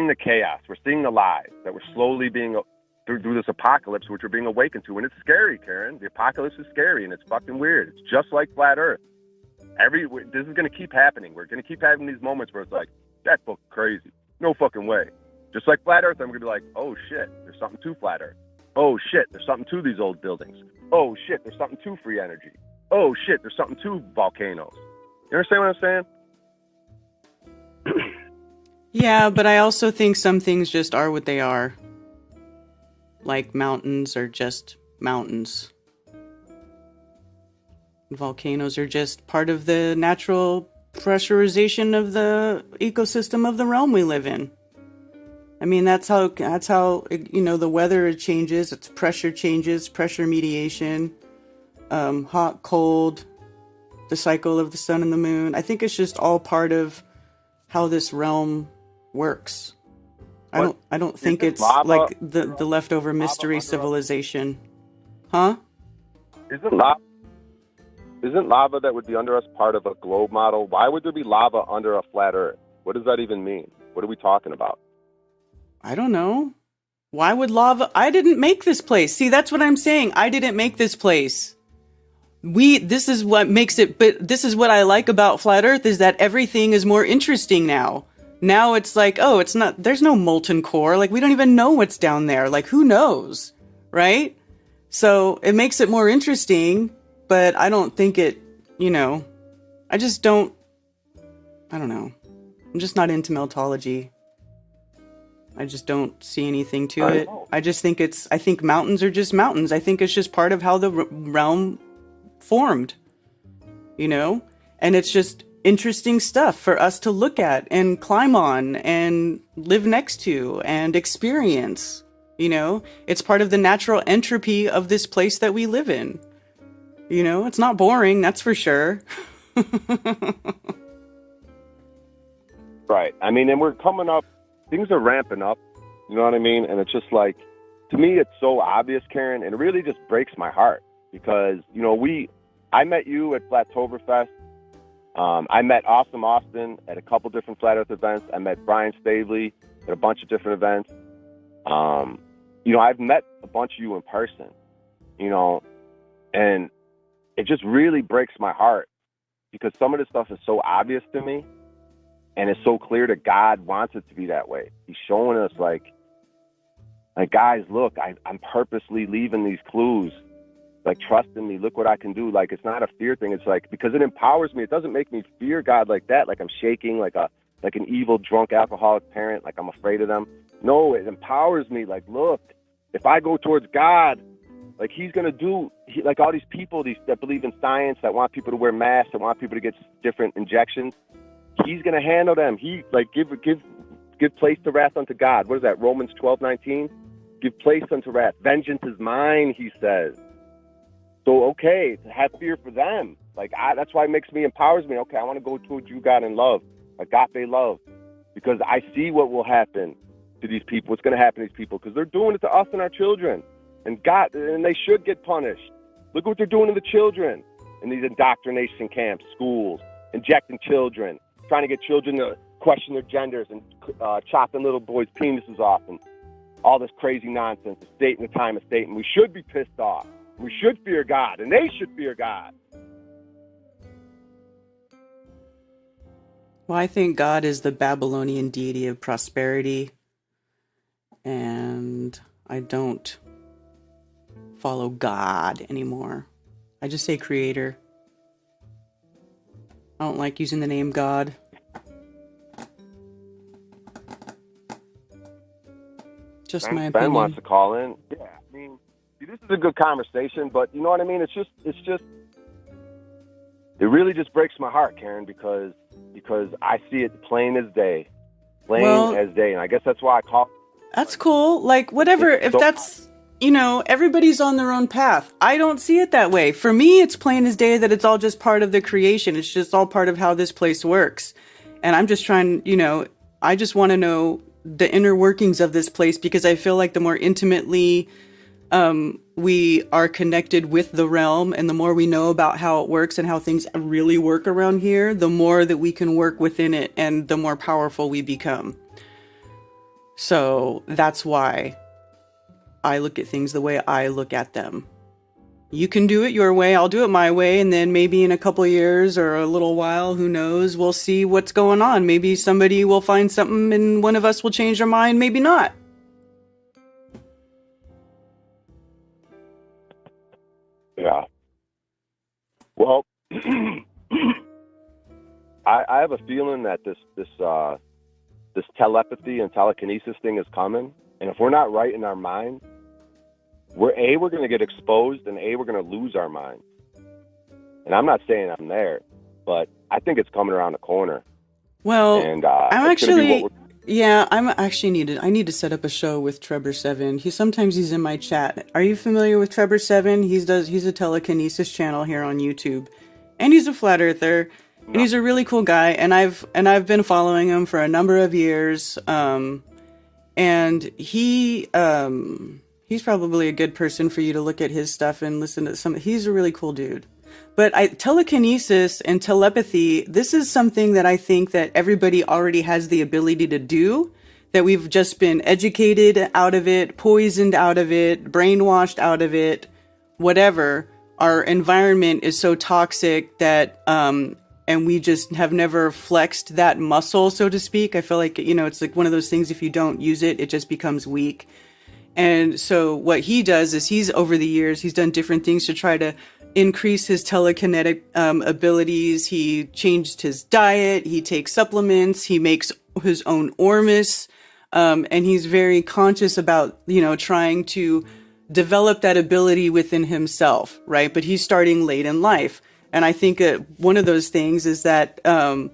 the chaos. We're seeing the lies that we're slowly being through this apocalypse, which we're being awakened to. And it's scary, Karen. The apocalypse is scary, and it's fucking weird. It's just like flat Earth. This is going to keep happening. We're going to keep having these moments where it's like, that's fucking crazy. No fucking way. Just like flat Earth, I'm going to be like, oh shit, there's something to flat Earth. Oh shit, there's something to these old buildings. Oh shit, there's something to free energy. Oh shit, there's something to volcanoes. You understand what I'm saying? Yeah, but I also think some things just are what they are. Like mountains are just mountains. Volcanoes are just part of the natural pressurization of the ecosystem of the realm we live in. I mean, that's how the weather changes. It's pressure changes, pressure mediation, hot, cold, the cycle of the sun and the moon. I think it's just all part of how this realm works. I don't think Isn't it's lava- like the leftover mystery civilization. Huh? Isn't lava that would be under us part of a globe model? Why would there be lava under a flat Earth? What does that even mean? What are we talking about? I don't know. Why would lava? I didn't make this place. See, that's what I'm saying. I didn't make this place. This is what makes it, but this is what I like about flat Earth is that everything is more interesting now. Now it's like, oh, it's not, there's no molten core. Like, we don't even know what's down there. Like, who knows? Right? So it makes it more interesting, but I don't think it, I just don't, I don't know. I'm just not into meltology. I just don't see anything to it. I just think I think mountains are just mountains. I think it's just part of how the realm formed, and it's just interesting stuff for us to look at and climb on and live next to and experience. It's part of the natural entropy of this place that we live in. It's not boring, that's for sure. Right. I mean, and we're coming up, things are ramping up, you know what I mean? And it's just like, to me, it's so obvious, Karen, and it really just breaks my heart because, I met you at Flattoberfest. I met Awesome Austin at a couple different Flat Earth events. I met Brian Stavely at a bunch of different events. I've met a bunch of you in person, and it just really breaks my heart because some of this stuff is so obvious to me and it's so clear that God wants it to be that way. He's showing us like guys, look, I'm purposely leaving these clues. Like, trust in me, look what I can do. Like, it's not a fear thing. It's like, because it empowers me. It doesn't make me fear God like that. Like I'm shaking, like an evil, drunk, alcoholic parent. Like I'm afraid of them. No, it empowers me. Like, look, if I go towards God, like he's going to do, like all these people that believe in science, that want people to wear masks, that want people to get different injections, he's going to handle them. He, like, give place to wrath unto God. What is that, Romans 12:19? Give place unto wrath. Vengeance is mine, he says. So, okay, to have fear for them. Like, that's why it empowers me. Okay, I want to go towards you, God, in love, agape love, because I see what will happen to these people. What's going to happen to these people? Because they're doing it to us and our children. And they should get punished. Look what they're doing to the children in these indoctrination camps, schools, injecting children, trying to get children to question their genders and chopping little boys' penises off and all this crazy nonsense, the state and the time of state. And we should be pissed off. We should fear God, and they should fear God. Well, I think God is the Babylonian deity of prosperity, and I don't follow God anymore. I just say creator. I don't like using the name God. Just my opinion. Ben wants to call in. Yeah, I mean, this is a good conversation, but you know what I mean? It's just, it really just breaks my heart, Karen, because I see it plain as day. As day. And I guess that's why I call. That's cool. Like, whatever, if that's, everybody's on their own path. I don't see it that way. For me, it's plain as day that it's all just part of the creation. It's just all part of how this place works. And I'm just trying, I just want to know the inner workings of this place because I feel like the more intimately we are connected with the realm and the more we know about how it works and how things really work around here, the more that we can work within it and the more powerful we become. So that's why I look at things the way I look at them. You can do it your way, I'll do it my way, and then maybe in a couple of years or a little while, who knows, we'll see what's going on. Maybe somebody will find something and one of us will change their mind, maybe not. Yeah. Well, I have a feeling that this telepathy and telekinesis thing is coming, and if we're not right in our mind, we're going to get exposed, and we're going to lose our mind. And I'm not saying I'm there, but I think it's coming around the corner. Well, and I need to set up a show with Trebor 7. Sometimes he's in my chat. Are you familiar with Trebor 7? He's a telekinesis channel here on YouTube, and he's a flat earther, and he's a really cool guy. And I've been following him for a number of years. And he's probably a good person for you to look at his stuff and listen to some. He's a really cool dude. But telekinesis and telepathy, this is something that I think that everybody already has the ability to do, that we've just been educated out of it, poisoned out of it, brainwashed out of it, whatever. Our environment is so toxic that, and we just have never flexed that muscle, so to speak. I feel like, it's like one of those things, if you don't use it, it just becomes weak. And so what he does is over the years, he's done different things to try to increase his telekinetic abilities. He changed his diet. He takes supplements. He makes his own ormus. And he's very conscious about, trying to develop that ability within himself, right? But he's starting late in life. And I think that one of those things is that, as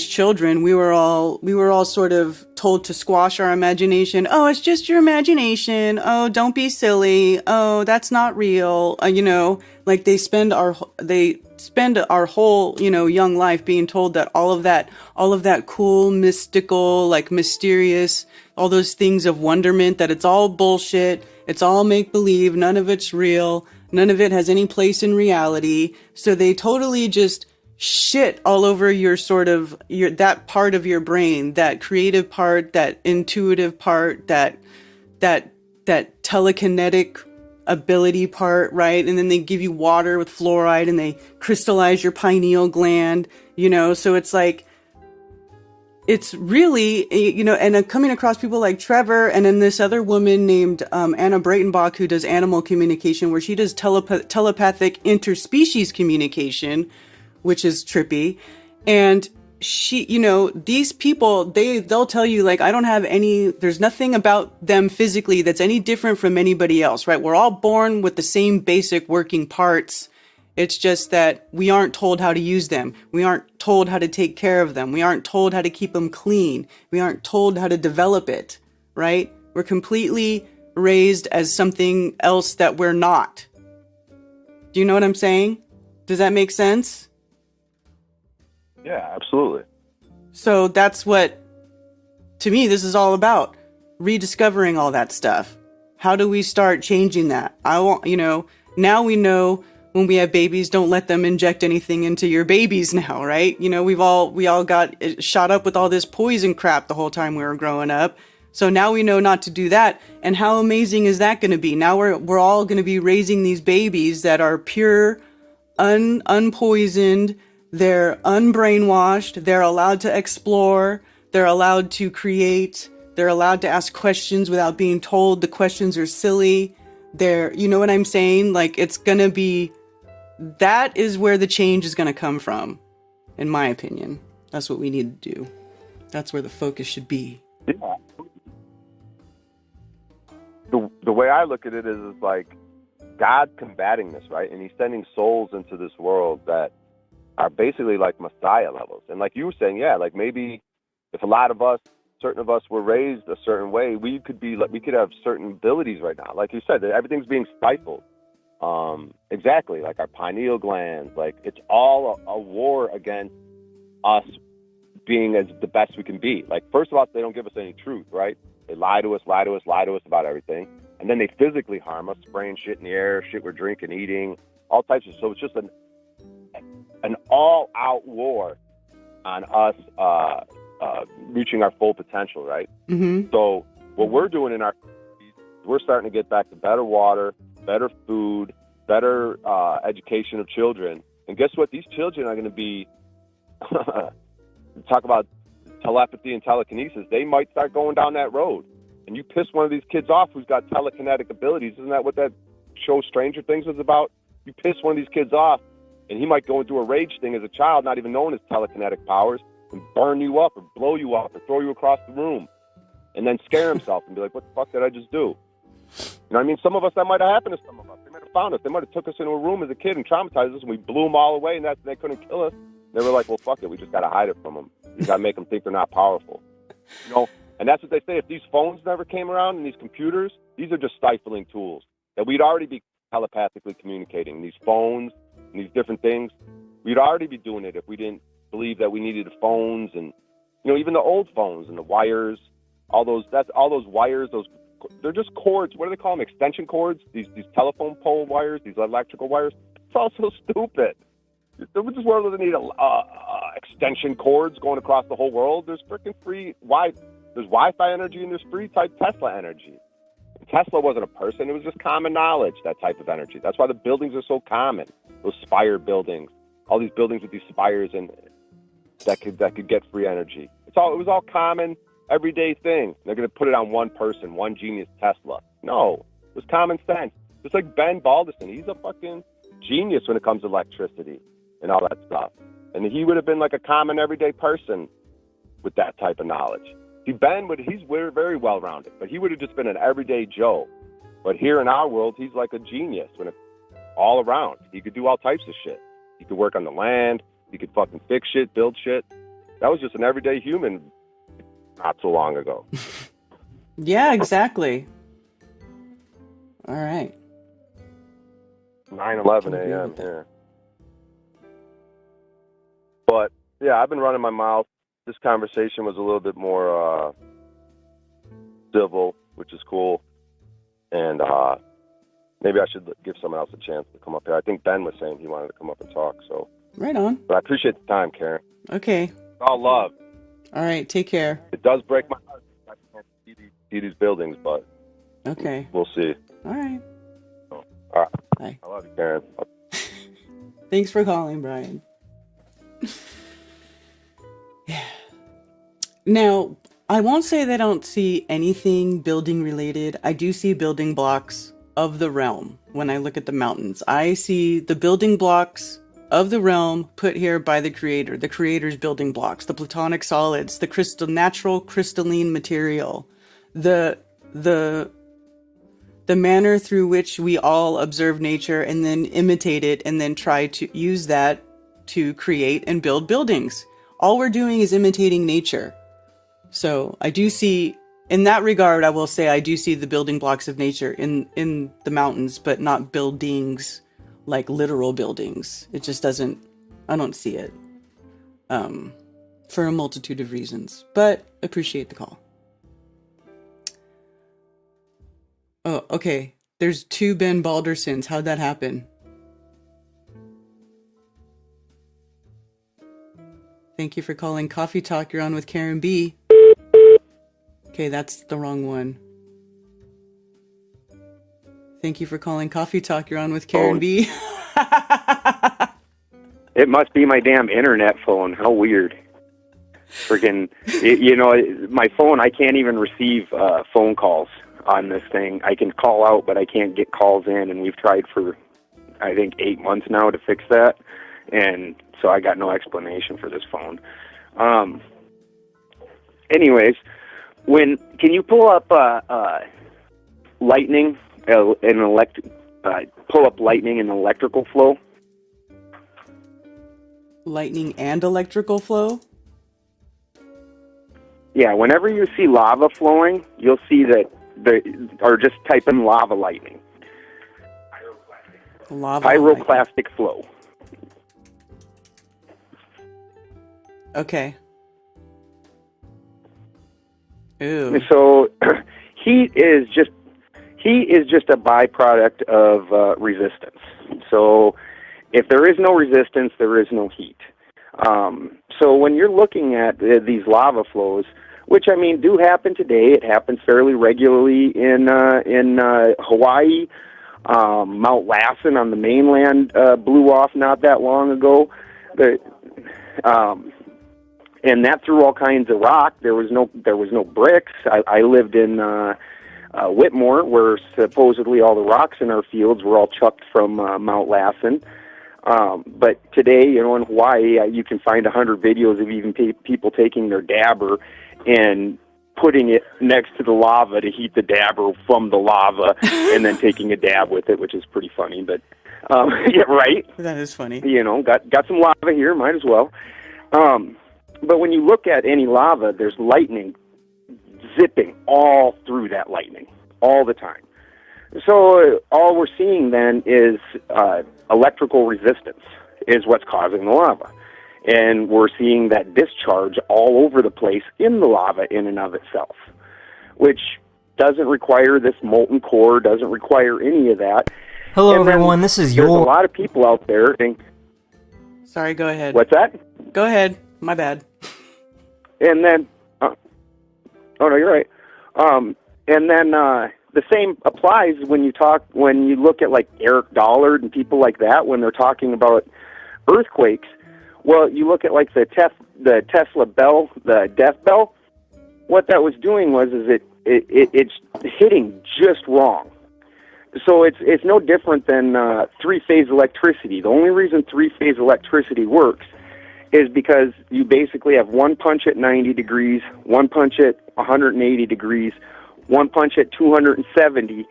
children, we were all sort of told to squash our imagination. Oh, it's just your imagination. Oh, don't be silly. Oh, that's not real. Like they spend our whole, young life being told that all of that cool, mystical, like mysterious, all those things of wonderment, that it's all bullshit. It's all make believe. None of it's real. None of it has any place in reality. So they totally just shit all over your that part of your brain, that creative part, that intuitive part, that telekinetic ability part, right? And then they give you water with fluoride and they crystallize your pineal gland, so it's like, it's really, and I'm coming across people like Trevor, and then this other woman named Anna Breitenbach, who does animal communication, where she does telepathic interspecies communication, which is trippy. And she, these people, they'll tell you, like, there's nothing about them physically that's any different from anybody else, right? We're all born with the same basic working parts. It's just that we aren't told how to use them. We aren't told how to take care of them. We aren't told how to keep them clean. We aren't told how to develop it, right? We're completely raised as something else that we're not. Do you know what I'm saying? Does that make sense? Yeah, absolutely. So that's what, to me, this is all about. Rediscovering all that stuff. How do we start changing that? Now we know when we have babies, don't let them inject anything into your babies now, right? We all got shot up with all this poison crap the whole time we were growing up. So now we know not to do that. And how amazing is that going to be? Now we're all going to be raising these babies that are pure, unpoisoned. They're unbrainwashed. They're allowed to explore. They're allowed to create. They're allowed to ask questions without being told the questions are silly. You know what I'm saying? Like, it's going to be, that is where the change is going to come from, in my opinion. That's what we need to do. That's where the focus should be. Yeah. The way I look at it is like God combating this, right? And he's sending souls into this world that are basically like Messiah levels. And like you were saying, yeah, like maybe if certain of us were raised a certain way, we could have certain abilities right now. Like you said, everything's being stifled. Exactly, like our pineal glands, like it's all a war against us being as the best we can be. Like, first of all, they don't give us any truth, right? They lie to us about everything. And then they physically harm us, spraying shit in the air, shit we're drinking, eating, all types of, so it's just an all-out war on us reaching our full potential, right? Mm-hmm. So what we're doing we're starting to get back to better water, better food, better education of children. And guess what? These children are going to be, talk about telepathy and telekinesis, they might start going down that road. And you piss one of these kids off who's got telekinetic abilities. Isn't that what that show Stranger Things was about? You piss one of these kids off, and he might go into a rage thing as a child, not even knowing his telekinetic powers, and burn you up or blow you up or throw you across the room, and then scare himself and be like, what the fuck did I just do? You know what I mean? Some of us, that might have happened to some of us. They might have found us. They might have took us into a room as a kid and traumatized us, and we blew them all away, and they couldn't kill us. They were like, well, fuck it. We just got to hide it from them. You got to make them think they're not powerful. You know? And that's what they say. If these phones never came around and these computers, these are just stifling tools that we'd already be telepathically communicating. These phones and these different things, we'd already be doing it if we didn't believe that we needed phones and, you know, even the old phones and the wires. all those wires, they're just cords. What do they call them? Extension cords? These telephone pole wires, these electrical wires. It's all so stupid. This world doesn't need extension cords going across the whole world. There's freaking free there's Wi-Fi energy and there's free type Tesla energy. And Tesla wasn't a person. It was just common knowledge, that type of energy. That's why the buildings are so common. Those spire buildings, all these buildings with these spires and that could get free energy. It was all common, everyday thing. They're going to put it on one person, one genius, Tesla. No, it was common sense. Just like Ben Balderson, he's a fucking genius when it comes to electricity and all that stuff. And he would have been like a common everyday person with that type of knowledge. See, he's very well-rounded, but he would have just been an everyday Joe. But here in our world, he's like a genius when it's all around. He could do all types of shit. He could work on the land. He could fucking fix shit, build shit. That was just an everyday human not so long ago. Yeah, exactly. All right. 9:11 a.m. here. But yeah, I've been running my mouth. This conversation was a little bit more civil, which is cool. And maybe I should give someone else a chance to come up here. I think Ben was saying he wanted to come up and talk. So right on. But I appreciate the time, Karen. Okay. It's all love. All right. Take care. It does break my heart. I can't see these buildings, but okay, we'll see. All right. All right. Bye. I love you, Karen. Thanks for calling, Brian. Yeah. Now, I won't say that I don't see anything building related. I do see building blocks of the realm when I look at the mountains. I see the building blocks of the realm put here by the creator's building blocks, the platonic solids, the natural crystalline material, the manner through which we all observe nature and then imitate it and then try to use that to create and build buildings. All we're doing is imitating nature. So I do see, in that regard, I will say I do see the building blocks of nature in the mountains, but not buildings like literal buildings. It just doesn't, I don't see it for a multitude of reasons, but appreciate the call. Oh, okay. There's 2 Ben Baldersons. How'd that happen? Thank you for calling Coffee Talk. You're on with Karen B. Okay, that's the wrong one. Thank you for calling Coffee Talk. You're on with Karen B. It must be my damn internet phone. How weird. Freaking, my phone, I can't even receive phone calls on this thing. I can call out, but I can't get calls in, and we've tried for, I think, 8 months now to fix that, and so I got no explanation for this phone. Anyways, can you pull up lightning, pull up lightning and electrical flow? Lightning and electrical flow? Yeah, whenever you see lava flowing, you'll see that, or just type in lava lightning. Pyroclastic flow. Okay. Ooh. So heat is just a byproduct of resistance. So if there is no resistance, there is no heat. So when you're looking at these lava flows, which I mean do happen today, it happens fairly regularly in Hawaii. Mount Lassen on the mainland blew off not that long ago. And that threw all kinds of rock. There was no bricks. I lived in Whitmore, where supposedly all the rocks in our fields were all chucked from Mount Lassen. But today, in Hawaii, you can find 100 videos of even people taking their dabber and putting it next to the lava to heat the dabber from the lava, and then taking a dab with it, which is pretty funny. But yeah, right. That is funny. Got some lava here, might as well. But when you look at any lava, there's lightning zipping all through that lightning all the time. So all we're seeing then is electrical resistance is what's causing the lava. And we're seeing that discharge all over the place in the lava in and of itself. which doesn't require this molten core, doesn't require any of that. Hello, And then everyone. This is there's a your. lot of people out there think. Sorry, go ahead. What's that? Go ahead. My bad. And then, oh no, you're right. And then the same applies when you look at like Eric Dollard and people like that when they're talking about earthquakes. Well, you look at like the Tesla bell, the death bell. What that was doing was it's hitting just wrong. So it's no different than three-phase electricity. The only reason three-phase electricity works is because you basically have one punch at 90 degrees, one punch at 180 degrees, one punch at 270,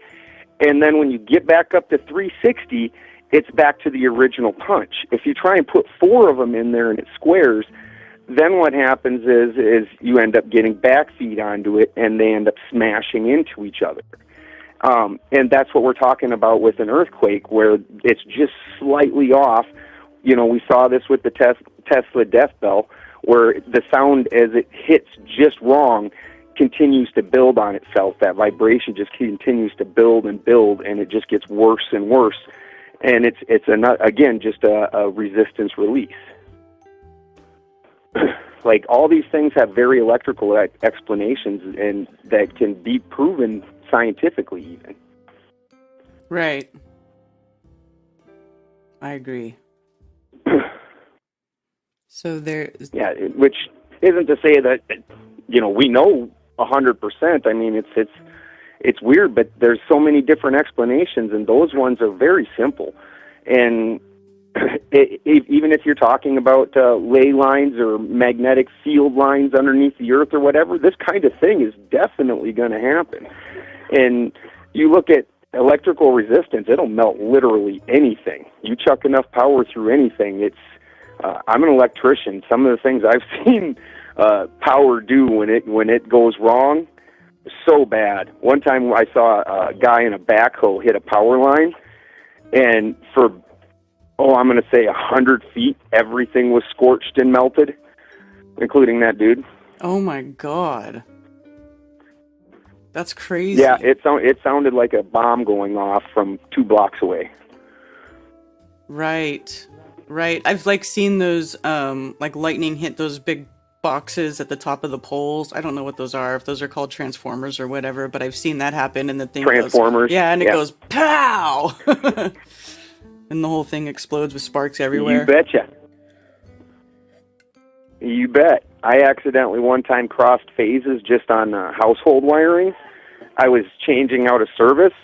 and then when you get back up to 360, it's back to the original punch. If you try and put four of them in there and it squares, then what happens is you end up getting backfeed onto it, and they end up smashing into each other. And that's what we're talking about with an earthquake, where it's just slightly off. You know, we saw this with the Tesla death bell, where the sound as it hits just wrong continues to build on itself. That vibration just continues to build and build, and it just gets worse and worse. And it's again just a resistance release. Like, all these things have very electrical explanations, and that can be proven scientifically even. Right. I agree. So there. Yeah, which isn't to say that we know 100%. I mean, it's weird, but there's so many different explanations, and those ones are very simple. And even if you're talking about ley lines or magnetic field lines underneath the earth or whatever, this kind of thing is definitely going to happen. And you look at electrical resistance, it'll melt literally anything. You chuck enough power through anything. I'm an electrician. Some of the things I've seen power do when it goes wrong, so bad. One time I saw a guy in a backhoe hit a power line, and for I'm going to say 100 feet, everything was scorched and melted, including that dude. Oh my God. That's crazy. Yeah, it sounded like a bomb going off from 2 blocks away. Right. I've seen those like lightning hit those big boxes at the top of the poles. I don't know what those are, if those are called transformers or whatever, but I've seen that happen, and the thing Transformers. goes, and it goes pow. And the whole thing explodes with sparks everywhere. You betcha. You bet. I accidentally one time crossed phases just on household wiring. I was changing out a service,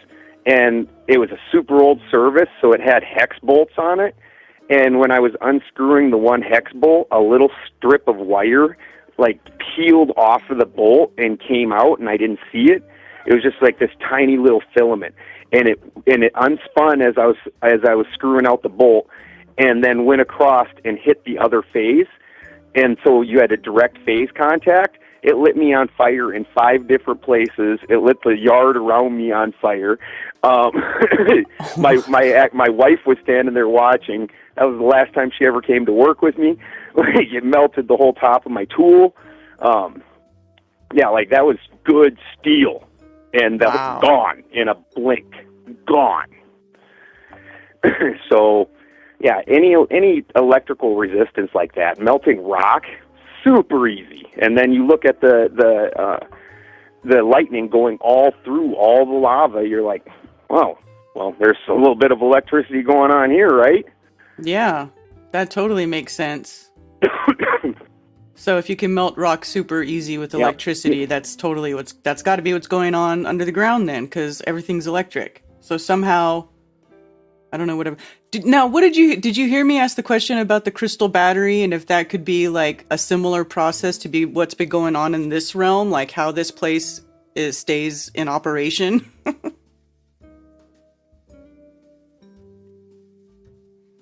and it was a super old service, so it had hex bolts on it. And when I was unscrewing the one hex bolt, a little strip of wire peeled off of the bolt and came out, and I didn't see it. It was just like this tiny little filament, and it unspun as I was screwing out the bolt, and then went across and hit the other phase. And so you had a direct phase contact. It lit me on fire in 5 different places. It lit the yard around me on fire. My wife was standing there watching. That was the last time she ever came to work with me. It melted the whole top of my tool. That was good steel, and that was gone in a blink. Gone. So, yeah, any electrical resistance like that, melting rock, super easy. And then you look at the lightning going all through all the lava. You're like, wow, well, there's a little bit of electricity going on here, right? Yeah, that totally makes sense. So if you can melt rock super easy with electricity, that's got to be what's going on under the ground then, because everything's electric. So somehow, I don't know, whatever. Did you hear me ask the question about the crystal battery, and if that could be like a similar process to be what's been going on in this realm, like how this place stays in operation?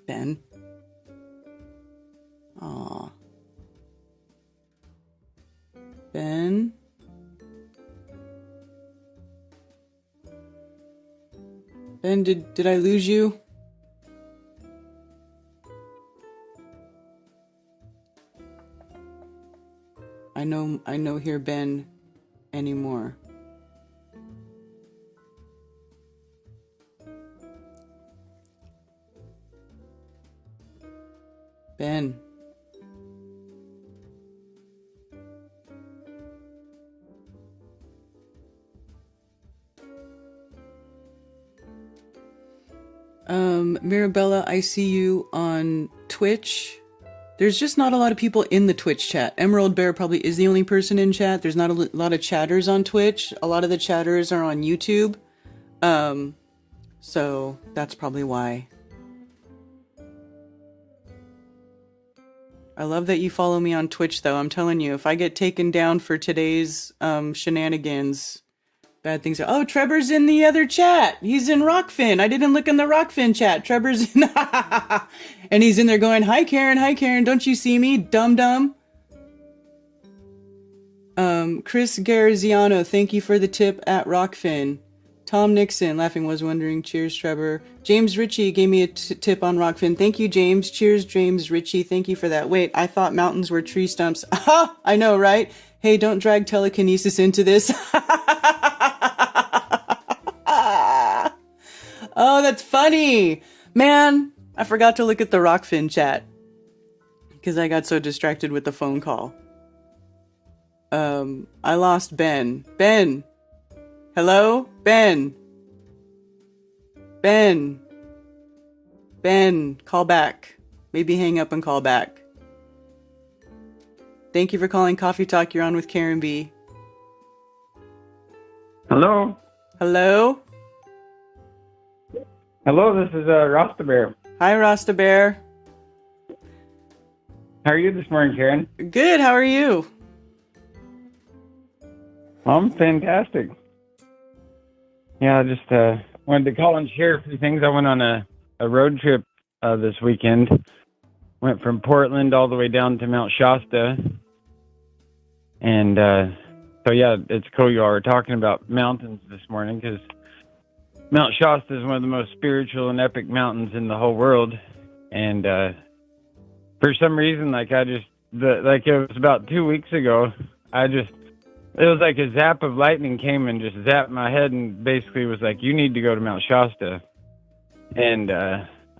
Ben? Aw. Ben? Ben, did I lose you? I know hear Ben anymore. Ben. Mirabella, I see you on Twitch. There's just not a lot of people in the Twitch chat. Emerald Bear probably is the only person in chat. There's not a lot of chatters on Twitch. A lot of the chatters are on YouTube. So that's probably why. I love that you follow me on Twitch, though. I'm telling you, if I get taken down for today's shenanigans, bad things. Oh, Trevor's in the other chat. He's in Rockfin. I didn't look in the Rockfin chat. Trevor's in, and he's in there going, "Hi, Karen. Hi, Karen. Don't you see me, dum dum?" Chris Garaziano, thank you for the tip at Rockfin. Tom Nixon, laughing, was wondering. Cheers, Trevor. James Ritchie gave me a tip on Rockfin. Thank you, James. Cheers, James Ritchie. Thank you for that. Wait, I thought mountains were tree stumps. Aha! I know, right? Hey, don't drag telekinesis into this. Oh, that's funny. Man, I forgot to look at the Rockfin chat because I got so distracted with the phone call. I lost Ben. Ben! Hello? Ben! Ben! Ben, call back. Maybe hang up and call back. Thank you for calling Coffee Talk. You're on with Karen B. Hello? Hello? Hello, this is Rasta Bear. Hi, Rasta Bear. How are you this morning, Karen? Good, how are you? I'm fantastic. Yeah, I just wanted to call and share a few things. I went on a road trip this weekend. Went from Portland all the way down to Mount Shasta. And so, yeah, it's cool you all were talking about mountains this morning because Mount Shasta is one of the most spiritual and epic mountains in the whole world. And for some reason, like it was about 2 weeks ago, it was like a zap of lightning came and just zapped my head and basically was like, you need to go to Mount Shasta. And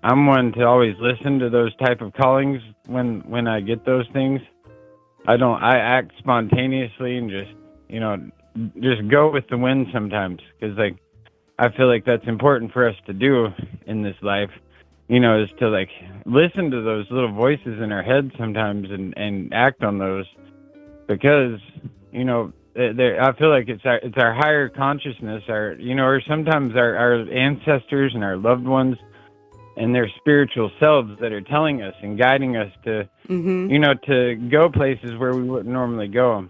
I'm one to always listen to those type of callings when I get those things. I act spontaneously and just go with the wind sometimes because like I feel like that's important for us to do in this life, is to like listen to those little voices in our head sometimes and act on those because, I feel like it's our higher consciousness, or sometimes our ancestors and our loved ones and their spiritual selves that are telling us and guiding us to, to go places where we wouldn't normally go.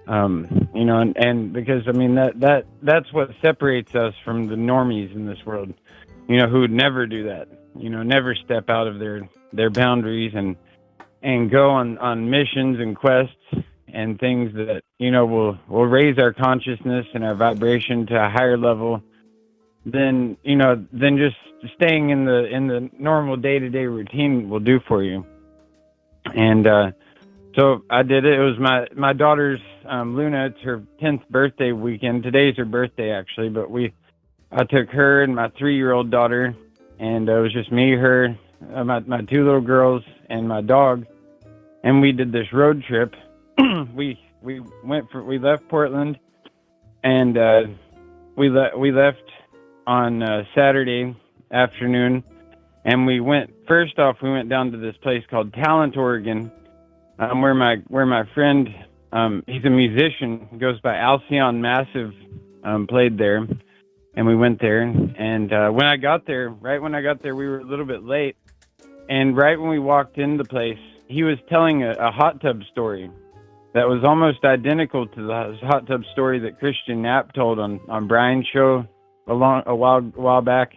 And because, that's what separates us from the normies in this world, who would never do that, never step out of their boundaries and go on missions and quests and things that, will raise our consciousness and our vibration to a higher level than just staying in the normal day-to-day routine will do for you. And so I did it. It was my daughter's Luna. It's her 10th birthday weekend. Today's her birthday, actually, but I took her and my 3-year-old daughter, and it was just me, her, my 2 little girls, and my dog, and we did this road trip. We left Portland, and we left on Saturday afternoon, and we went down to this place called Talent, Oregon, where my friend, he's a musician, goes by Alcyon Massive, played there, and we went there, and when I got there, we were a little bit late, and right when we walked in the place, he was telling a hot tub story that was almost identical to the hot tub story that Christian Knapp told on Brian's show a while back.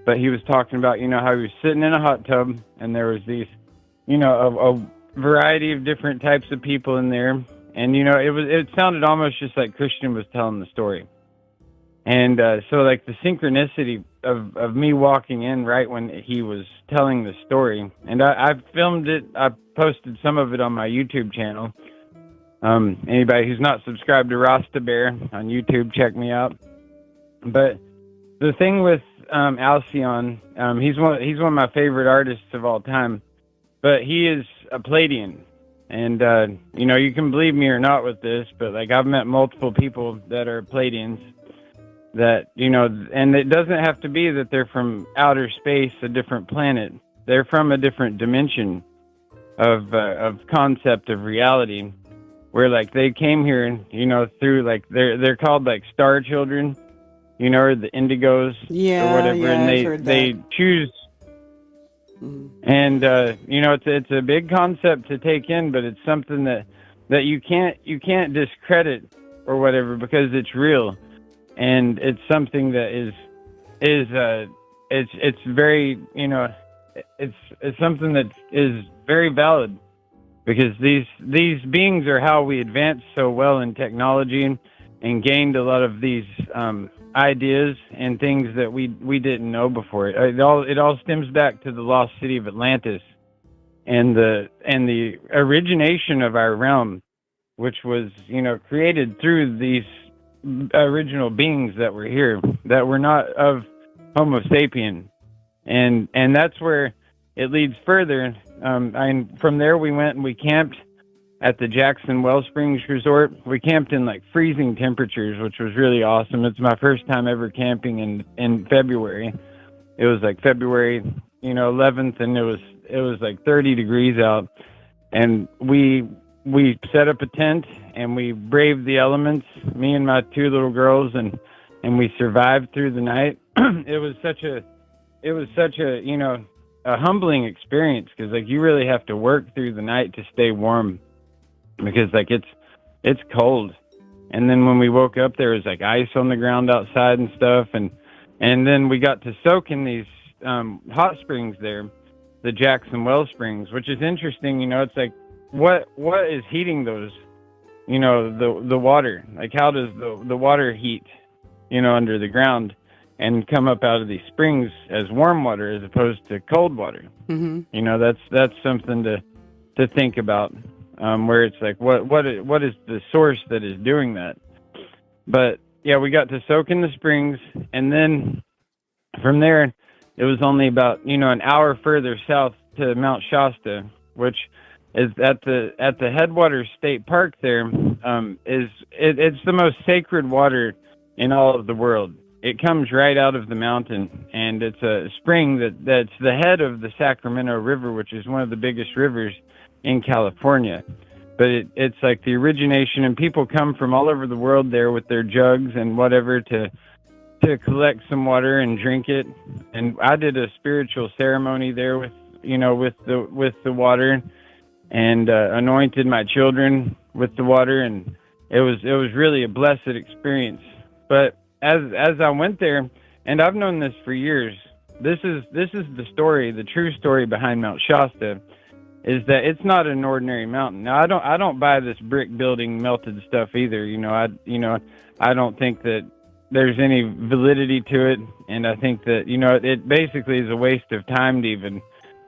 But he was talking about, how he was sitting in a hot tub and there was these, a variety of different types of people in there. And, it sounded almost just like Christian was telling the story. And so like the synchronicity of me walking in right when he was telling the story, and I filmed it, I posted some of it on my YouTube channel. Anybody who's not subscribed to Rasta Bear on YouTube, check me out. But the thing with Alcyon, he's one of my favorite artists of all time. but he is a Pleiadian. And, you know, you can believe me or not with this, but, like, I've met multiple people that are Pleiadians that, you know, and it doesn't have to be that they're from outer space, a different planet. They're from a different dimension of concept of reality, where, like, they came here, you know, through, like, they're called, like, star children, you know, or the indigos or whatever, and they choose. And you know, it's a big concept to take in, but it's something that you can't discredit or whatever, because it's real, and it's something that is it's very, you know, it's something that is very valid, because these beings are how we advance so well in technology and gained a lot of these ideas and things that we didn't know before. It all stems back to the lost city of Atlantis and the origination of our realm, which was, you know, created through these original beings that were here, that were not of Homo sapien, and that's where it leads further. And from there we went and we camped at the Jackson Wellsprings Resort. We camped in, like, freezing temperatures, which was really awesome. It's my first time ever camping in February. It was like February, you know, 11th, and it was like 30 degrees out. And we set up a tent and we braved the elements, me and my two little girls, and we survived through the night. It was such a, you know, a humbling experience, because, like, you really have to work through the night to stay warm, because, like, it's cold. And then when we woke up, there was, like, ice on the ground outside and stuff, and then we got to soak in these hot springs there, the Jackson Well Springs, which is interesting. You know, it's like, what is heating those, you know, the water? Like, how does the water heat, you know, under the ground and come up out of these springs as warm water as opposed to cold water? Mm-hmm. You know, that's something to think about. Where it's like, what is the source that is doing that? But yeah, we got to soak in the springs, and then from there, it was only about, you know, an hour further south to Mount Shasta, which is at the Headwaters State Park. There, it's the most sacred water in all of the world. It comes right out of the mountain, and it's a spring that's the head of the Sacramento River, which is one of the biggest rivers in California. But it's like the origination, and people come from all over the world there with their jugs and whatever to collect some water and drink it. And I did a spiritual ceremony there with the water, and anointed my children with the water, and it was really a blessed experience. But as I went there, and I've known this for years, this is the story, the true story behind Mount Shasta, is that it's not an ordinary mountain. Now, I don't buy this brick building melted stuff either. I don't think that there's any validity to it, and I think that, you know, it basically is a waste of time to even,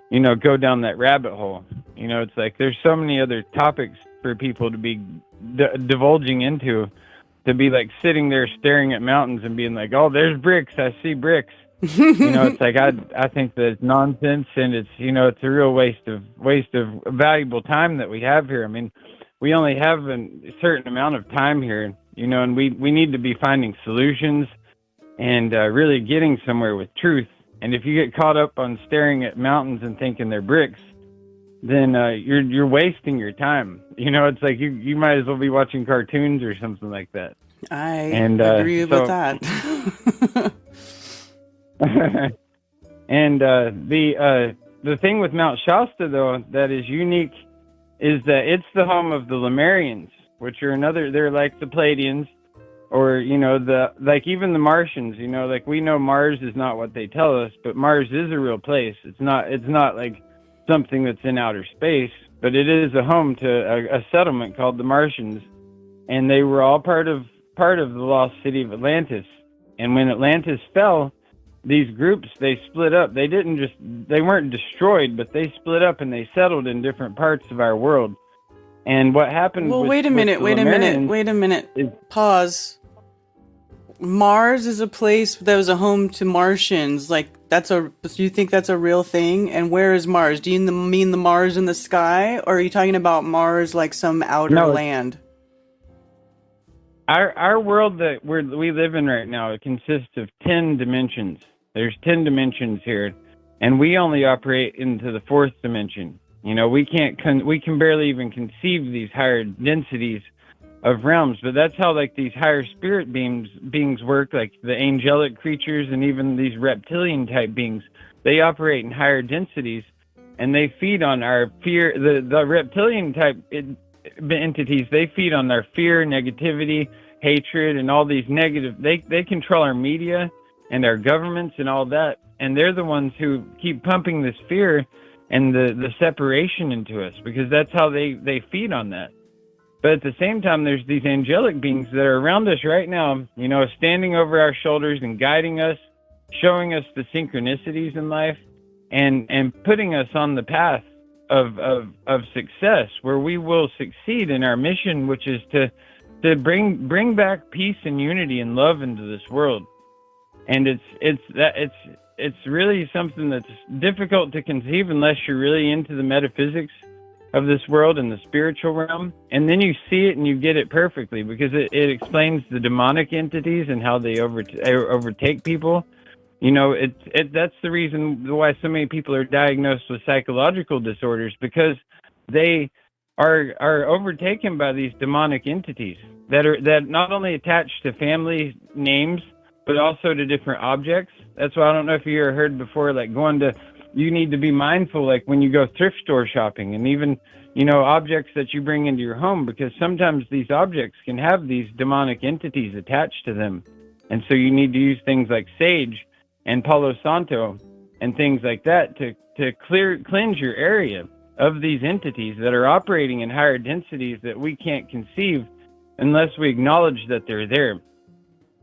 you know, go down that rabbit hole. You know, it's like there's so many other topics for people to be divulging into, to be like sitting there staring at mountains and being like, oh, there's bricks, I see bricks. You know, it's like I think that it's nonsense, and it's, you know, it's a real waste of valuable time that we have here. I mean, we only have a certain amount of time here, you know, and we need to be finding solutions and really getting somewhere with truth. And if you get caught up on staring at mountains and thinking they're bricks, then you're wasting your time. You know, it's like you might as well be watching cartoons or something like that. I agree with that. And the thing with Mount Shasta, though, that is unique is that it's the home of the Lemurians, which are they're like the Pleiadians, or, you know, like even the Martians. You know, like, we know Mars is not what they tell us, but Mars is a real place. It's not like something that's in outer space, but it is a home to a settlement called the Martians, and they were all part of the lost city of Atlantis. And when Atlantis fell, these groups, they split up. They weren't destroyed, but they split up and they settled in different parts of our world. And what happened? Well, wait a minute. Pause. Mars is a place that was a home to Martians. Like, do you think that's a real thing? And where is Mars? Do you mean the Mars in the sky, or are you talking about Mars like some outer land? Our world that we live in right now, it consists of 10 dimensions. There's 10 dimensions here, and we only operate into the 4th dimension. You know, we can barely even conceive these higher densities of realms, but that's how like these higher spirit beings work, like the angelic creatures and even these reptilian type beings. They operate in higher densities, and they feed on our fear. The reptilian type entities, they feed on our fear, negativity, hatred, and all these negative. They control our media and our governments and all that, and they're the ones who keep pumping this fear and the separation into us, because that's how they feed on that. But at the same time, there's these angelic beings that are around us right now, you know, standing over our shoulders and guiding us, showing us the synchronicities in life, and putting us on the path of success, where we will succeed in our mission, which is to bring back peace and unity and love into this world. And it's really something that's difficult to conceive unless you're really into the metaphysics of this world and the spiritual realm, and then you see it and you get it perfectly, because it explains the demonic entities and how they overtake people. You know, that's the reason why so many people are diagnosed with psychological disorders, because they are overtaken by these demonic entities that not only attach to family names, but also to different objects. That's why I don't know if you ever heard before, like you need to be mindful, like when you go thrift store shopping, and even, you know, objects that you bring into your home, because sometimes these objects can have these demonic entities attached to them. And so you need to use things like sage and Palo Santo and things like that to cleanse your area of these entities that are operating in higher densities that we can't conceive unless we acknowledge that they're there.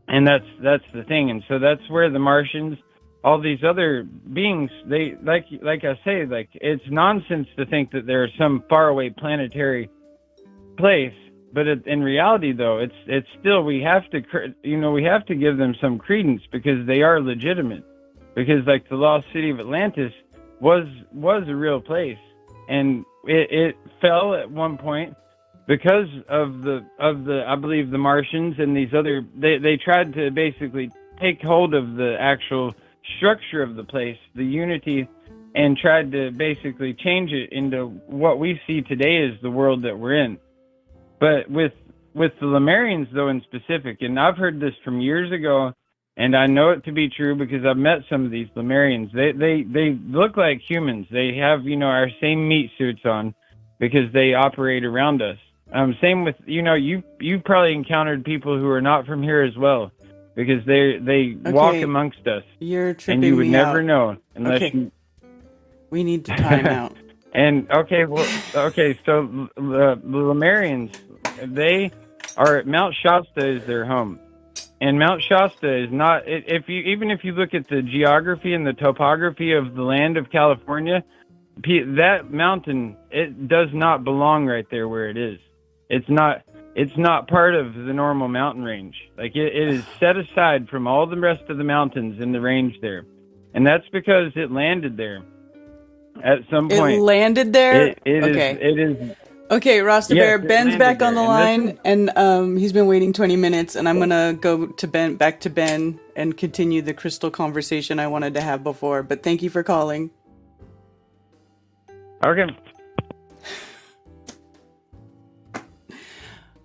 And that's the thing. And so that's where the Martians, all these other beings, they like I say, like, it's nonsense to think that they're some faraway planetary place. But in reality, though, it's still, we have to give them some credence, because they are legitimate. Because like the lost city of Atlantis was a real place, and it fell at one point because of the I believe the Martians and these other, they tried to basically take hold of the actual structure of the place, the unity, and tried to basically change it into what we see today as the world that we're in. But with the Lemurians, though, in specific, and I've heard this from years ago, and I know it to be true because I've met some of these Lemurians. They look like humans. They have, you know, our same meat suits on, because they operate around us. Same with, you know, you probably encountered people who are not from here as well, because they walk amongst us. You're tripping and you would me never out. know unless you... We need to time out. And so the Lemurians, they are, Mount Shasta is their home, and Mount Shasta is not. Even if you look at the geography and the topography of the land of California, that mountain, it does not belong right there where it is. It's not part of the normal mountain range. Like it is set aside from all the rest of the mountains in the range there, and that's because it landed there. At some point, it landed there. It is. Okay, Rasta Yes, Bear, Ben's back on the line, and he's been waiting 20 minutes, and I'm gonna go to back to Ben, and continue the crystal conversation I wanted to have before. But thank you for calling. Okay.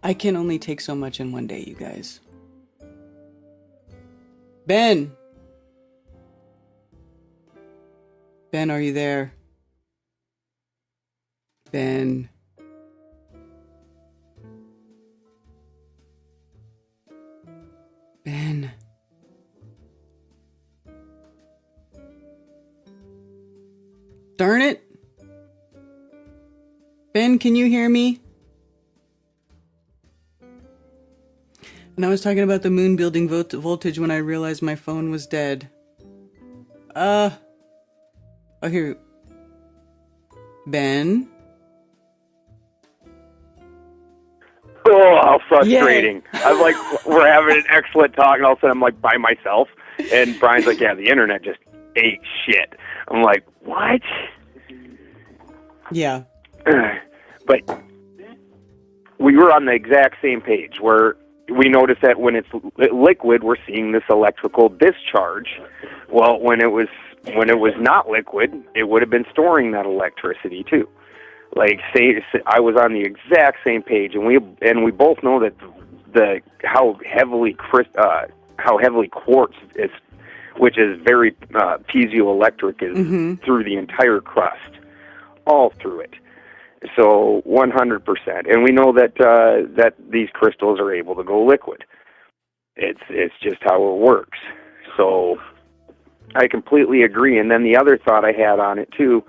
I can only take so much in one day, you guys. Ben, are you there? Ben. Darn it. Ben, can you hear me? And I was talking about the moon building voltage when I realized my phone was dead. Oh, here. Ben? Oh, how frustrating. I'm like, we're having an excellent talk, and all of a sudden I'm like by myself. And Brian's like, yeah, the internet just ate shit. I'm like, what? Yeah. But we were on the exact same page where we noticed that when it's liquid, we're seeing this electrical discharge. Well, when it was not liquid, it would have been storing that electricity too. Like, say I was on the exact same page, and we both know that how heavily quartz is, which is very piezoelectric, is through the entire crust, all through it. So 100%, and we know that that these crystals are able to go liquid. It's just how it works. So I completely agree. And then the other thought I had on it too,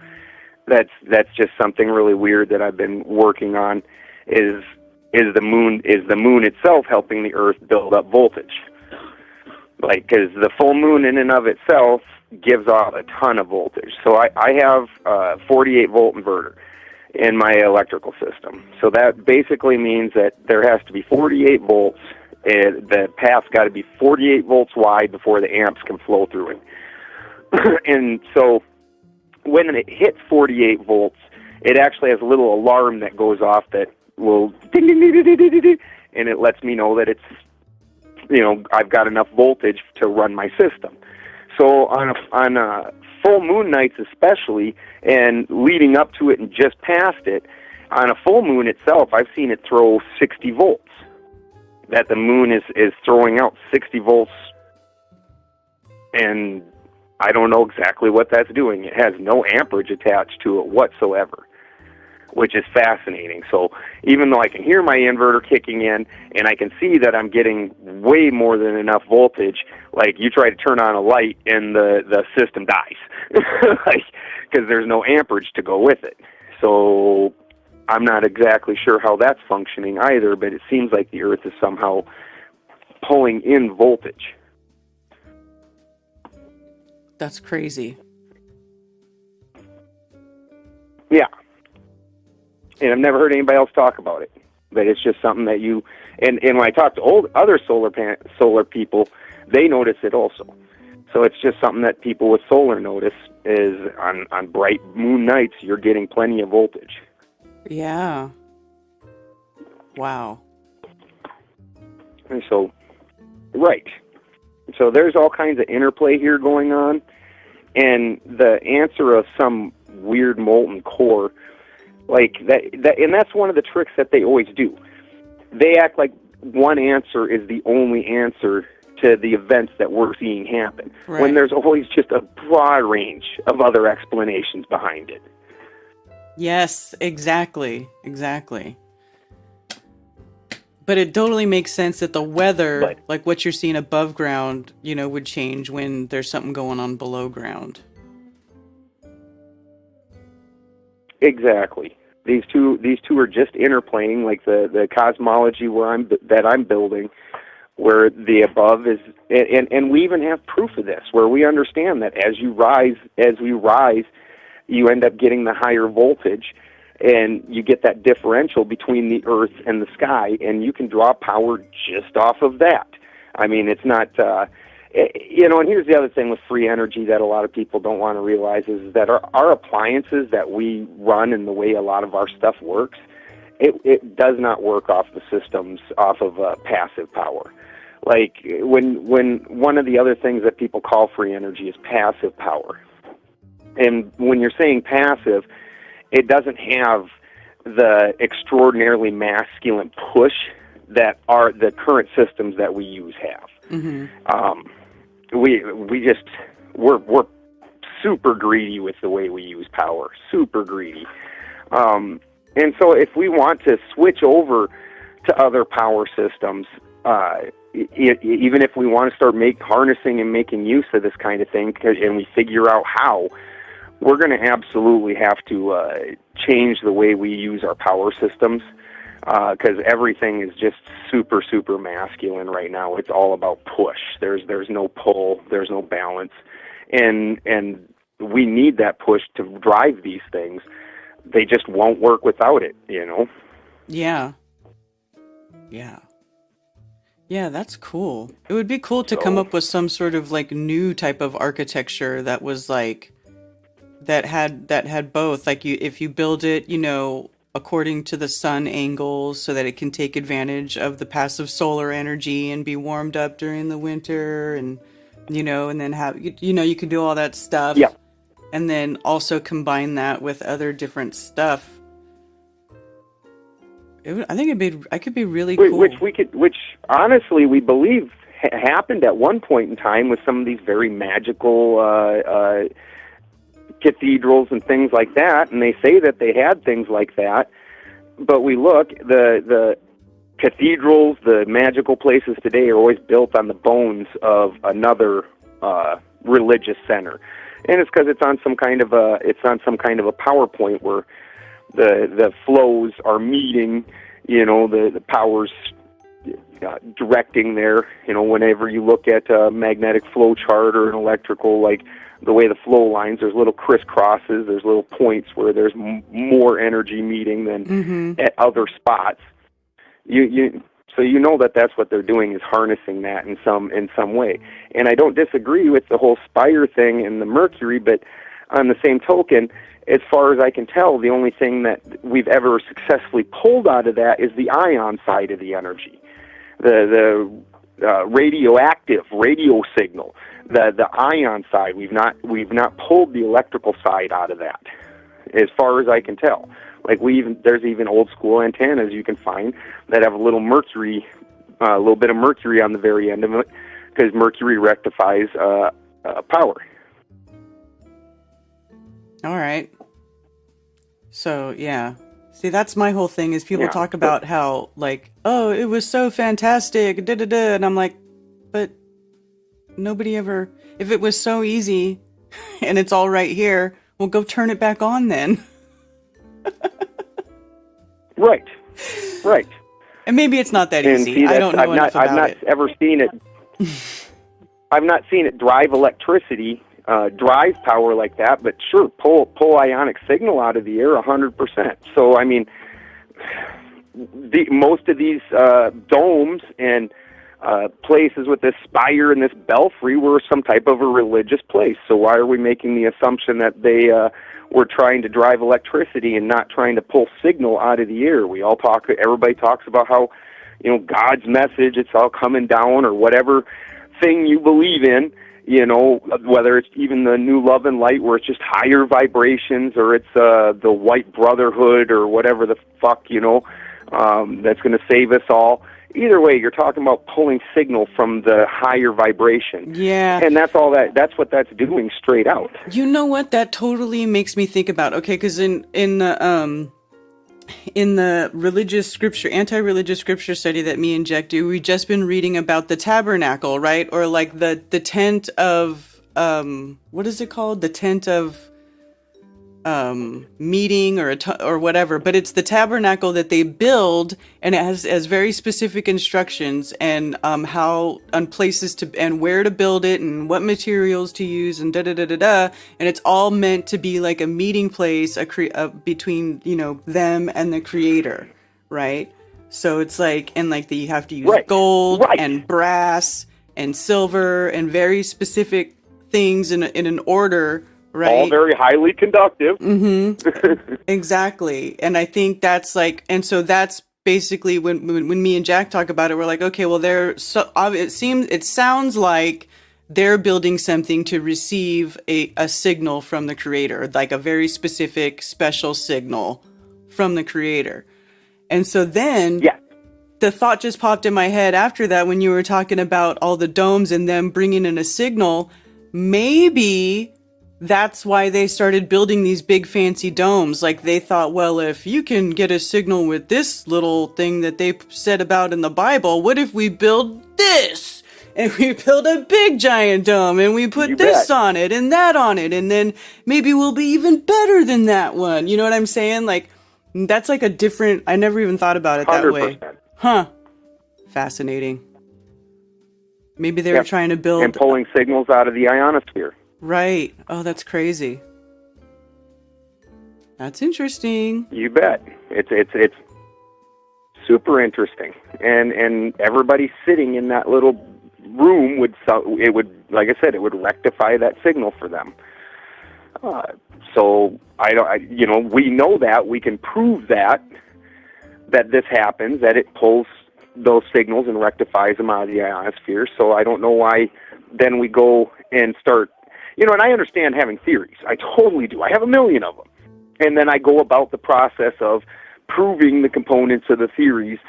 that's just something really weird that I've been working on, is the moon itself helping the Earth build up voltage? Like, because the full moon in and of itself gives off a ton of voltage. So I have a 48 volt inverter in my electrical system. So that basically means that there has to be 48 volts, and the path's got to be 48 volts wide before the amps can flow through it. And so when it hits 48 volts, it actually has a little alarm that goes off that will ding, ding, ding, ding, ding, ding, and it lets me know that it's, I've got enough voltage to run my system. So on a full moon nights especially, and leading up to it and just past it, on a full moon itself, I've seen it throw 60 volts. That the moon is throwing out 60 volts, and I don't know exactly what that's doing. It has no amperage attached to it whatsoever, which is fascinating. So even though I can hear my inverter kicking in, and I can see that I'm getting way more than enough voltage, like you try to turn on a light and the system dies, like, because there's no amperage to go with it. So I'm not exactly sure how that's functioning either, but it seems like the Earth is somehow pulling in voltage. That's crazy. Yeah. And I've never heard anybody else talk about it. But it's just something that you... And when I talk to other solar people, they notice it also. So it's just something that people with solar notice, is on bright moon nights, you're getting plenty of voltage. Yeah. Wow. And so, right. So there's all kinds of interplay here going on. And the answer of some weird molten core, like that, and that's one of the tricks that they always do. They act like one answer is the only answer to the events that we're seeing happen, right, when there's always just a broad range of other explanations behind it. Yes, exactly. But it totally makes sense that the weather, like what you're seeing above ground, would change when there's something going on below ground. Exactly. These two are just interplaying, like the cosmology that I'm building, where the above is, and we even have proof of this, where we understand that as we rise, you end up getting the higher voltage, and you get that differential between the Earth and the sky, and you can draw power just off of that. I mean, it's not, and here's the other thing with free energy that a lot of people don't want to realize, is that our appliances that we run and the way a lot of our stuff works, it does not work off the systems off of passive power. Like, when one of the other things that people call free energy is passive power. And when you're saying passive, it doesn't have the extraordinarily masculine push that the current systems that we use have. Mm-hmm. We're super greedy with the way we use power, super greedy. And so if we want to switch over to other power systems, even if we want to start harnessing and making use of this kind of thing, and we figure out how, we're going to absolutely have to change the way we use our power systems, because everything is just super, super masculine right now. It's all about push. There's no pull. There's no balance. And we need that push to drive these things. They just won't work without it, Yeah. Yeah, that's cool. It would be cool to come up with some sort of like new type of architecture that was like that had both. Like if you build it, according to the sun angles so that it can take advantage of the passive solar energy and be warmed up during the winter and and then have you can do all that stuff. Yeah. And then also combine that with other different stuff. I think it could be really cool. Which honestly we believe happened at one point in time with some of these very magical cathedrals and things like that, and they say that they had things like that. But we look, the cathedrals, the magical places today are always built on the bones of another religious center, and it's because it's on some kind of a power point where the flows are meeting, the powers directing there. Whenever you look at a magnetic flow chart or an electrical, like the way the flow lines, there's little crisscrosses, there's little points where there's more energy meeting than at other spots. So that's what they're doing, is harnessing that in some way. And I don't disagree with the whole spire thing and the Mercury, but on the same token, as far as I can tell, the only thing that we've ever successfully pulled out of that is the ion side of the energy, the radioactive radio signal, the ion side. We've not pulled the electrical side out of that, as far as I can tell. Like there's even old school antennas you can find that have a little mercury, a little bit of mercury on the very end of it, because mercury rectifies power. All right. So, yeah. See, that's my whole thing is people talk about how, like, oh, it was so fantastic, da-da-da, and I'm like, but nobody ever, if it was so easy and it's all right here, well, go turn it back on then. Right. And maybe it's not that easy. I don't know enough about it. I've not ever seen it. I've not seen it drive electricity, drive power like that. But sure, pull ionic signal out of the air 100%. So I mean, most of these domes and places with this spire and this belfry were some type of a religious place. So why are we making the assumption that they were trying to drive electricity and not trying to pull signal out of the air? Everybody talks about how, God's message, it's all coming down, or whatever thing you believe in, whether it's even the new love and light where it's just higher vibrations, or it's the white brotherhood, or whatever the fuck, that's going to save us all. Either way, you're talking about pulling signal from the higher vibration. Yeah. And that's what that's doing straight out. You know what? That totally makes me think about, okay, because in the religious scripture, anti-religious scripture study that me and Jack do, we've just been reading about the tabernacle, right? Or like the tent of, what is it called? The tent of meeting or whatever, but it's the tabernacle that they build, and it has very specific instructions and how on places to and where to build it and what materials to use and and it's all meant to be like a meeting place between them and the creator, right? So it's like, and like you have to use gold and brass and silver and very specific things in an order. Right. All very highly conductive. Mm-hmm. Exactly. And I think that's like, and so that's basically when me and Jack talk about it, we're like, okay, well, it sounds like they're building something to receive a signal from the creator, like a very specific, special signal from the creator. And so then the thought just popped in my head after that when you were talking about all the domes and them bringing in a signal, maybe that's why they started building these big fancy domes. Like they thought, well, if you can get a signal with this little thing that they said about in the Bible, what if we build this? And we build a big giant dome and we put this on it and that on it. And then maybe we'll be even better than that one. You know what I'm saying? Like that's like I never even thought about it that 100%. way. Huh. Fascinating. Maybe they were trying to build... And pulling signals out of the ionosphere. Right. Oh, that's crazy. That's interesting. You bet. It's super interesting. And everybody sitting in that little room would, like I said, it would rectify that signal for them. So we know that we can prove that this happens, that it pulls those signals and rectifies them out of the ionosphere. So I don't know why then we go and start, and I understand having theories. I totally do. I have a million of them. And then I go about the process of proving the components of the theories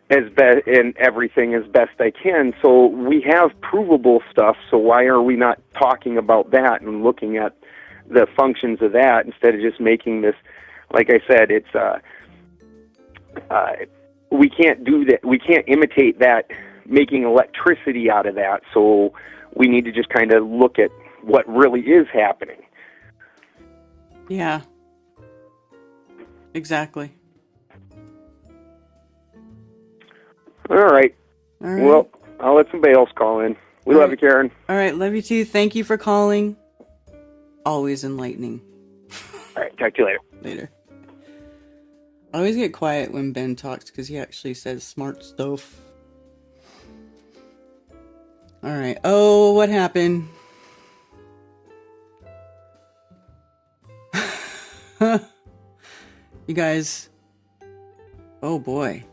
and everything as best I can. So we have provable stuff, so why are we not talking about that and looking at the functions of that instead of just making this, like I said, it's we can't do that. We can't imitate that, making electricity out of that. So we need to just kind of look at what really is happening. Yeah. Exactly. All right. All right. Well, I'll let somebody else call in. We love you, Karen. All right. Love you too. Thank you for calling. Always enlightening. All right. Talk to you later. Later. I always get quiet when Ben talks because he actually says smart stuff. All right. Oh, what happened? You guys. Oh boy.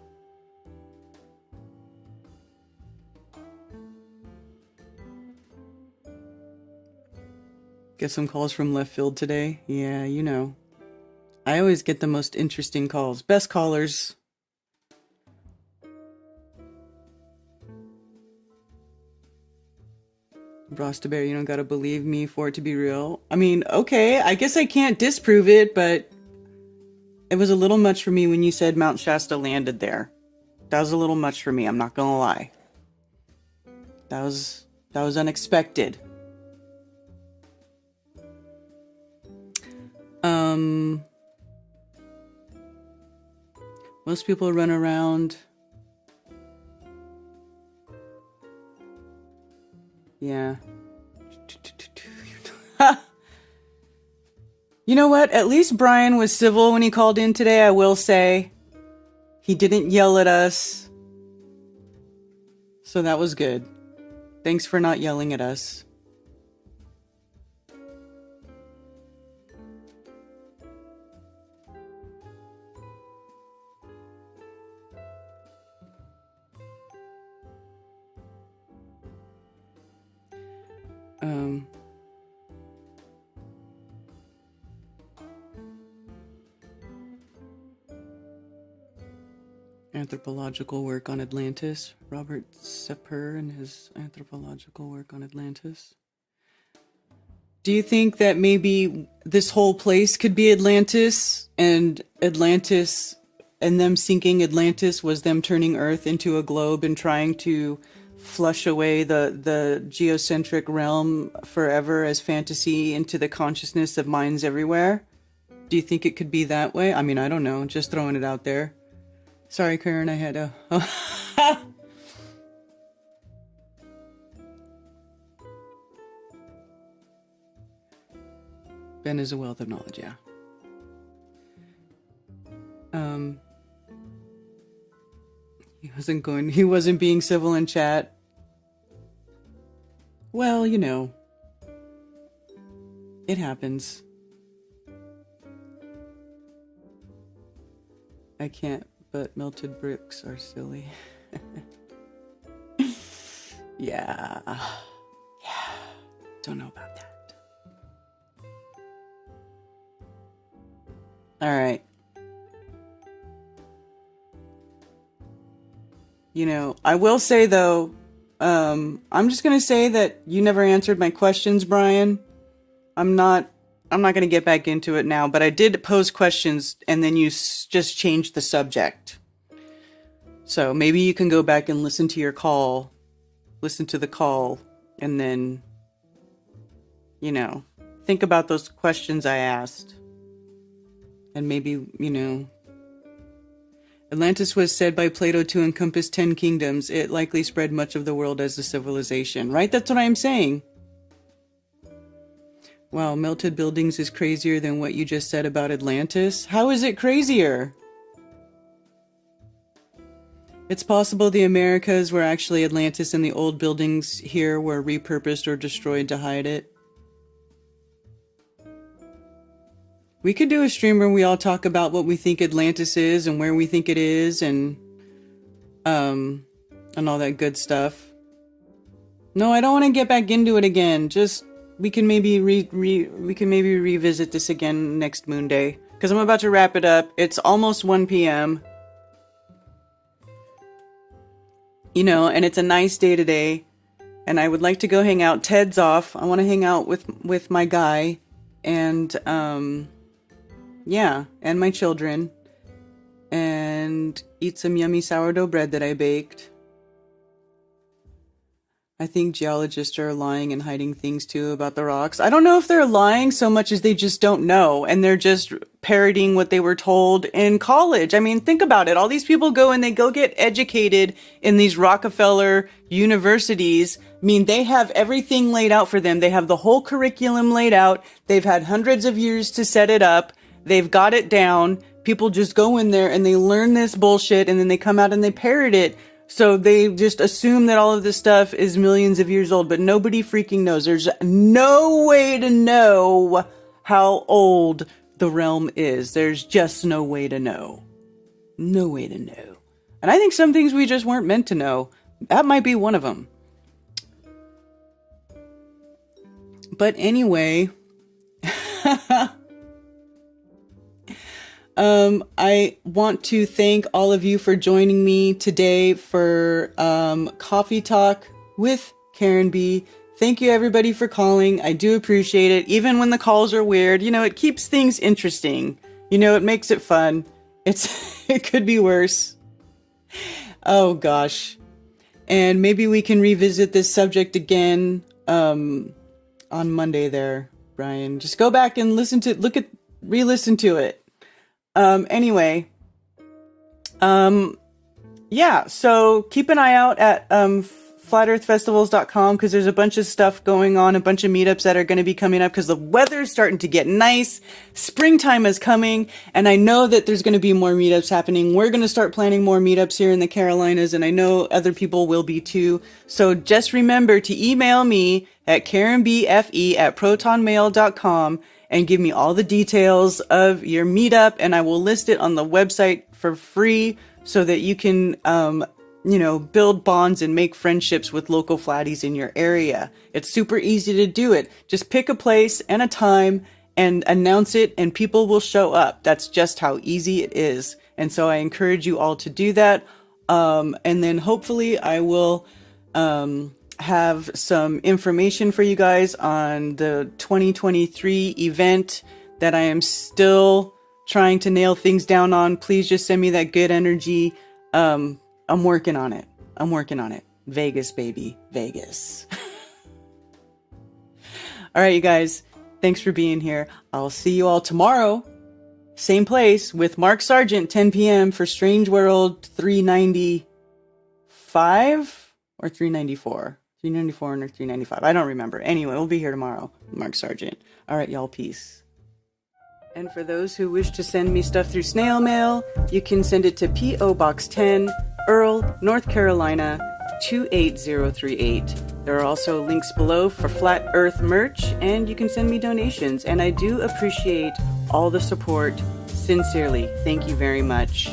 Get some calls from left field today? Yeah, you know. I always get the most interesting calls. Best callers. Brosta Bear, you don't gotta believe me for it to be real. I mean, okay, I guess I can't disprove it, but it was a little much for me when you said Mount Shasta landed there. That was a little much for me, I'm not gonna lie. That was unexpected. Most people run around. Yeah. You know what? At least Brian was civil when he called in today, I will say. He didn't yell at us. So that was good. Thanks for not yelling at us. Anthropological work on Atlantis. Robert Sepper and his anthropological work on Atlantis. Do you think that maybe this whole place could be Atlantis, and Atlantis, and them sinking Atlantis was them turning Earth into a globe and trying to flush away the geocentric realm forever as fantasy into the consciousness of minds everywhere? Do you think it could be that way? I mean, I don't know. Just throwing it out there. Sorry, Karen, I had a... Ben is a wealth of knowledge, yeah. He wasn't being civil in chat. Well, you know. It happens. I can't, but melted bricks are silly. Yeah. Yeah. Don't know about that. All right. You know, I will say though, I'm just going to say that you never answered my questions, Brian. I'm not going to get back into it now, but I did pose questions and then you just changed the subject. So maybe you can go back and listen to the call, and then, you know, think about those questions I asked. And maybe, you know, Atlantis was said by Plato to encompass 10 kingdoms. It likely spread much of the world as a civilization, right? That's what I'm saying. Wow, melted buildings is crazier than what you just said about Atlantis. How is it crazier? It's possible the Americas were actually Atlantis and the old buildings here were repurposed or destroyed to hide it. We could do a stream where we all talk about what we think Atlantis is and where we think it is and all that good stuff. No, I don't want to get back into it again. Just we can maybe revisit this again next Moonday because I'm about to wrap it up. It's almost 1 p.m. You know, and it's a nice day today, and I would like to go hang out. Ted's off. I want to hang out with my guy, and yeah, and my children, and eat some yummy sourdough bread that I baked. I think geologists are lying and hiding things too about the rocks. I don't know if they're lying so much as they just don't know, and they're just parroting what they were told in college. I mean, think about it. All these people go and they go get educated in these Rockefeller universities. I mean, they have everything laid out for them. They have the whole curriculum laid out. They've had hundreds of years to set it up. They've got it down. People just go in there and they learn this bullshit, and then they come out and they parrot it. So they just assume that all of this stuff is millions of years old, but nobody freaking knows. There's no way to know how old the realm is. There's just no way to know. No way to know. And I think some things we just weren't meant to know. That might be one of them. But anyway, I want to thank all of you for joining me today for Coffee Talk with Karen B. Thank you everybody for calling. I do appreciate it. Even when the calls are weird, you know, it keeps things interesting. You know, it makes it fun. It could be worse. Oh gosh. And maybe we can revisit this subject again on Monday there, Brian. Just go back and re-listen to it. Anyway, yeah, so keep an eye out at, flatearthfestivals.com because there's a bunch of stuff going on, a bunch of meetups that are going to be coming up because the weather's starting to get nice. Springtime is coming, and I know that there's going to be more meetups happening. We're going to start planning more meetups here in the Carolinas, and I know other people will be too. So just remember to email me at karenbfe@protonmail.com and give me all the details of your meetup, and I will list it on the website for free so that you can, build bonds and make friendships with local flatties in your area. It's super easy to do it. Just pick a place and a time and announce it, and people will show up. That's just how easy it is. And so I encourage you all to do that. And then hopefully I will have some information for you guys on the 2023 event that I am still trying to nail things down on. Please just send me that good energy. I'm working on it. Vegas, baby. Vegas. All right, you guys. Thanks for being here. I'll see you all tomorrow. Same place with Mark Sargent, 10 p.m. for Strange World 395 or 394. 394 or 395. I don't remember. Anyway, we'll be here tomorrow. Mark Sargent. All right, y'all. Peace. And for those who wish to send me stuff through snail mail, you can send it to P.O. Box 10, Earl, North Carolina, 28038. There are also links below for Flat Earth merch, and you can send me donations. And I do appreciate all the support. Sincerely, thank you very much.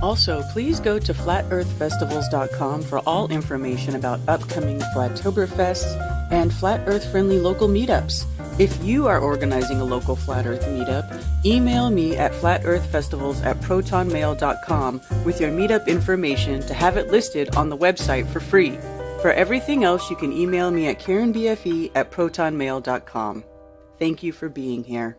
Also, please go to flatearthfestivals.com for all information about upcoming Flattoberfests and Flat Earth-friendly local meetups. If you are organizing a local Flat Earth meetup, email me at flatearthfestivals@protonmail.com with your meetup information to have it listed on the website for free. For everything else, you can email me at karenbfe@protonmail.com. Thank you for being here.